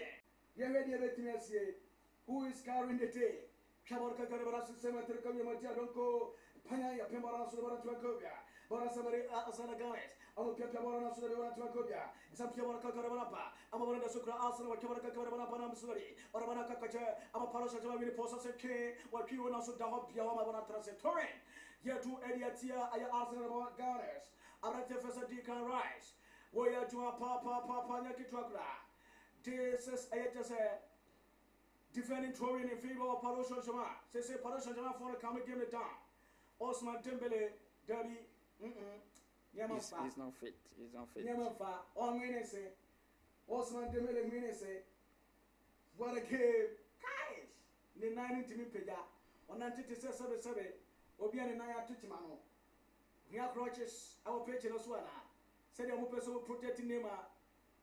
You ready to say who is carrying the day? Kamaraka Karabaras Cemetery Community, don't go. Panya, Pemaras, Barasamari Asana Ganes. I'm a Piamarana Sudana Twakobia, some Piamaraka Karabanapa, I'm a Wanda Sukra Asana, Kamaraka Karabanapa, Suri, or Manaka, I'm a Parasha Posa K, what people also Dahop Yamana Transitorin. Yet to Ediatia, I asked about Garners. I'm at the first Deacon Rice. Where you are Papa Yaki Twakra. This is a defending Torian in favor of Parosha Jama. Say Parosha Jama for a comic game it down. Osman Dembele, Derby. He's not fit. He's not fit. Yamafa, on Wednesday, Osman Dembele Wednesday, what a game. Guys, the 9 to me pega, on 97, Obian and I are Tutimano. We are crutches, our pitch in Oswana. Said the person protecting Nema,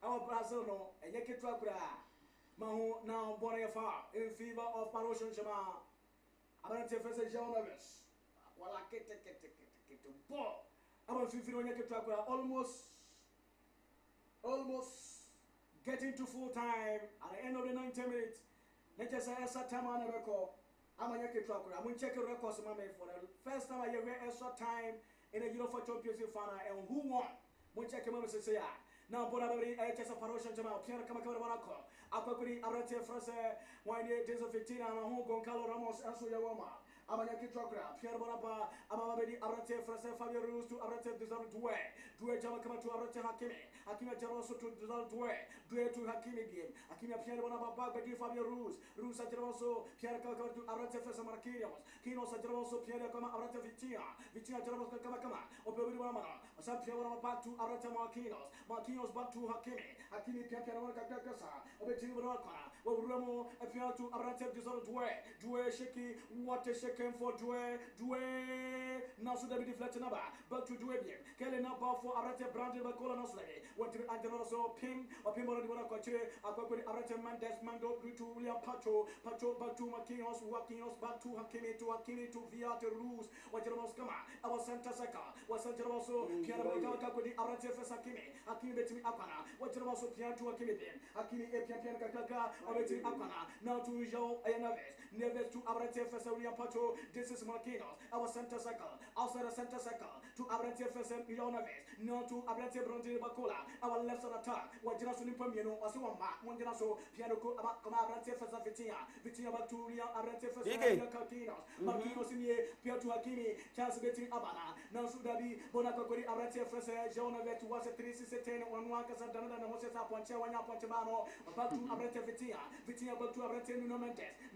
our Brazil, and Yaki Trapra. Mahu now born a far in favor of Paroshan Shama. I'm going to tell you, John Nevis. Well, I get to ball. I'm almost getting to full time at the end of the 90 minutes. Let us say extra time on the record. I'm going to check the records for the first time I hear extra time in the Euro for Champions League final and who won. We'll check him out and say, now, but I'm just a Paroshan Jamal, Pierre Kamakamako. Aquaquity, Arate France, 1 year, days of 15, and a home Goncalo Ramos, and Soyawama. Amanaki Chokra, Pierre Bonapa, Amabedi, Arate, France, Fabio Rus to Arate, Duzal Due, Due Jamakama to Arate Hakimi, Hakima Jaroso to Duzal Due, Due to Hakimi game, Hakima Pierre Bonapa, Bedi Fabio Rus, Rus Jaroso, Pierre Kaka to Arate Fesa Marquinos, Kinos Jaroso, Pierre Kama Arate Vitia, Vitia Jaros Kamakama, Obebi Ramana, San Pierre back to Arate Marquinos, Marquinos back to Hakimi, Hakimi Pierre Kakasa, Obeti Rakana, Ramo, appeal to Arate Duzal Due, Shiki, what a shake. For Due, now should be deflected but to do it. Kelly now bow for Arate Brandon Bacola Nosley. Went to Angeloso, Pim, or Pim or Dimona Coche, Aquaquid Arate Mandes, Mando, to William Pacho, back to Makinos, Wakinos, back to Hakimi to Via to Ruse, what you must come. Our Santa Saka, was Santa Rosso, Piano Kakudi, Arate Fesakimi, Hakimi Betimi Apana, what you also Piano to Hakimi, Hakimi Pian Kaka, or Abeti Akana, now to Joe Neves to Abrante Fesaria Pato. This is Marquinhos, our center circle, outside the center circle, to Abrante Fesaria Neves, now to Abrante Bronte Bacola, our left side attack, what Jerasun Pamino, Asuama, Monjanaso, Piano, Abrante Fesa Vitia Baturia, Abrante Fesaria Marquinhos, Marquinhos in here, Pietro Hakimi, Charles Betty Abana, now Sudabi, Bonacori, Abrante Fesa, Jonah Vet was a 3-6-10 on one Casandana, and Moses Aponche, Ponchemano, back to Abrante Vitia back to Abrante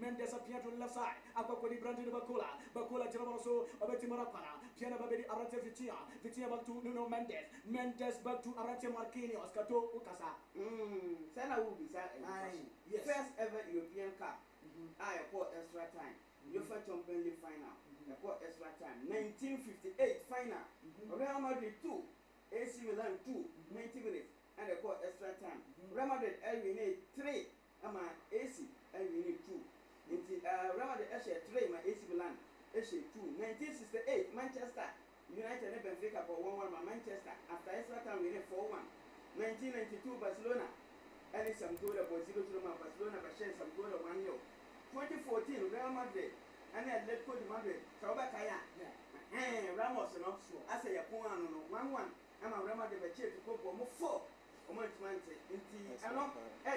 Mendes appeared to the left side. Aquacoli Brandon Bacola Geravoso, Abeti Marapana, Piana Babedi Abrante Vitia back to Nuno Mendes back to Abrante Marquinhos, Cato Ucasa. Sana will be first ever European Cup. I call extra time. UEFA Champions League final. I call extra time. 1958 final. Real Madrid 2, AC Milan 2, 90 minutes. And I call extra time. Real Madrid eliminate 3. AC eliminate 2. Real Madrid Eshe 3, my AC Milan Eshe 2. 1968 Manchester United and Benfica for 1-1 my Manchester. After extra time we need 4-1. 1992 Barcelona. And it's some good about 0-0 Barcelona but share some good 1-0. 2014 Real Madrid and then let go to Madrid. Kaya. Ramos no. I say a 1-1. I'm a Real Madrid to go for 4. At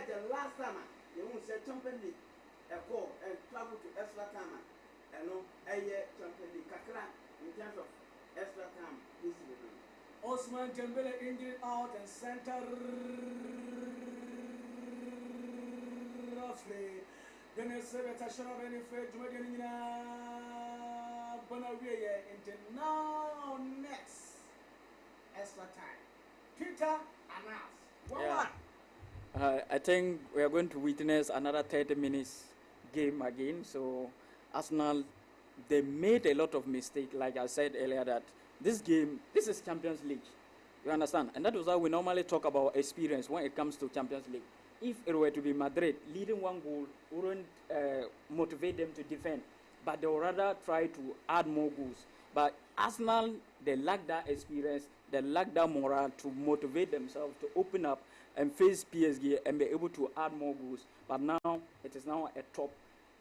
the last time, you won't say Champions League, a call and travel to extra time. And no, a year Champions League, Kakra, in terms of extra time, this is the Osman Dembele injured out and center roughly. Then a seven of any fair Jordanina Bonaria into now next extra time. Peter announced. I think we are going to witness another 30 minutes game again. So Arsenal, they made a lot of mistakes. Like I said earlier, that this game, this is Champions League. You understand? And that was how we normally talk about experience when it comes to Champions League. If it were to be Madrid, leading one goal wouldn't motivate them to defend, but they would rather try to add more goals. But Arsenal, they lack that experience, they lack that morale to motivate themselves to open up and face PSG and be able to add more goals. But now, it is now at top.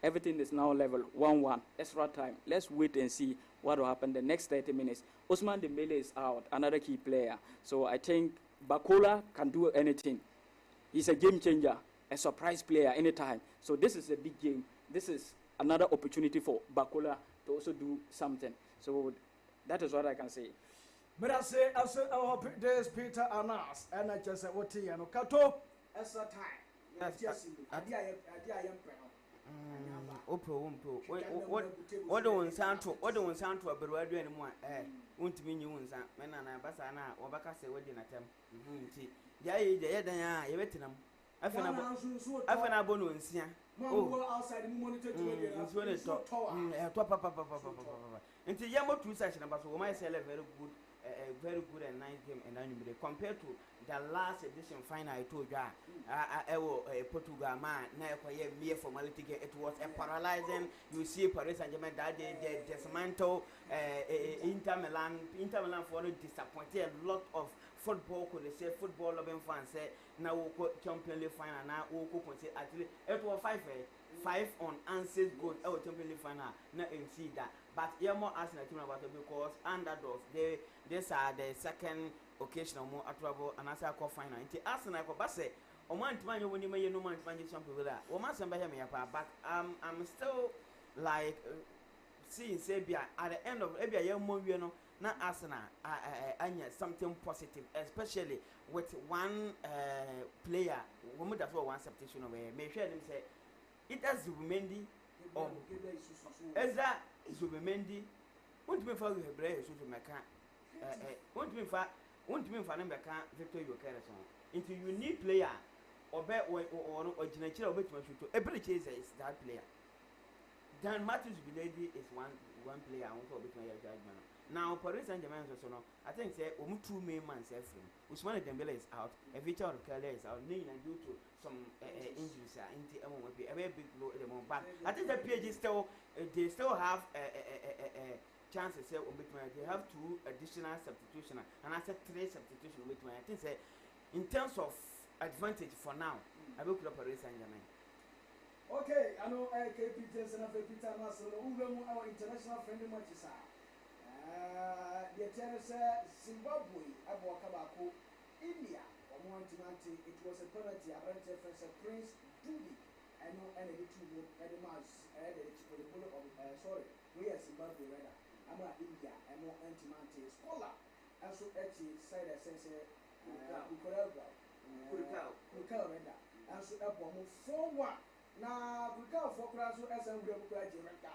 Everything is now level 1-1, extra time. Let's wait and see what will happen the next 30 minutes. Ousmane Dembele is out, another key player. So I think Bacola can do anything. He's a game changer, a surprise player anytime. So this is a big game. This is another opportunity for Bacola to also do something. So that is what I can say. But I say, there's Peter Anas, and I just said, what you know, Kato, extra time. Yes, what do sound to a berry anymore? Won't mean you won't sound. Men and Basana, or Bacase wedding attempt. Yea, you bet them. I found a bono and see. Oh, outside the monitor to until Yamo 2 sessions, but we might sell a very good and nice game and anybody compared to the last edition final I told you. I will Portugal man, now mere formality. It was a paralyzing. You see Paris Saint-Germain that they dismantle Inter Milan for disappointed a lot of football could say football loving fans say now we'll Champions League final now we'll say actually it was 5 unanswered goals our Champions League final now and see that. But yeah, more Arsenal team about it because underdogs, these are the second occasion more at trouble and as I call final. Into Arsenal, but say, on one time you when you may no man to manage something with that. Well, my son, but I'm still like seeing Sabia at the end of every year more, you know, not Arsenal, something positive, especially with one player. Woman that's what one substitution over here. May share them say it has to be Mendy or Ezra. Zubimendi won't be for the Hebrew to make won't be for number Victor Yokerson. Into you need player or bet or Genetic or bet to every chaser is that player. Dan Matthews Bilady is one player I want to bet my judgment. Now Paris Saint-Germain also no. I think say 2 main man self frame. Ousmane Dembele is out, a Victor Keller is out, due to some injuries into a very big blow at the moment. But I think the PSG still they still have a chance to say they have 2 additional substitution and I said 3 substitution I think say in terms of advantage for now I will put Paris Saint-Germain. Okay, I know KP Jensen and Peter Nassau, our international friendly matches. The tennis Zimbabwe, Abuakabako, India, or Montimanti, it was a penalty. I ran to Prince Duby. I know any two animals, for the bullet of sorry, we are Zimbabwe rather. I'm not India, I'm more anti-manti scholar. And so actually side a sense Kukurelga, rather. And so a bomb 4-1. Now, we go for class as a real graduate.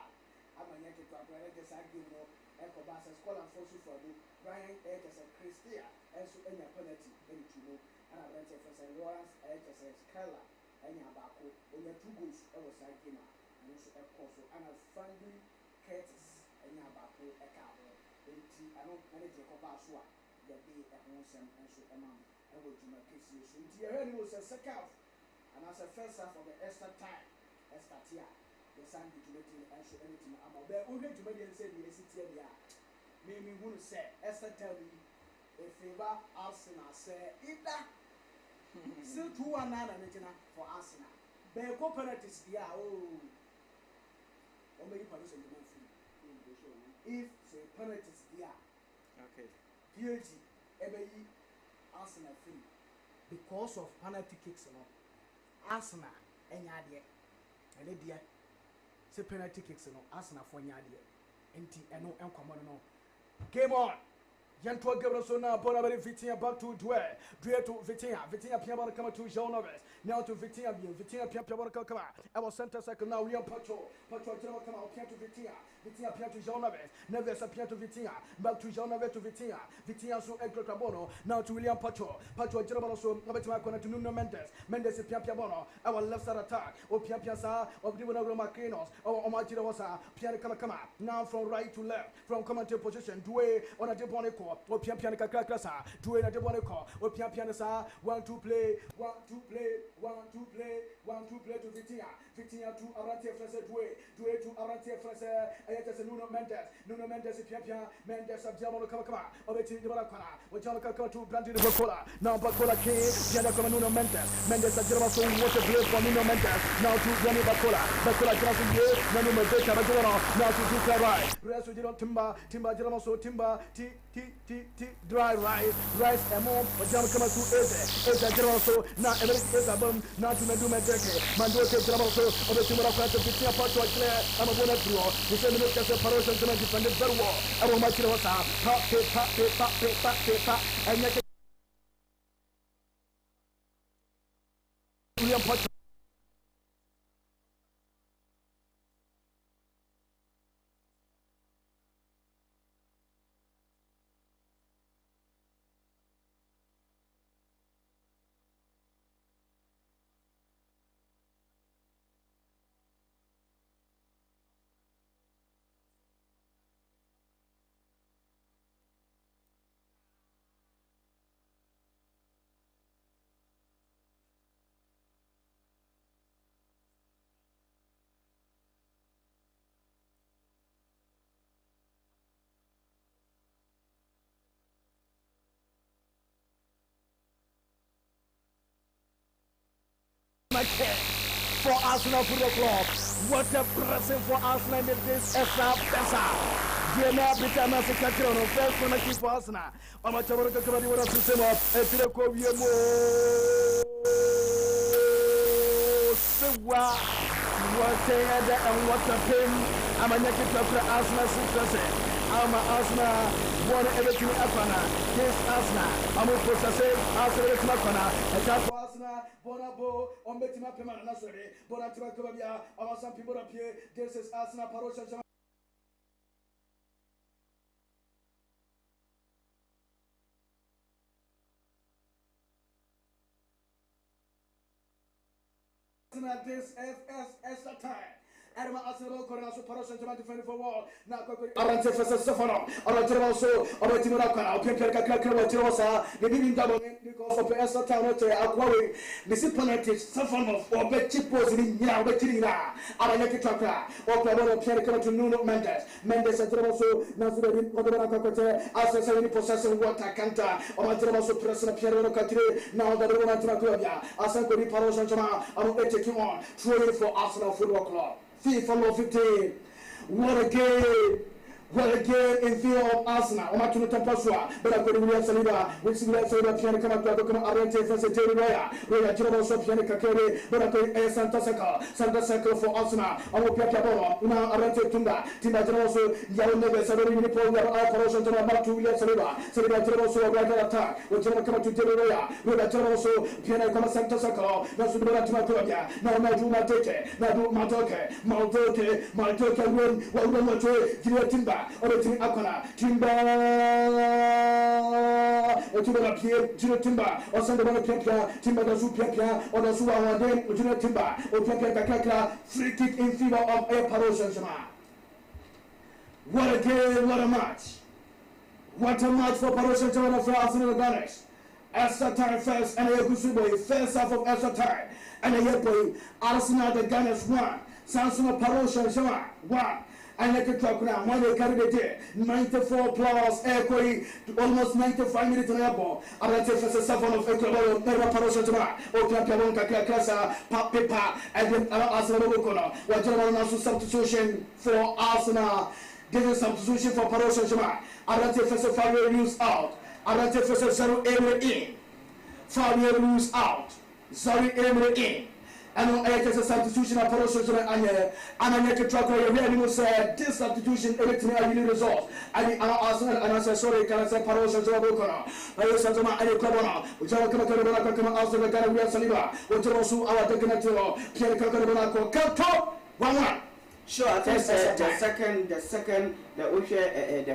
I'm a Yankee to apply the side game of Echo Bass scholar for Sufabu, Brian Edges and Christia, and so any penalty, any two, and I went for St. Lawrence, Edges and Skyla, and Yabako, only 2 goals over side game, and also a course, and a friendly Curtis, and Yabako, a cowboy, and I don't manage a Cobasua, the day at Monsam, and so a man, and what you make case. So, dear, it was a second. And as a first half of the extra time, extra tier, the sun did you and show anything about there. Only to make say the city here. Maybe who say, Esther tell me if favor Arsenal say either still 2-1 for Arsenal. But go penalties here, oh, or maybe permission to free. If say penalties here, Okay. PG, MAE Arsenal free because of penalty kicks and all. Arsenal enyadie ene dia se penalty kicks no Arsenal for nyadie enti eno enkomo no game on Yanto Gabriel so now Bonabel Vitinha back to Dwell to Vitinha Piabana come to Jean Noves now to Vitinha Piabana come our center cycle now William Pacho General come out to Vitinha to Jean Noves Neves appear to Vitinha back to Jean Noves to Vitinha so Egro Cabono now to William Pacho General so Abetima connect to Nuno Mendes Piabono our left side attack or Piasa of Divina Macrinos or Omachira Wasa Piana Kama now from right to left from commentary position Dway on a Debonico or Piana Cacasa, two in a Debonico, or Piana sa, 1-2 play to Vitinha to Arante Fraser Dway to Arante Fraser, Ayatas Nuno Mendes, Piapia, Mendes of Diabolo Kama, or the Tibaracana, or Jalaka to Brandy de Bacola, now Bacola King, Piana Nuno Mendes of Diabolo, so what a play for Nuno Mendes, now to Johnny Bacola Johnson, Nanu Medeka, now to Duka Rai, Rest with Timba, Jamaso, Timba, dry rice and more, but Jam come to Eze, General so now everything is a bum, now to do my decade, Mandoke Jamaso, or the Timber of Fifteen Part to Claire, I'm a bonnet draw, the same minute as a parochian to defend the very war. I will make it was and make it William Potter. For Arsenal Football Club, what a present for Arsenal in this extra pesa. Diana Pitana Secretary, first penalty for Arsenal. I'm a Chamber Committee with a system of Etico Viemo. What a pain. I'm a naked after Arsenal success. I'm Arsenal, one everything Afana, this Arsenal, I'm going to process Arsenal Macana, and that's for Arsenal, Bonabo, on Betima Pema Nasari, Bonatima Cobia, or some people up here, this is Arsenal Parocha. This FS extra time. Arma Arsenal corner so Paris Saint-Germain defending for wall. Now Arante Fesa Stefano. Arante also Arante Moraka. Pierre Kakaka the double because of the extra time at Aquawi. The penalty Stefano or bet chipos in Yah Betina. Aranaki Traka or Clabon Pierre to Nuno Mendes and also Nazarin Odoraka as possessing water canter or also President Pierre Catri. Now the Roman Tracovia. Asanko Paris Saint-Germain. I will take you on. Throwing for Arsenal Football Club. FIFA 15. What a game! What a game in favor of Arsenal. Omatunu Tampaswa. But I could William Saliba. Which William Saliba Piano come up to Arante versus Terry Roya. Roya General so Piano Kakere. But I could Santa Circle for Arsenal. I will pick up now Arante Tunda. Timba General so Yawon Neves. Sabari Uniform. Operation to Matu William Saliba. Saliba General so a right attack. Which General come up to Terry Roya. Roya General so Piano come Santa Circle. That's the Bella Timacovia. Now Maduma Teke. Nadu Maltoke win. Well, Timba. Timba, Akona, Timba, Timba, or Santa Pia, Timba, the Supia, or the Suwa, then Timba, or Pia, free kick in favor of a Paris Saint-Germain. What a game, what a match! What a match for Paris Saint-Germain for Arsenal Gunners. Extra time first, and a good first half of extra time, and a year Arsenal the Gunners won. Samsung Paris Saint-Germain won. And like a truck now, when they carried it there, 94 plus, almost 95 minutes on the ball. I will take first 7 of Ecuador, never Paris Saint-Germain, or Piapion, Classa, Papipa, and then Arsenal Wokono. What general substitution for Arsenal? This is substitution for Paris Saint-Germain. I will take first 5 rules out. I will take first 0 in. 5 rules out. 0 in. And I take a substitution of Paris Saint-Germain and I make a track where you say this substitution everything I really result. And Arsenal and I say sorry, can I say Paris Saint-Germain? Paris Saint-Germain and Clubona, which I come Arsenal Ghana William Saliba, which also our technical Pierre Kakabona, Kato 1-1. Sure, I think the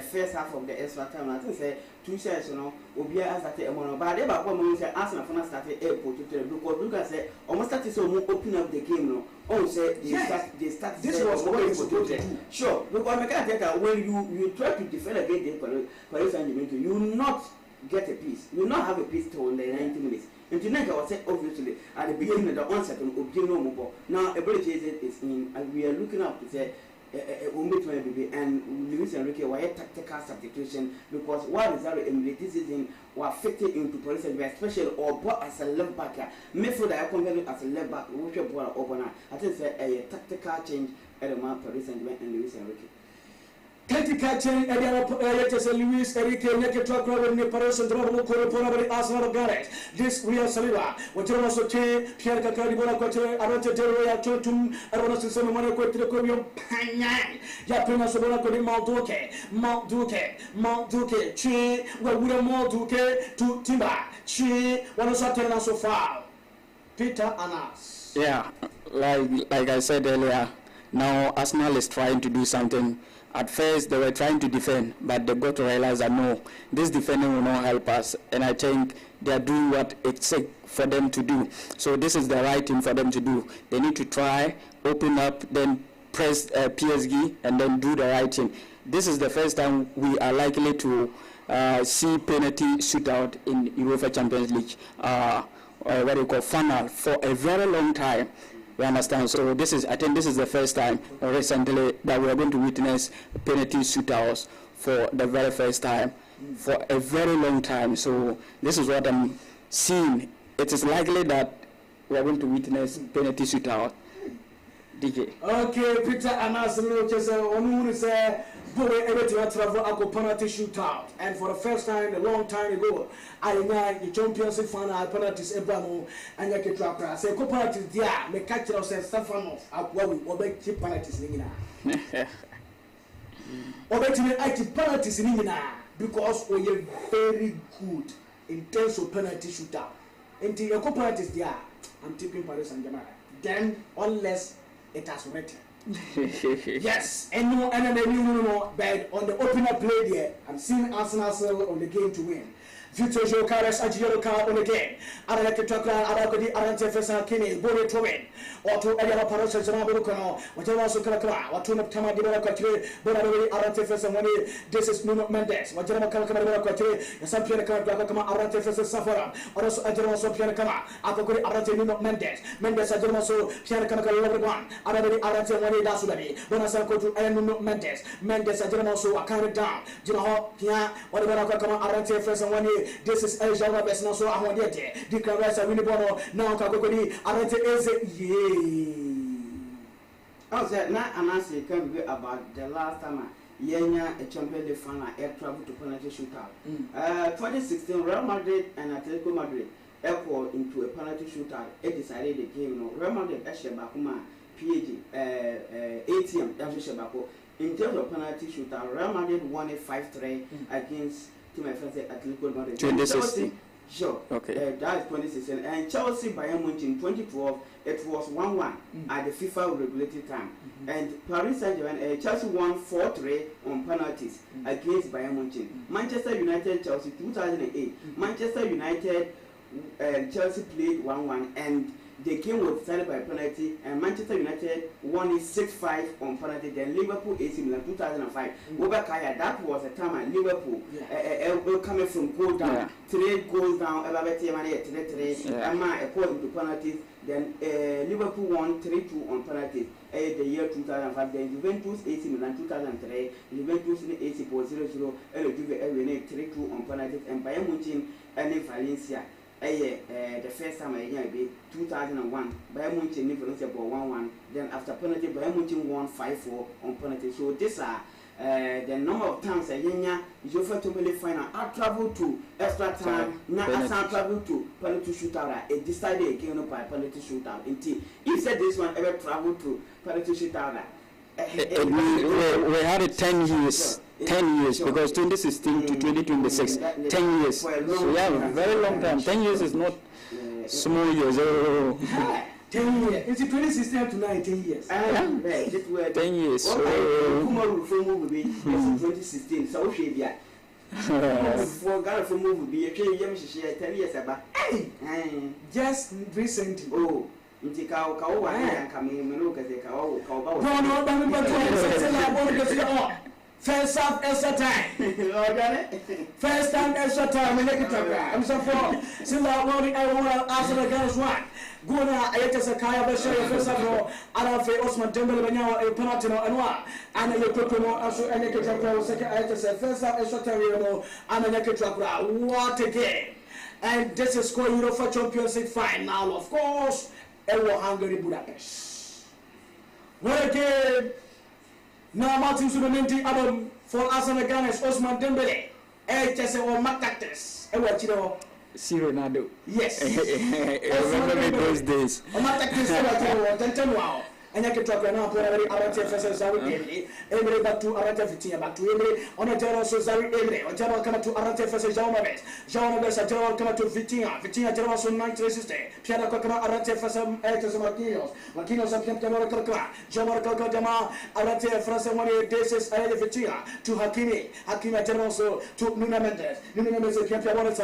first half of the extra time, I think say 2 shares, you know, will be as at a moment. But about 1 month, Arsenal for started airport to the because Lucas said, almost started so open up the game, no. Oh, say they start. This was what you supposed to do. Sure, because I can't take that when you try to defend against the Paris Saint-Germain, you will not get a piece. You will not have a piece till the 90 minutes. And tonight I was said obviously at the beginning of the onset of Obino. Now ability is in, and we are looking up to say and Luis Enrique were a tactical substitution because what is our this season were fitted into Paris Saint-Germain, especially or bought as a left back. Midfield I compare as a left back, which are bought opener. I think a tactical change at the man Paris Saint-Germain and Luis Enrique. Tactical change at the Luis Enrique make truck with the Paris Saint-Germain for Arsenal Garrett. This Real Saliba, what you also change, Pierre Kakari Cote, Arante Terroya, Totum, Aronas and Money Cotricomium, Panyan, Yapina Sobona Mount Duque, Chi, where we are more Duque to Timba, Chi, one of Satan so far. Peter Anas. Yeah, like I said earlier, now Arsenal is trying to do something. At first, they were trying to defend, but they got to realize that no, this defending will not help us. And I think they are doing what it's for them to do. So this is the right thing for them to do. They need to try, open up, then press PSG, and then do the right thing. This is the first time we are likely to see penalty shootout in UEFA Champions League, what we call final, for a very long time. You understand? So I think this is the first time recently that we are going to witness penalty shootouts for the very first time for a very long time. So this is what I'm seeing. It is likely that we are going to witness penalty shootout. DJ. Okay, Peter Anas say boy everything travel a penalty shootout, and for the first time a long time ago I know the Champions League final penalties ebano and you can track say ko penalties dia me catch us Stefano akwa we obey penalties ni nyina obey penalties ni nyina because we are very good in terms of penalty shootout until you ko penalties dia I'm tipping Paris Saint-Germain then unless it has written. Yes, and no, but on the opener play there, I'm seeing Arsenal on the game to win. Victor Jokares Ajiro Car on the game. Araki Takra, Arakodi, Arante Fesa Kini, Bori to win. Or to Elia Parosa Zanabukono, whatever Sukara, or to Tamadura Quatre, Bonari, Arante Fesa Money, this is Nuno Mendes, whatever Kalkamara Quatre, and some Piana Kama, Arante Fesa Safara, or also Adroso Piana Kama, Akori Arante Nuno Mendes, Mendes Adroso, Piana Kama level 1, Arari Arante Money Dasudari, Bonasako to Nuno Mendes, Mendes Adroso, I count it down, Jinaho, Pia, whatever Kama, Arante Fesa Money. This is a genre best now, so I want it. The Carras are winning bono now. Kakokodi, Arante is I said, now and I say, can be about the last time Yenya a champion de final air travel to penalty shootout. 2016 Real Madrid and Atletico Madrid equal into a penalty shootout. It decided the game. No, Real Madrid Bakuma PAG ATM Shabako. In terms of penalty shootout, Real Madrid won it 5-3 against. To my friends at Atletico Madrid. 2016. Sure. Okay. That is 2016. And Chelsea Bayern Munich in 2012, it was 1-1 at the FIFA regulated time. And Paris Saint-Germain, Chelsea won 4-3 on penalties against Bayern Munich. Manchester United, Chelsea 2008. Manchester United, Chelsea played 1-1 and the game was decided by penalty, and Manchester United won it 6-5 on penalty. Then Liverpool AC Milan 2005. Obakaya, that was a time at Liverpool coming from goal down, 3 goals down, according to penalties. Then Liverpool won 3-2 on penalties. The year 2005. Then Juventus AC Milan 2003. Juventus AC for 0-0. Juve 3-2 on penalties. And Bayern Munich and Valencia. The first time I be 2001, Bayern Munich and Valencia for 1-1. Then after penalty, Bayern Munich won 5-4 on penalty. So these are the number of times you offer to really final. I travel to extra time. Now I travel to penalty shootout. It decided again by penalty shootout. Indeed, if said this one ever travel to penalty shootout. We had it 10 years. 10 years, because 2016 to 2026, 10 years. So yeah, very long time. 10 years is not small years. 10 years. It's 2016 to 19 years. 10 years. So 2016. So we for God for move be a 10 years about. Just recently. Oh. Intikao coming First time extra time. First time extra time. I'm so for Silla Wally Arsenal girls one. Guna Ayata Sakaya Bashir first of all, Arafe Osman Dembele Banyao a penalty and one. And a Yokono also and a second Ayata first time extra time and a Yakatra. What a game! And this is called Europa Champions League final, of course. Ewo Hungary Budapest. What a game! Now Martin Subamenti Adam for Arsenal Gunners Osman Dembele. Just or Macactus. Ewo Chino. See Ronaldo. Yes. Remember me those days. Macactus Ewo Chino. Wow. And I can talk now for every Arate Fessers Emre back to Arate Vitia, back to Emre, on a general Sozari Emre, or general come to Arate Fessers Jaumaves, Jaumaves, a general come to Vitia, Vitia general so 9 resistant, Piana Coca Arate Fessers, Actors Marquinos, Marquinos and Piamora Coca, Jamar Coca Dama, Arate Fessers, one days, Arate Vitia, to Hakimi general so to Nuna Mendes, Nuna Mendes, Piamora,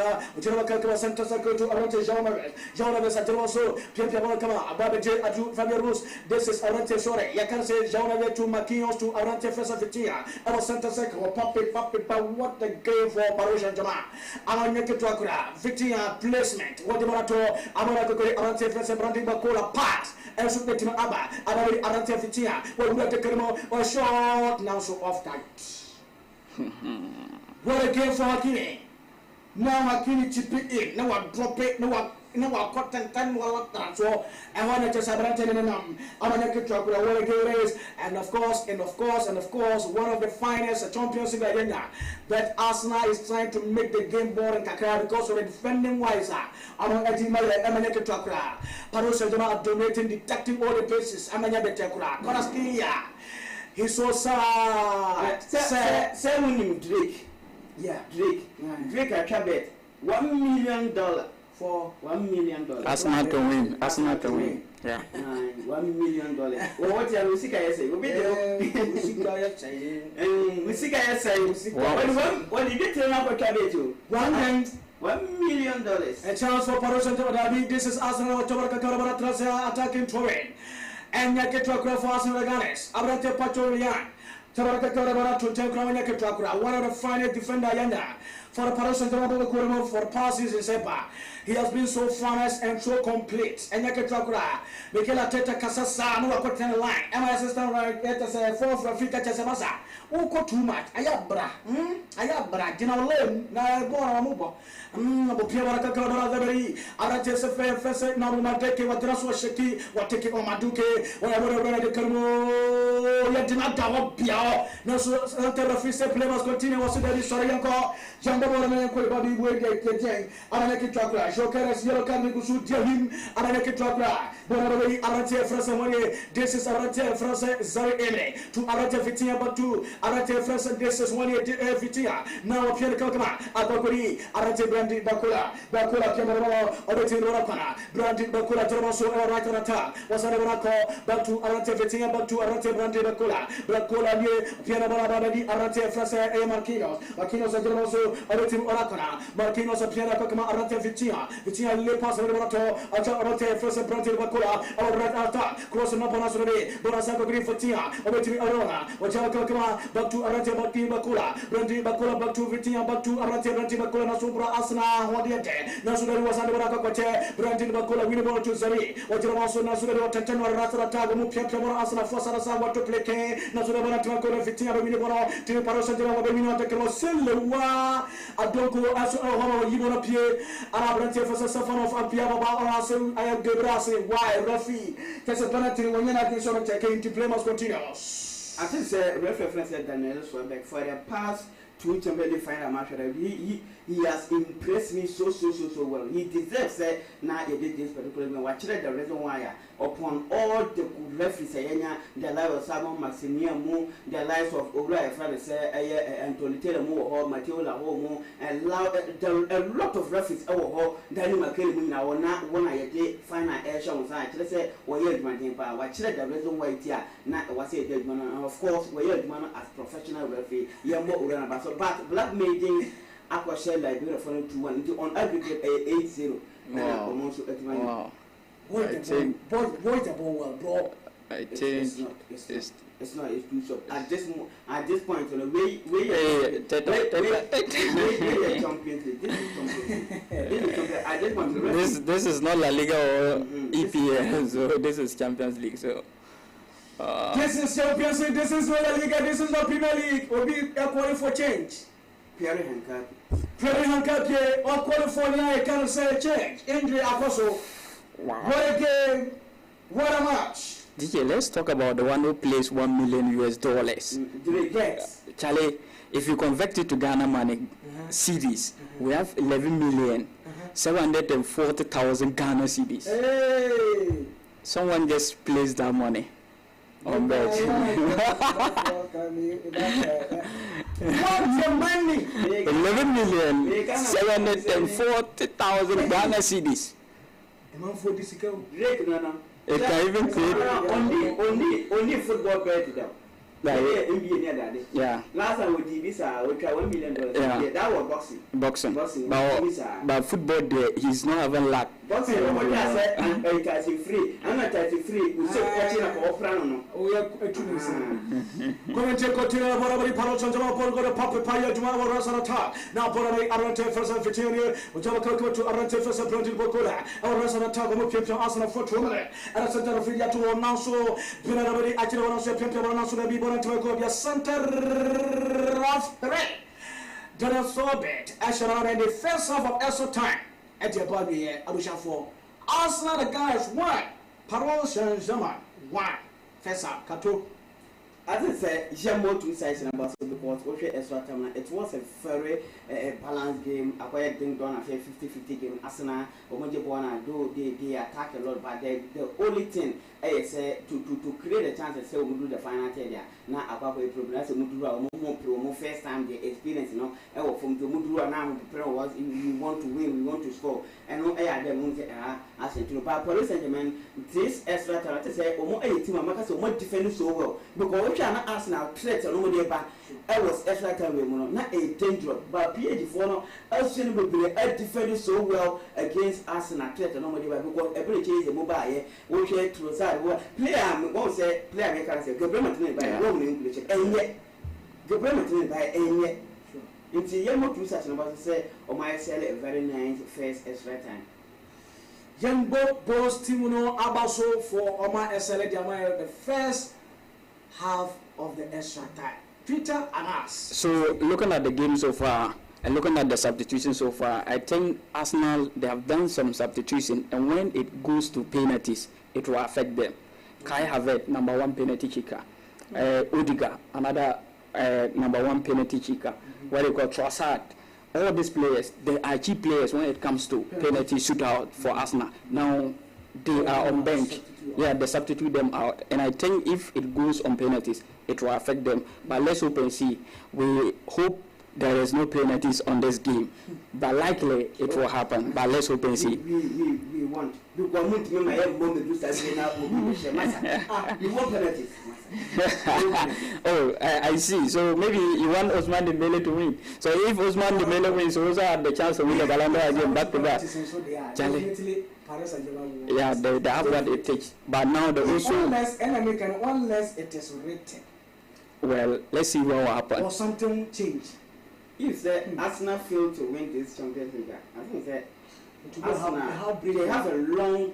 General Coca Santa Saco to Arate Jaumaves, Jaumaves, a general so Piamora Kama, Baba J. Adu Fabio Rus, this is Arante Sore. You can say Jaunave to Maquinos to Arante Fesa Vitia. I was Santa Sec or Puppet, but what the game for Parousia Jama. I want to Akura, Vitia placement. What the Morato, Amarako, Arante Fesa Brandi Bacola pass. And Supetima Abba, Arante Vitia. Well, we have to come or short now so off tight. What a game for Hakimi. Now Hakimi chip it in. No one drop it. No one. Caught and 10 so I want to Sabrante and I want to talk about what it is, and of course, one of the finest Champions League arena that Arsenal is trying to make the game boring because of the defending wiser. I want to talk about Parousia dominating, detecting all the bases. I'm going to talk about Koraskia. He's so sad. Say when you Drake. Yeah, Drake. Drake a cabinet $1 million. for $1 million. Arsenal to win. Arsenal to win. Yeah. $1 million. Well, what you say? We when you get turn up a cabbage, $1 million. A chance for Paris Saint-Germain. This is Arsenal attacking Turin. And Yakitra for Arsenal Ganes. Abrante Patorian. One of the finest defenders for the Paris Saint-Germain for the past season. He has been so honest and so complete. And Yakitra, Mikel Arteta Casasa, no quarter line. My assistant right at the fourth Africa Chasamasa. Oh, too much. Ayabra. Ayabra. Dinner alone. Now, go on a move. Bupiara Kakabari, Arates of Fair Fessel, Namateke, what Rasso Sheki, what take it on Maduke, whatever the Kermo, yet did not go Pia, no Santa Fisa players continue was very sorry uncle, Jumbo and Bobby Wade, Aranaki Chakra, Shokeras, Yellow Kamikusu, Jahim, Aranaki Chakra, Bonaway, Arate Frasamone, this is Arate Frasa, Zari Eme, to Arate Vitia Batu, Arate Frasa, this is 1 year Vitia, now Pierre Kakama, Abakuri, Arate Bakula, Camera, Obetin Rapana, Branded Bakula, Tomaso, right on attack, was another call, back to Arate Vitia, back to Arate Branded Bakula, Bakula, Piana Babadi, Arate Frasa, Marquinos, Marquinos and Tomaso, Obetin Oracana, Marquinos and Piana Kakama, Arate Vitia, Vitia, Lepas, Rato, Arate Frasa, Branded Bakula, our right attack, crossing up on us today, Bonasaco Green Fatia, Obetin Arona, Wajaka Kakama, back to Arate Bakula, Branded Bakula, back to Vitia, back to Arate Branded Bakula, Nasubra. Wadiate, Nasudari was under Barakote, Brandon Bakola, Winnable to Zari, what you also Nasudari, Tatan, Rasa Tag, Mupia, Asana, Fossa, what to play, Nasudara, Tamakola, Fitina, Winnable, to Parasantana, Wabino, Takamo, Silva, Adoko, Aso, you want to appear, Arabrante for Safan of Apiaba, I have the brass, why, Rafi, there's a penalty when you're not sort of taking to play must continuous. I think reference Daniel Swambeck for the past 2 Champions final match. He has impressed me so well. He deserves it. Now he did this particular game. Watch the reason why upon all the referees, the lives of Simon Maximian, the lives of Ola Anthony Taylor or Matilda Homo, and a lot of referees our Daniel McKelly now not one I did final air show on side. Let's say we are demanding power. Watch the reason why here not was it of course we are demanding as professional referee. You are more about so but black making Aqua Shell like we're following 2-1 on aggregate 8-0. Wow. Boy, the ball, bro. I think it's not a too short. At this point, on the way Champions League. This is not La Liga or EPL, so this is Champions League. So this is Champions League. This is not La Liga. This is not Premier League. We'll be calling for change. Pierre Hankapi, or California, can say change. Injury, Apostle. wow. What a game! What a match! DJ, let's talk about the one who plays $1 million. Yes. Charlie, if you convert it to Ghana money, cedis, we have 11,740,000 Ghana cedis. Hey! Someone just placed that money on bet. What's your money? 11,740,000 Ghana cedis. It can even create only football bet though. Yeah. Last time we did this, we tried $1 million. Yeah. That was boxing. But football there, he's not having luck. Boxing, nobody has said, and 33. I'm not 33. We still catching up our friend. We are Commentary continue. Borabari Parochon, Paul got a puppet pie to our Rasa top. Now, Borabari Arante first and Fitania, which are going to Arante first and Planted Bocola. Our Rasa top of Pimpton Arsenal for 2 minutes. And a center of Filia to announce so, Pinabari, actually, one of the Pimpton announce to be born to a center of 3. Daniel Sorbet, Asheron, and the first half of extra time. At your body, Abushan 4. Arsenal, the guys 1. Paris Saint-Germain 1. First half, Kato. As I said, Jammo two sides and about because okay, extra time. It was a very balanced game. Acquired thing done a 50-50 game. Arsenal, Omonjebwana, do they attack a lot, but the only thing I say to create a chance to say we do the final third. Now, about a problem. That's a more first time the experience, you know. From the Mudura now, the prayer was we want to win, we want to score, and no air the moon as a to but Paris Saint-Germain, this extra time to say, or more a team, I'm so much defending so well because we cannot ask now threats or nobody back. I was extra time, not a danger, but PA4 Arsenal will be defending so well against Arsenal threat or nobody back because every chase a mobile, we share to side. Player won't say, player make us say, go by Roman English, and yet, go by and yet. It's a young two such about to say, or my sell a very nice first extra time. Yambo Bros Timuno Abaso for Oma SL Jamaya the first half of the extra time. Peter and us. So looking at the game so far and looking at the substitution so far, I think Arsenal, they have done some substitution, and when it goes to penalties, it will affect them. Kai Havertz, number 1 penalty kicker. Odiga, another number 1 penalty kicker. What they call Trossard. All these players, they are key players when it comes to penalty shootout for Arsenal. Now they are on bench. Yeah, they substitute them out, and I think if it goes on penalties, it will affect them. But let's hope and see. We hope there is no penalties on this game, but likely it will happen. But let's hope and see. We want. You want penalties. Oh, I see. So maybe you want Osman Dembele to win. So if Osman Dembele wins, we also have the chance to win the Ballon d'Or again back to back. Yeah, they have what it takes. But now they also. Unless it is written. Well, let's see what will happen. Or something change. If the Arsenal fail to win this Champions League, I think that Arsenal they have a long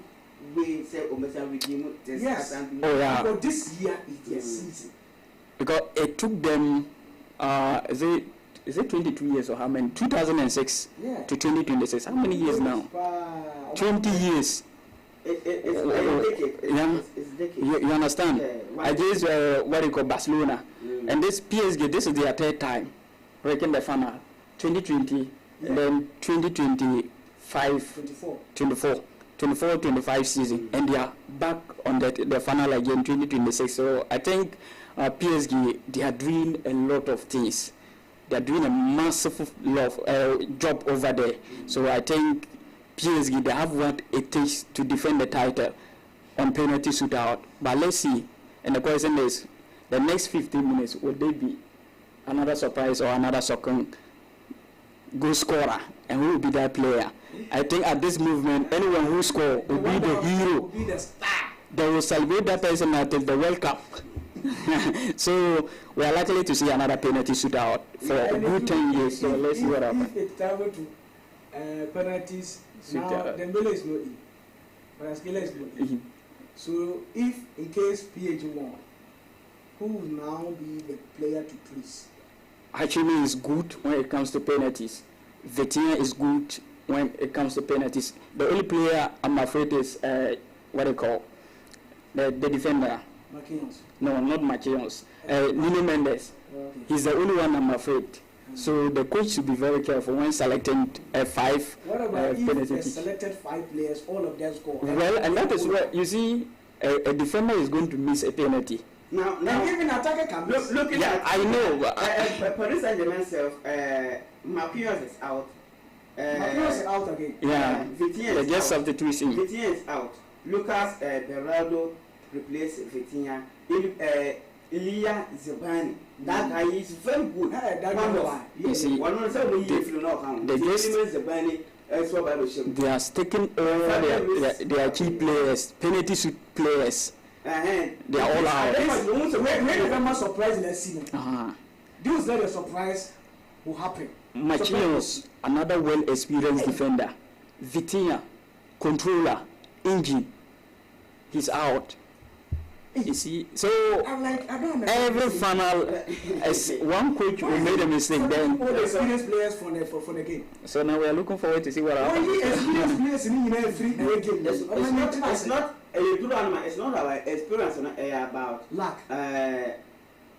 way say Omesa redeem this. Yes. Oh yeah. But this year is their season. Because it took them is it 22 years or how many? 2006 to 2026. How many years now? 20 years. It's decade. You understand? Yeah. I guess what you call Barcelona. And this PSG, this is their third time breaking the final. 2020, and then 2025, 24-25 season, and they are back on the final again 2026. So I think PSG, they are doing a lot of things. They are doing a massive job over there. So I think PSG, they have what it takes to defend the title on penalty shootout. But let's see. And the question is, the next 15 minutes, will they be another surprise or another second goal scorer? And who will be that player? I think at this movement, anyone who scores will be the hero. Will be the star. They will celebrate that person until the World Cup. So we are likely to see another penalty shootout for a good 10 years. So let's see what happens. If it travel to penalties, now Dembele is not in. Kvaratskhelia is not in. So if in case PSG won, who will now be the player to please? Hakimi is good when it comes to penalties. Vitinha is good when it comes to penalties. The only player I'm afraid is what they call the defender. Marquinhos. No, not Marquinhos. Nuno Mendes. Okay. He's the only one I'm afraid. So the coach should be very careful when selecting 5 What about if penalty they kicks. selected 5 players, all of them score? Well, and that is where you see a defender is going to miss a penalty. Now And even attacker can miss. looking Yeah, at I know. Paris Saint-Germain self, Marquinhos is out. Marquinhos is out again. Yeah, Vitinha they is just out. substitution. Vitinha is out. Lucas Berardo replaced Vitinha. Ilya Zebani. That guy is very good. That One guy. of- You see, one of them if you know how. they just- Zebani They are sticking all their key players, penalty shoot players. They are all out. When November surprise in the season, Uh-huh. this is not a surprise will happen. Marquinhos, another well-experienced defender. Vitinha, controller, engine. He's out. You see, so I'm like, I don't know. every final, as one coach will make a mistake, then. all the experienced players for the game. So now we are looking forward to see what Only happens. experienced players in the free away game. It's not a good animal. It's not our experience about luck.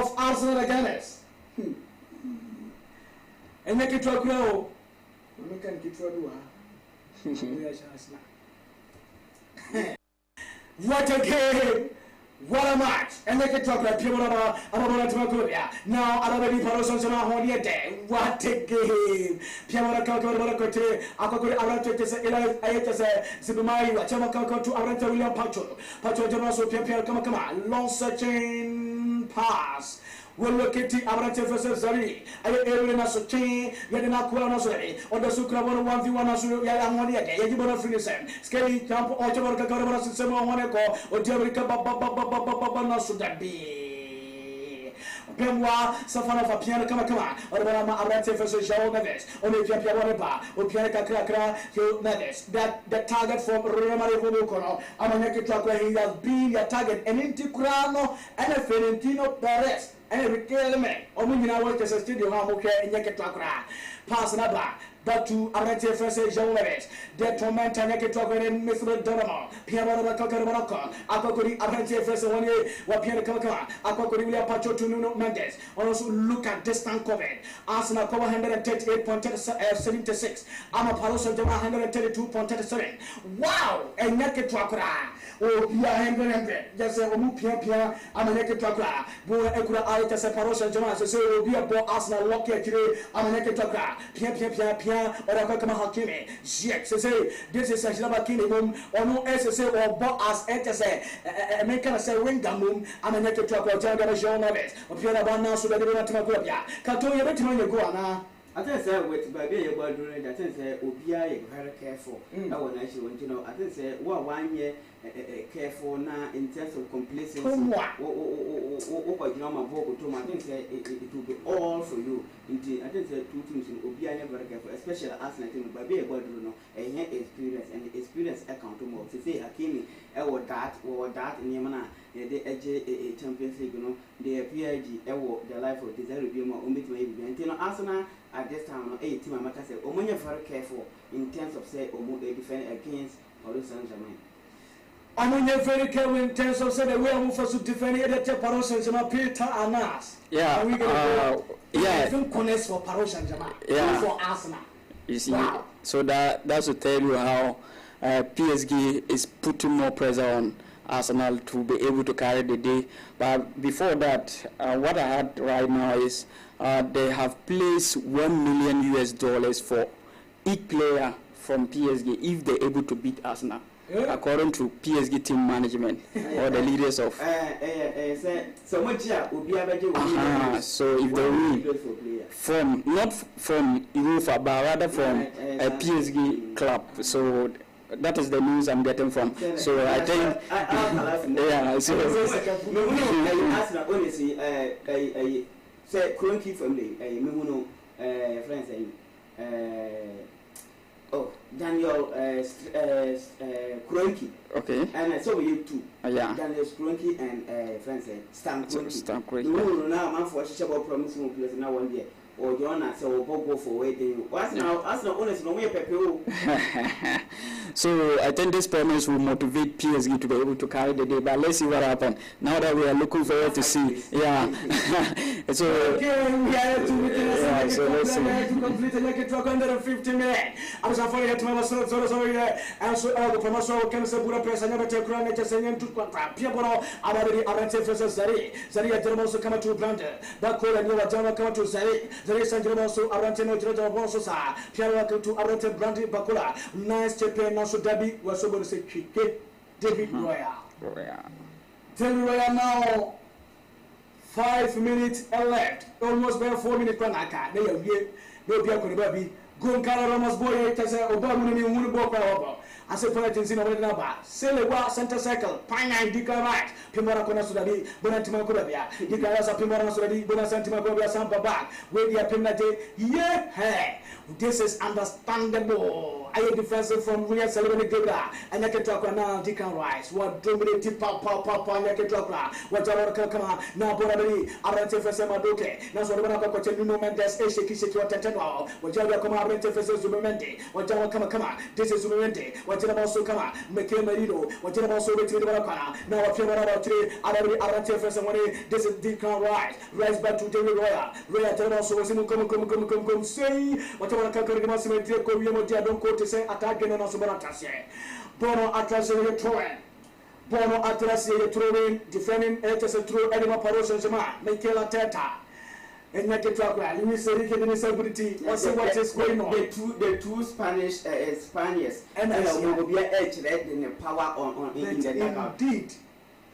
of Arsenal the Gunners. And make it talk now. We can keep do. What a game! What a match! And they can talk about people about Timakuria. Now, Arabadi Paroson on your day. What a game! Piamara Kakari, Akakuri Arata, Ayata, Sibumai, Chamaka to Arata William Pacho, Pacho Jamaso Pia Kamakama, long searching pass. We'll look at the Abrante versus Zari. I am a certain, Yadina Kuanosari, or the Sukrabon 1v1 Yamadia, Yajibona Finison, Skelly Camp, or Jamaica, Sema Monaco, or Jamaica Baba should that be. Pemwa, Safana for Piano Kamakama, or Abrante versus Joe Neves, or the Piabaneba, or Pianica Crackra, Joe Neves. That target from Romari Hobokono, Amanaki Tracker, he has been their target, and Inticrano, and a Ferentino Perez. And every element, or maybe I work as a studio, okay, and Yakatrakra. Pass another, but to Arate First Jean Leves, the torment and Yakatrakra and Mr. Donamo, Piano Kakaramoka, Akokuri, Arate First 1 year, what Piano Kaka, Akokuri Pacho to Nuno Mendes. Also look at distance covered. Arsenal cover 138.76. Amapaloso Jama 132.37. Wow, and Yakatrakra. Oh, yeah, 100. Just a Pia, I'm a Yakatrakra. Boy, Ekura Alta Separation Jama, so will be a ball Arsenal lock here today. I'm a Yakatrakra. Pia, or a Kakama Hakimi. Yes, say, this is a Shlaba Kingdom, or no SSA or ball as SSA. American say Wingdam, I'm a Yakatrakra, Janga Jean Neves, or Pia Bana, so that they don't have Kato, you're ready to go now. I think say with baby you go doing that thing say obia you very careful. I want to want you know I think say 1 year careful now in terms of complacency. I think say it will be all for you. Indeed, I think say 2 teams in obia you very careful, especially Arsenal team baby you go do no experience and experience accountable. To say Hakimi or that in Yamana the AJ Champions League, you know, the PIG, the life of desire be more omit maybe. Arsenal at this time, team Amaka said, Omonia very careful in terms of say Omo they defend against Paris Saint-Germain. Omonia very careful in terms of say the way I'm to defend the Paris Saint-Germain, Peter and us. Yeah, I think connects for Paris Saint-Germain, for Arsenal. You see, wow. So that's to tell you how PSG is putting more pressure on Arsenal to be able to carry the day. But before that, what I had right now is they have placed $1 million for each player from PSG if they're able to beat Arsenal, according to PSG team management or the leaders of. So if they win from not from UEFA but rather from a PSG club, so. That is the news I'm getting from. So I think, yeah. So Arsenal honestly, say Kroenke family, Memuno, friends, Daniel Kroenke. Okay. And so we you too. Yeah. Daniel Kroenke and friends, Stan Kroenke. No, now man for Shishabo promising place now 1 year. Or Jonas or go for waiting. What's now honestly no way pepe. So I think this promise will motivate PSG to be able to carry the day. But let's see what happens. Now that we are looking forward to see. Yeah. So okay, we are to so let's see. To complete the truck under 50 minutes. I was afraid that my son and so all the promotion can say Budapest and never take run to send to Piaboro. Arate versus Zari. Zari at also come to Brander. That call and you are come to Zari. Zari San Germoso Arantino Bonsosa. Piano to Arate Brandy Bacula. Nice champion. So Debbie was able to say David Royal. David Royal now 5 minutes left. Almost there 4 minutes. They are here. They'll be a good baby. Gonkara Ramos boy, it has a Obama Muniboko. I said, for instance, in a number. Selewa center circle. Pine Dika right. Pimara Konasudi, Bonatima Kurabia. Dika Pimara Sudi, Bonasantima Kurabia Sampa back. Where the Pimate. Yeah, hey. This is understandable. I am defensive from real celebrity Debra. And I can talk now, Deacon Rice. What dominated Papa, and I can talk what I want to come now. Bonabri, Arante Fesemadoke. Now, so I'm going to Nuno Mendes, Eshiki, Tetanwa. What you come out, Arante Fesemadoke. What you want to come on. This is Zumente. What you also come on. Mikel Marino. What you also wait to the Baracana. Now, I feel about 3. Arante Fesemani. This is Deacon Rice. Rise back to David Royal. Royal also was in come say. What I want to come to say attack and also Bono attraction to Bono Atrasi throwing defending just a throw Edema Paroso Jama, Michael Teta. And make it track. You say you can disability. What's what is going on? The two Spanish Spaniards and will be edge in the power on in the indeed.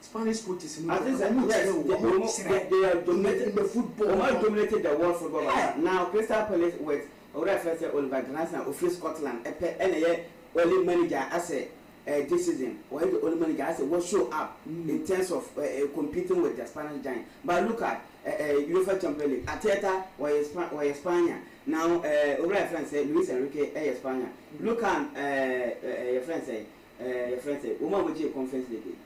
Spanish coaches in they are dominating the football. Dominated the world football. Now Crystal Palace with first Oliver Glasner of Scotland and only manager as a this season or the only manager as a will show up in terms of competing with the Spanish giant. But look at UEFA Champions League. Ateta or España. Now over friend say Luis Enrique España. Look at your friend say woman with your conference league.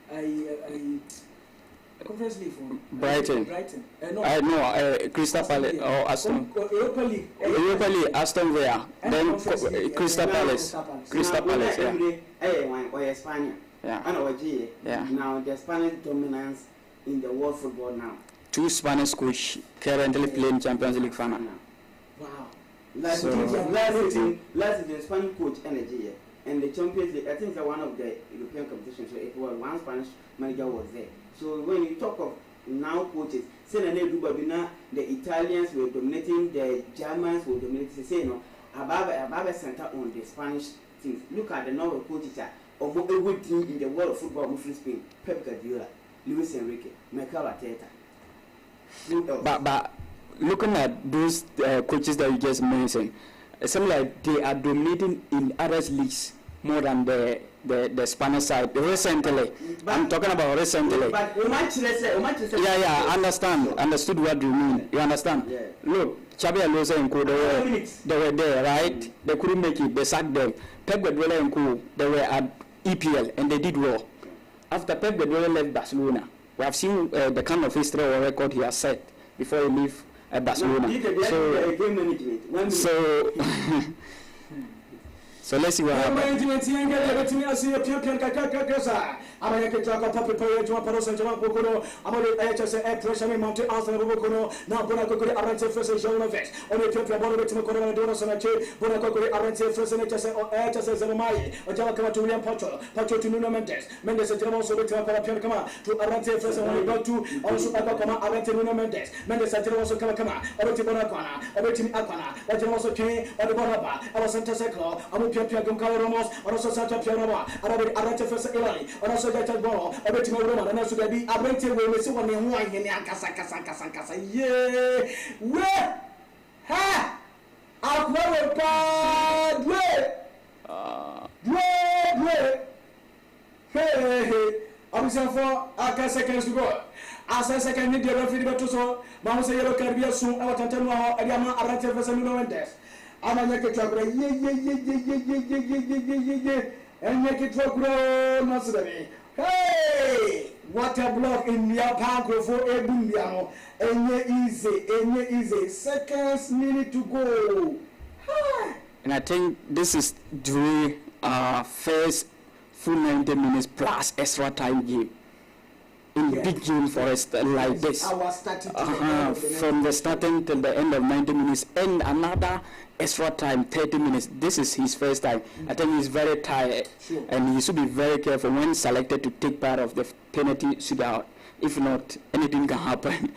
Conference league for Brighton. No, Crystal Palace or Aston. Europa League, Aston Villa. Then Crystal Palace. Crystal Palace. Or España. Yeah. And OG. Yeah. Now the Spanish dominance in the world football now. Two Spanish coach currently playing Champions League final. Wow. Last season, Spanish coach energy. And the Champions League, I think that one of the European competitions, so it was one Spanish manager was there. So when you talk of now coaches, the Italians were dominating, the Germans were dominating. Say no, above center on the Spanish teams. Look at the number of coaches of a good team in the world of football, moving Spain: Pep Guardiola, Luis Enrique, Mikel Arteta. But looking at those coaches that you just mentioned, it seems like they are dominating in other leagues more than the Spanish side. Recently, I'm talking about recently. But yeah, understood what you mean. You understand? Yeah. Look, Xabi Alonso and Co, they were there, right? They couldn't make it. They sacked them. Pep Guardiola and Co, they were at EPL and they did well. After Pep Guardiola left Barcelona, we have seen the kind of history or record he has set before he left Barcelona. So let's see what happens. I'm going to talk about Papa Paris, Parosa, Bocono, I'm going to say pressure mountain answer Bocono, now Bonaco Arance first and John Vex, on the Papa Bono to Mocono Donos and a chair, Bonaco Arance first and HSS and Mai, or Java to William Pacho to Nuno Mendes, Mendes and also to Papa to Arance first and only got to also Abacama, Arance Nuno Mendes, Mendes and also Kama, or to Bonacana, or to Aquana, or to also King, or the Bonaba, or Santa Seclo, or Pia Gumcala Ramos, or also Santa Pianova, or Arance first Italy, or also that ball, or betting over and also be a rented with someone in one in Casa. Yeah, where? Ha! I'll go bad way. Hey, I'm saying for a seconds to go. As I second need the referee to so, Mama say you can be a soon. I want to tell you how I am a rented for some Mendes. I'm a naked traveler. Yeah. And make it for grown, Master. Hey, what a block in your park for a bundiano. And easy. Seconds minute to go. And I think this is during our first full 90 minutes plus extra time game. In big game for us like this. From the starting till the end of 90 minutes and another extra time 30 minutes. This is his first time. I think he's very tired and he should be very careful when selected to take part of the penalty shootout. If not, anything can happen.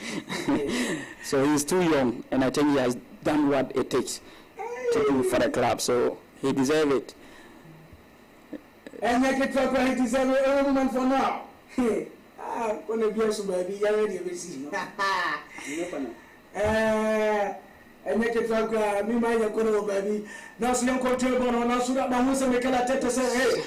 So he's too young and I think he has done what it takes to do for the club, so he deserves it. And make it talk he deserves it every moment for now. When the beers baby, you're ready to see. And make it talk me my young baby. Now so young control on now so that my husband make a tete say, hey,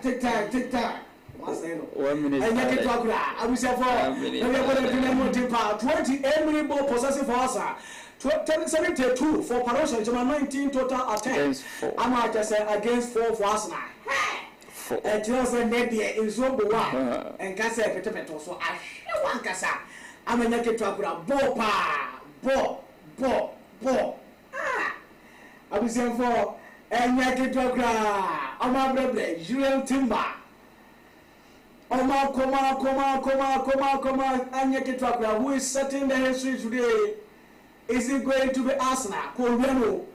Take time. 1 minute. And make it talk. I will say for 28 minute ball possessive for us. 72 for Parosa, 19 total attempts. I'm not just against 4 for Arsenal. And just a media in Zobo and Cassa Petepeto. So I want Cassa. I'm a naked talk ball. I will say for and naked talk. I'm a brother, Julian Timber. Oma, come, and naked talk. Who is setting the history today? Is it going to be Arsenal? Koreano,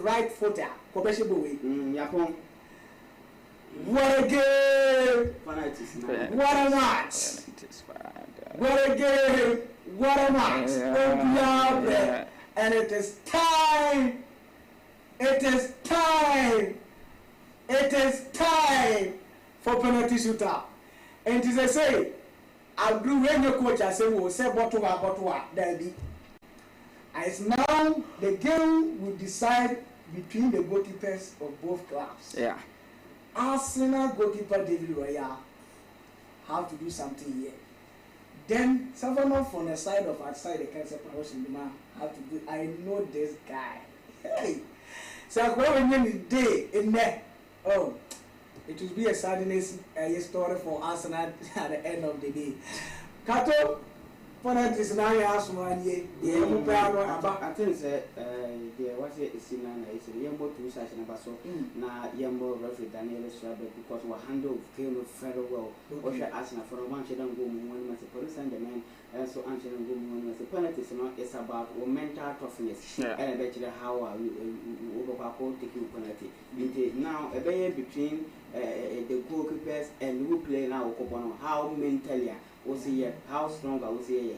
right footer, Yapon. What a game! What a match! What a game! What a match! And it is time! It is time! It is time for penalty shootout. And as I say, I agree when your coach I say will say bottle, there be. As now the game will decide between the goalkeepers of both clubs. Yeah. Arsenal goalkeeper David Raya have to do something here. Then someone from the side of outside the cancer promotion have to do. I know this guy. Hey, so when you day in there, oh, it will be a sadness story for Arsenal at the end of the day. Kato, for that is now one year. I think there was a scene and I said, Yambo to such an abaso, na Yambo referee Daniel Swabe, because we handle came very well. Or she asked for a one, she don't go one as a police and the man, and so answer and go one as a penalty. It's about mental toughness. And I bet you how over take you penalty. Now, a bay between the goalkeepers and who play now, how mentally was he, how strong I was here,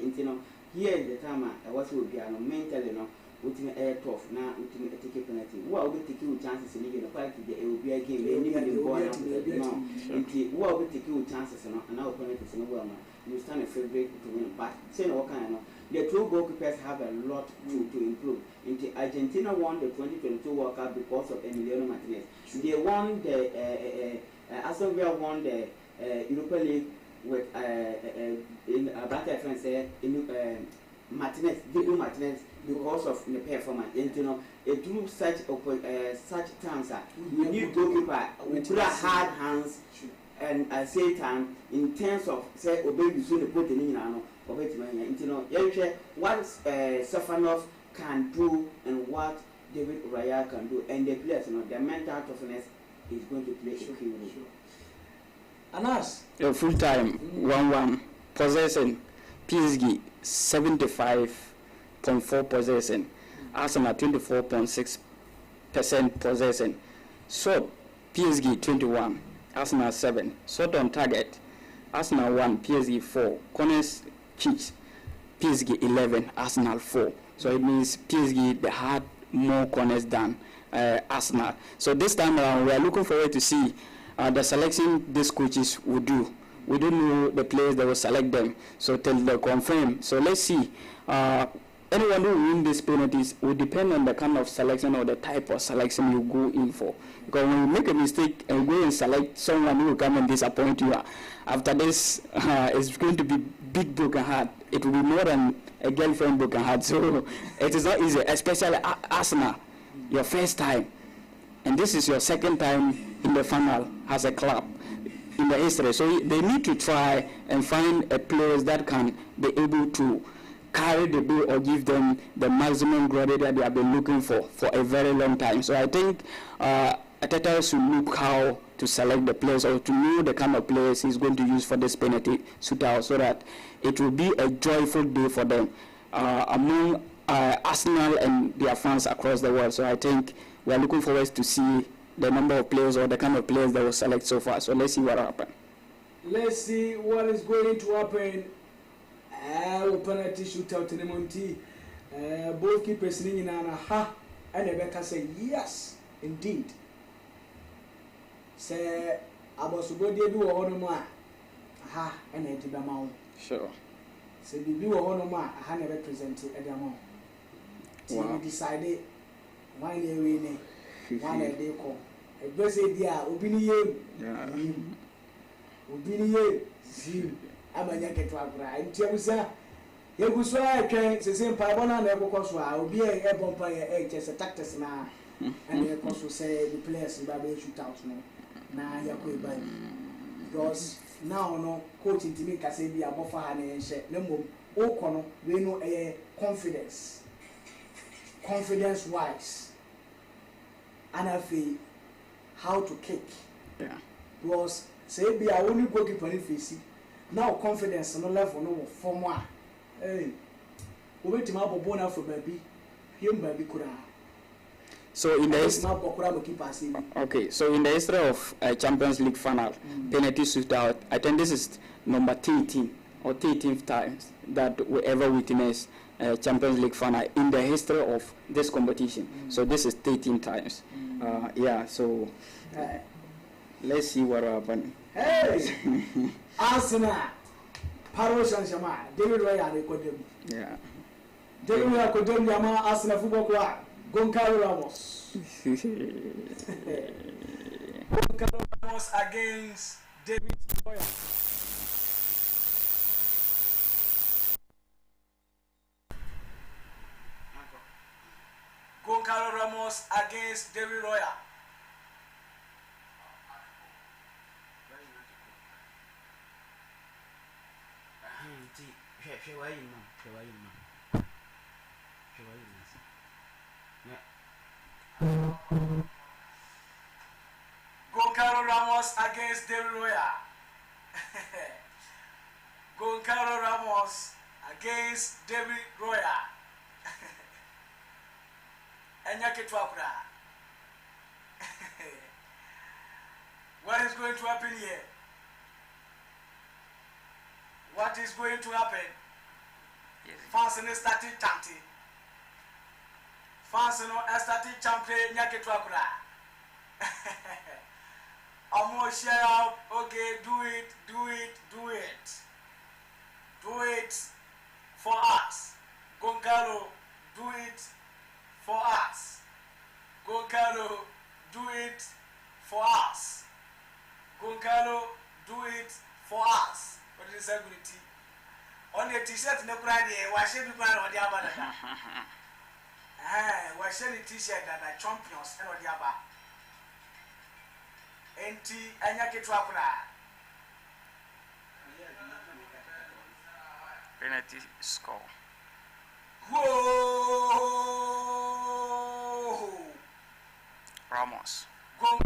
here the time I was will be mentally no. Ultimate air tough now, ultimate take a penalty. What will take you chances in the party? It will be a game, even boy. What will take you chances and now penalties in the world? You stand a favorite to win, but say no kind of. The two goalkeepers have a lot to improve. Into Argentina won the 2022 World Cup because of Emiliano Martinez. They won the Aston Villa won the Europa League with in Atlanta France in Martinez, Diego Martinez, because of the performance. And it through such times, we need goalkeeper with hard hands and at the same time in terms of say obey you soon the put in what Stefanov can do and what David Raya can do, and the players, their mental toughness is going to play a key role. Anas, full time 1-1 possession. PSG 75.4 possession, Arsenal 24.6% possession. Shot PSG 21, Arsenal 7. Shot on target, Arsenal 1, PSG 4. Corners kicked, PSG 11, Arsenal 4. So it means PSG they had more corners than Arsenal. So this time around we are looking forward to see the selection these coaches will do. We don't know the players that will select them, so till they confirm. So let's see. Anyone who win these penalties will depend on the kind of selection or the type of selection you go in for. Because when you make a mistake and go and select someone who will come and disappoint you, after this, it's going to be big broken heart. It will be more than a girlfriend broken heart. So it is not easy, especially Arsenal, your first time, and this is your second time in the final as a club in the history. So they need to try and find a players that can be able to carry the day or give them the maximum glory that they have been looking for a very long time. So I think Ateta should look how to select the players or to know the kind of players he's going to use for this penalty shootout so that it will be a joyful day for them among Arsenal and their fans across the world. So I think we are looking forward to see the number of players or the kind of players that will select so far. So let's see what happens. Let's see what is going to happen. Penalty shootout in the Monty. Both keepers in ha and Rebecca say yes, indeed. Say Abosubodi do one more. Ha and a Tibamau. Sure. Say Bibi or one more. I had never presented at the amount. We decided why they win. One a day call. A blessed dear, Obiniye, Zim, Amanya Tragra, and Tiamusa. You go so I can say, Pabona never cost will be a bonfire egg as a tactus now. And the cost will say the players in Baby shoot out now. You're going by because now no coaching to make us say be above her and share. No more, all corner, we know a confidence wise. And I feel how to kick. Yeah. Because say be our only goalkeeper in face. Now confidence no level no form one. Hey, wobɛtumi abɔbɔ no afro baabi hwem baabi koraa. So in the history of Champions League final, penalty shootout, I think this is number 13 or 13th times that we ever witness Champions League final in the history of this competition. So this is 13 times. So let's see what happens. Hey, Arsenal, Paris Saint-Germain, David Raya recorded. Yeah. David Raya recorded Yama Arsenal Football Club. Goncalo Ramos. Goncalo Ramos against David Raya. Goncalo Ramos against David Raya. Goncalo Ramos against David Raya. Goncalo Ramos against David Raya. What is going to happen here? What is going to happen? Fans in started chanting. Fans in started chanting. Almost share out. Okay, do it, do it, do it. Do it for us. Goncalo, do it for us. Goncalo, do it for us. Goncalo, do it for us. What is security? On the t-shirt in the crowd here, why should you go on the other? Why should the t-shirt that are champions and on the other? Enti anyake twakura. Penalty score. Whoa! Ramos. Go.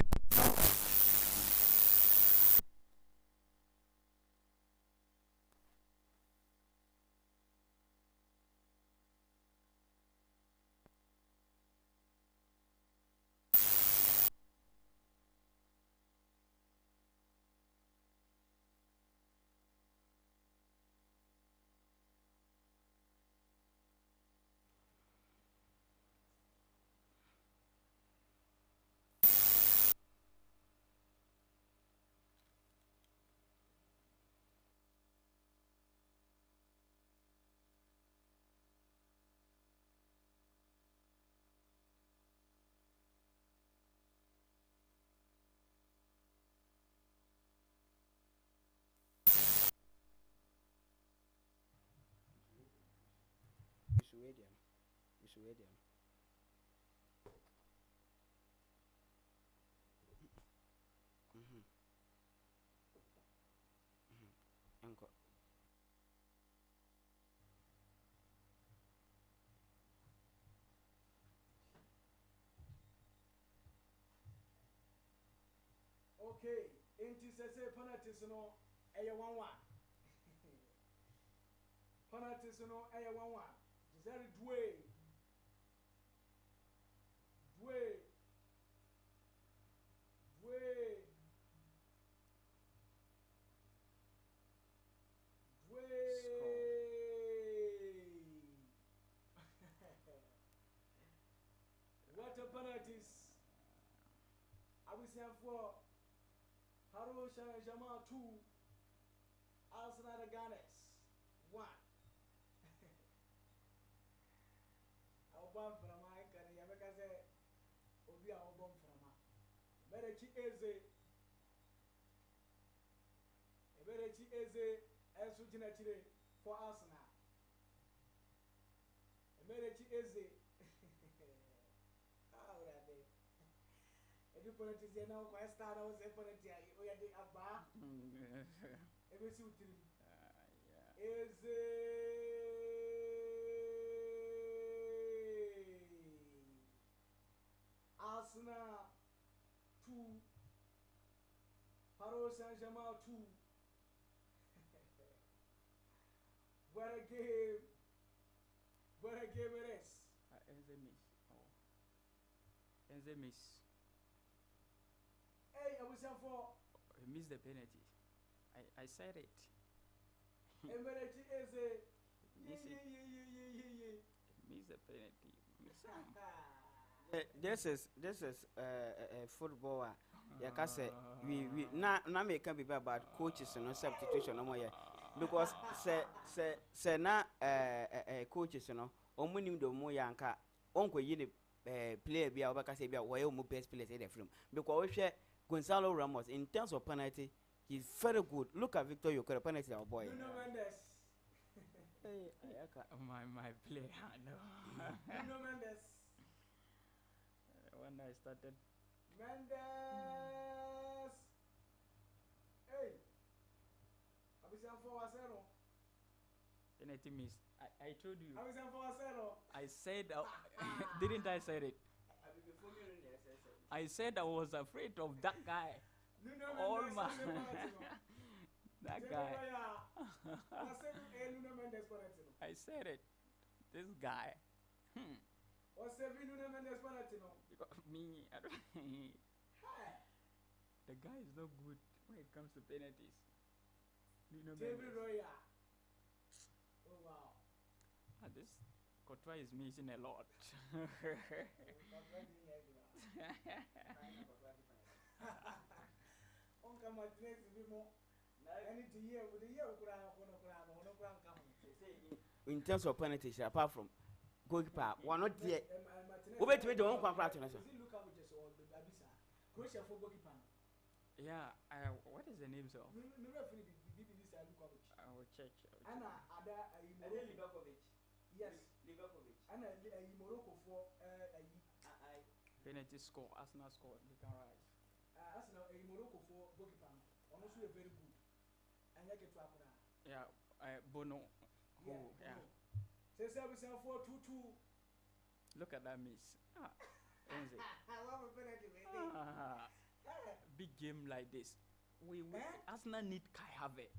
Okay, inti sese penalties no eye 1-1. Penalties no eye 1-1. Desire Dwayne. What a penalties. I will say for Paris Saint-Germain 2, Arsenal the Gunners 1. Obam from my can Yamaka say Obia Obam from my Berechi Eze and Sujina Chile for Arsenal. Berechi Eze. The politics are now quite started. I was a politician. We are the Abba. Every suit is Arsenal 2, Paris Saint-Germain 2. What a game! game it is. Enze miss. Oh. Enze miss. Hey, I was here for. He missed the penalty. I said it. Emerechi Eze. Miss it. Yeah. Miss the penalty. Miss him. This is football. Yeah, can say we na make can be about coaches and substitution no more. Because say na coaches no omunim do mo yanka onko yi the player bia obaka say bia why omu best players in the film because we share Gonzalo Ramos in terms of penalty he's very good. Look at Victor Yokore penalty our boy. Nuno Mendes. Hey, ayaka. My player, no. Nuno Mendes. When I started, Mendes. Hey. I was here for 0. penalty miss. I told you. I was here for 0. I said, didn't I say it? I said I was afraid of that guy. Nuno All Mendes. my that guy. I said Nuno Mendes penalty. I said it. This guy. What's the Nuno Mendes penalty? Because me, I don't. The guy is not good when it comes to penalties. Nuno David Mendes. Roya. Oh wow. This Courtois is missing a lot. Onka Martinez be more. Anything here with the year In terms of penalties apart from goalkeeper one not there. Wait the one contract na so. Croatia for goalkeeper. Yeah, what is the name so? No referee BBC Lukovic. I will check. Anna Ada Livakovic. Yes, Livakovic. Anna Morocco for Penalty score, Arsenal score, they can rise. Arsenal Morocco for goalkeeper. Also very good. And you get to Akura. Yeah, Bono. Oh, yeah. Say 4-2-2. Look at that miss. Enze. I love a penalty, Big game like this. We Arsenal need Kai Havertz.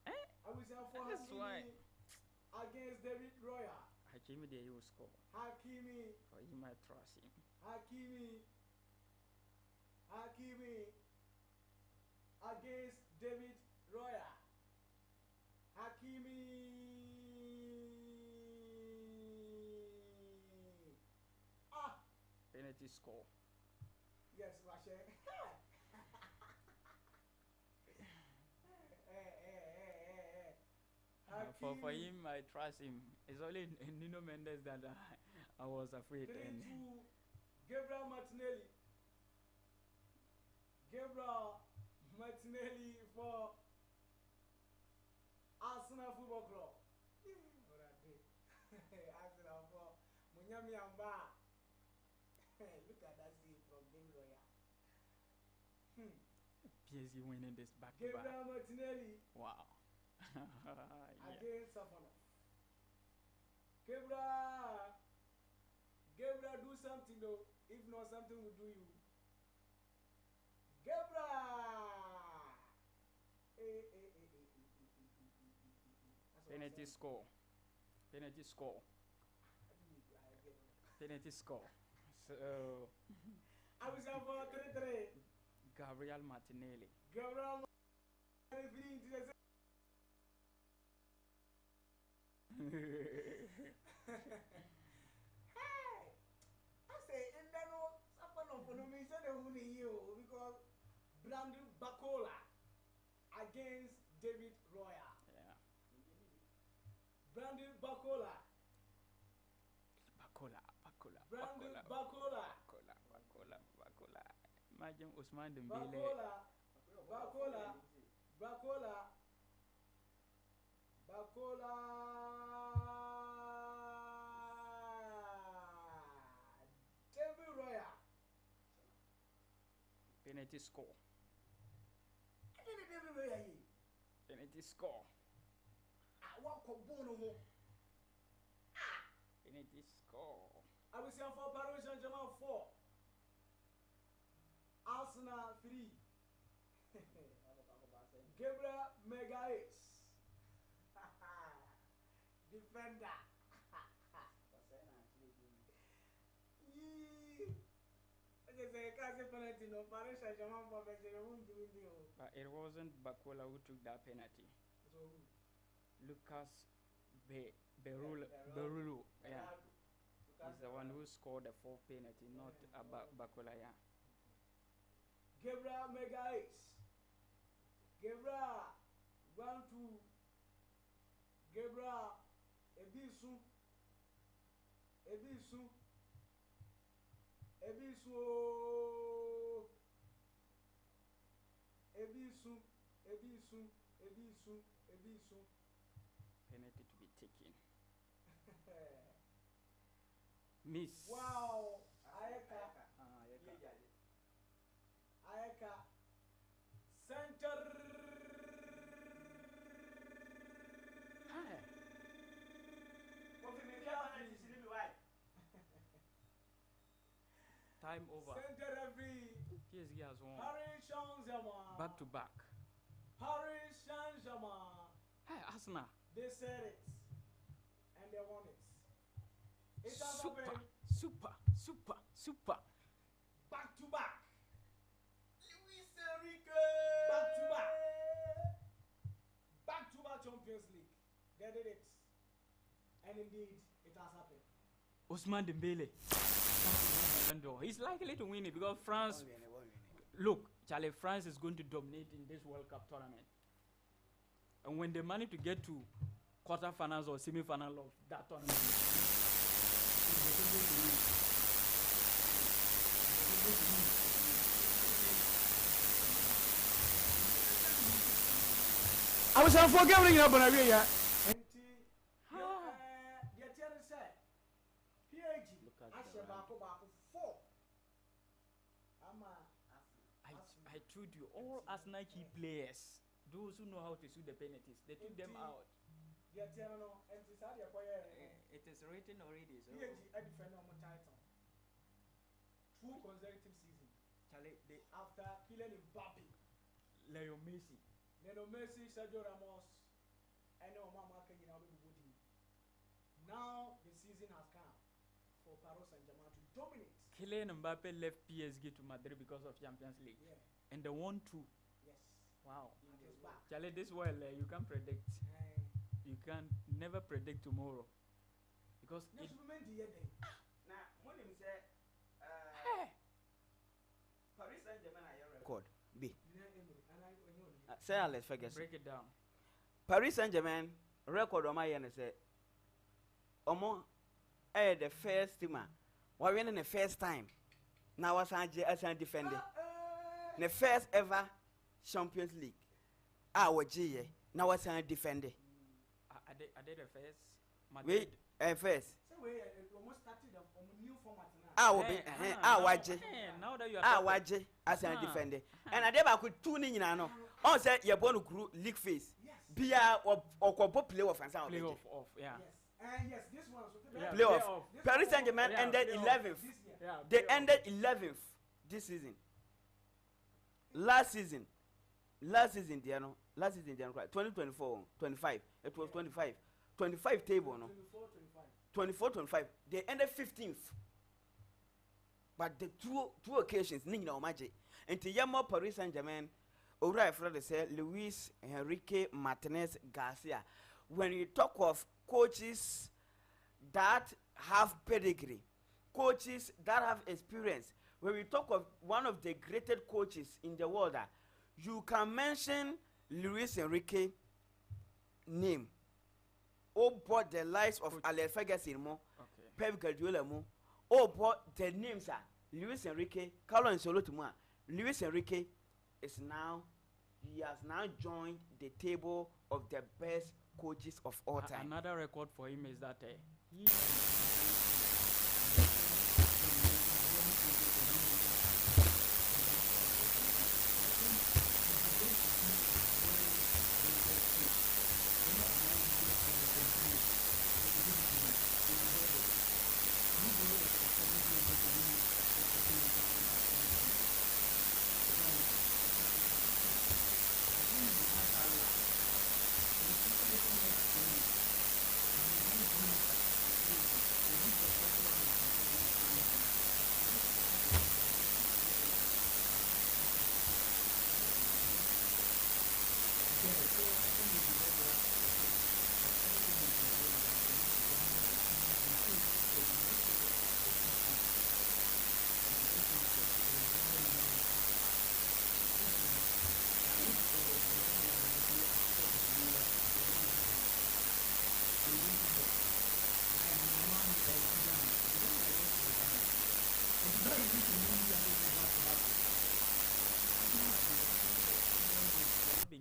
I was here for That's why. Against David Roya. Hakimi there he will score. Hakimi. For him I trust him. Hakimi against David Roya. Hakimi. Penalty score. Yes, Rashe. For him I trust him. It's only Nuno Mendes that I was afraid. 3-2. Gabriel Martinelli for Arsenal Football Club. Arsenal for Munyami Amba. Look at that scene from David Roya. PSG winning this back to back. Gabriel Martinelli. Wow. Against Safanov. Gabriel, do something though. If not, something will do you. Gabriel. Penalty score. So I was here for 3-3. Gabriel Martinelli. Gabriel Hey, I say, and then Safanov for no reason because Brandon Bacola against David Roya. Yeah. Brandon Bacola. Bacola. Imagine Ousmane Dembele. Bacola. David Roya. Penalty score. David Roya. Penalty score. Penalty score. I was here for Paris Saint-Germain 4. Arsenal 3. Gabriel Magalhaes. Defender. But it wasn't Bakola who took that penalty. Lucas Berulu, yeah, is the one who scored the fourth penalty, not Bakola. Yeah. Gabriel Mega Ace. Gabriel 1-2. Gabriel Ebisu. Penalty to be taken. Miss. Wow. Ayeka. Center. Time over. Center referee. PSG has won. Paris Saint-Germain. Back to back. Paris Saint-Germain. Hey, Arsenal. They said it. And they won it. It has Super. happened. Super. Back to back. Luis Enrique. Back to back Champions League. They did it. And indeed, it has happened. Ousmane Dembele. He's likely to win it because France. Look, Charlie, France is going to dominate in this World Cup tournament. And when they manage to get to quarterfinals or semi-final of that tournament, I was unforgiving up on a real. I told you, all Arsenal key players, those who know how to shoot the penalties, they took them out. It is written already. So. 2 consecutive seasons. Charlie, After killing Mbappe, Leo Messi, Sergio Ramos, and Omar Kenyan. Now the season has come for Paris Saint-Germain to dominate. Kylian Mbappe left PSG to Madrid because of Champions League, and they won 2. Yes. Wow. Back. Charlie, this world you can't predict. You can never predict tomorrow because it. Now, when him say, Paris Saint-Germain are record B. Say Alex Ferguson. Break it down. Paris Saint-Germain record on my end say, Omo, the first team. We're winning the first time. Now as I defend the first ever Champions League. Our G. Now as I defend it. Are they the first? Madrid. Wait, first. So we almost started a new format now. Now that you are waje as I defend it. And I never could tune in now. On say you're born to league phase. Yes. Be a or play off and sound. play off, yeah. Yes. And yes, this one was Playoff. Paris Saint-Germain ended 11th. Yeah, They ended 11th this season. Last season, last season, 2024, 25. It was 25. 25 table, no? 24, 25. They ended 15th. But the two occasions, Nina Magic. And to Yamo Paris Saint-Germain, Ora Fred said Luis Enrique Martinez Garcia. When you talk of coaches that have pedigree, coaches that have experience, when we talk of one of the greatest coaches in the world, you can mention Luis Enrique name. Oh, but the lives of Alex Ferguson mo, Pep Guardiola mo. Oh, but the names are Luis Enrique, Carlo Ancelotti mo. Luis Enrique is now, he has now joined the table of the best coaches of all time. Another record for him is that he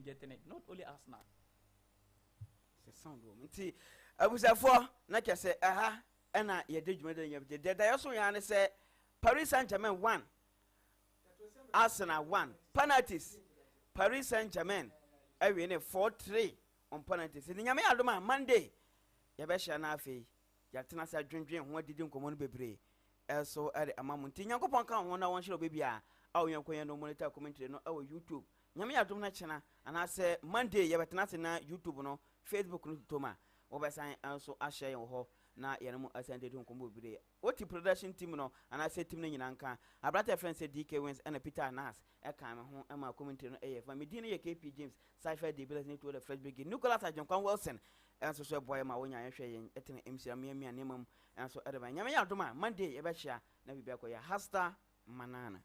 getting it. Not only Arsenal. It's a sound woman. See, I was for like I said, and you did the also yana say Paris Saint-Germain 1, Arsenal 1, penalties. Paris Saint-Germain, I win 4-3 on penalties. In Yami Adoma Monday, Yabesha Nafi, Yatanasa dream, what did you come on baby? Also at a moment, Yanko Ponka, one show baby. Our young no monitor commentary no our YouTube. Yami Adoma channel, and I say Monday, Yabatanasa na YouTube no, Facebook no Toma, over sign also I share your hall. Na yanamu asante to nkombo bire what production team no and I say team no nyinanka abrata friend say DK wins and Peter Nas e kan me ho e ma commentary no AF me din ye KP James Cypher Development to the fresh begin Nicholas Ajonkwan Wilson and so boy ma wonya hwe yen etene MC amia nemam and so edeba nyame ya doma Monday e be hia na bibia ko ya Hasta Manana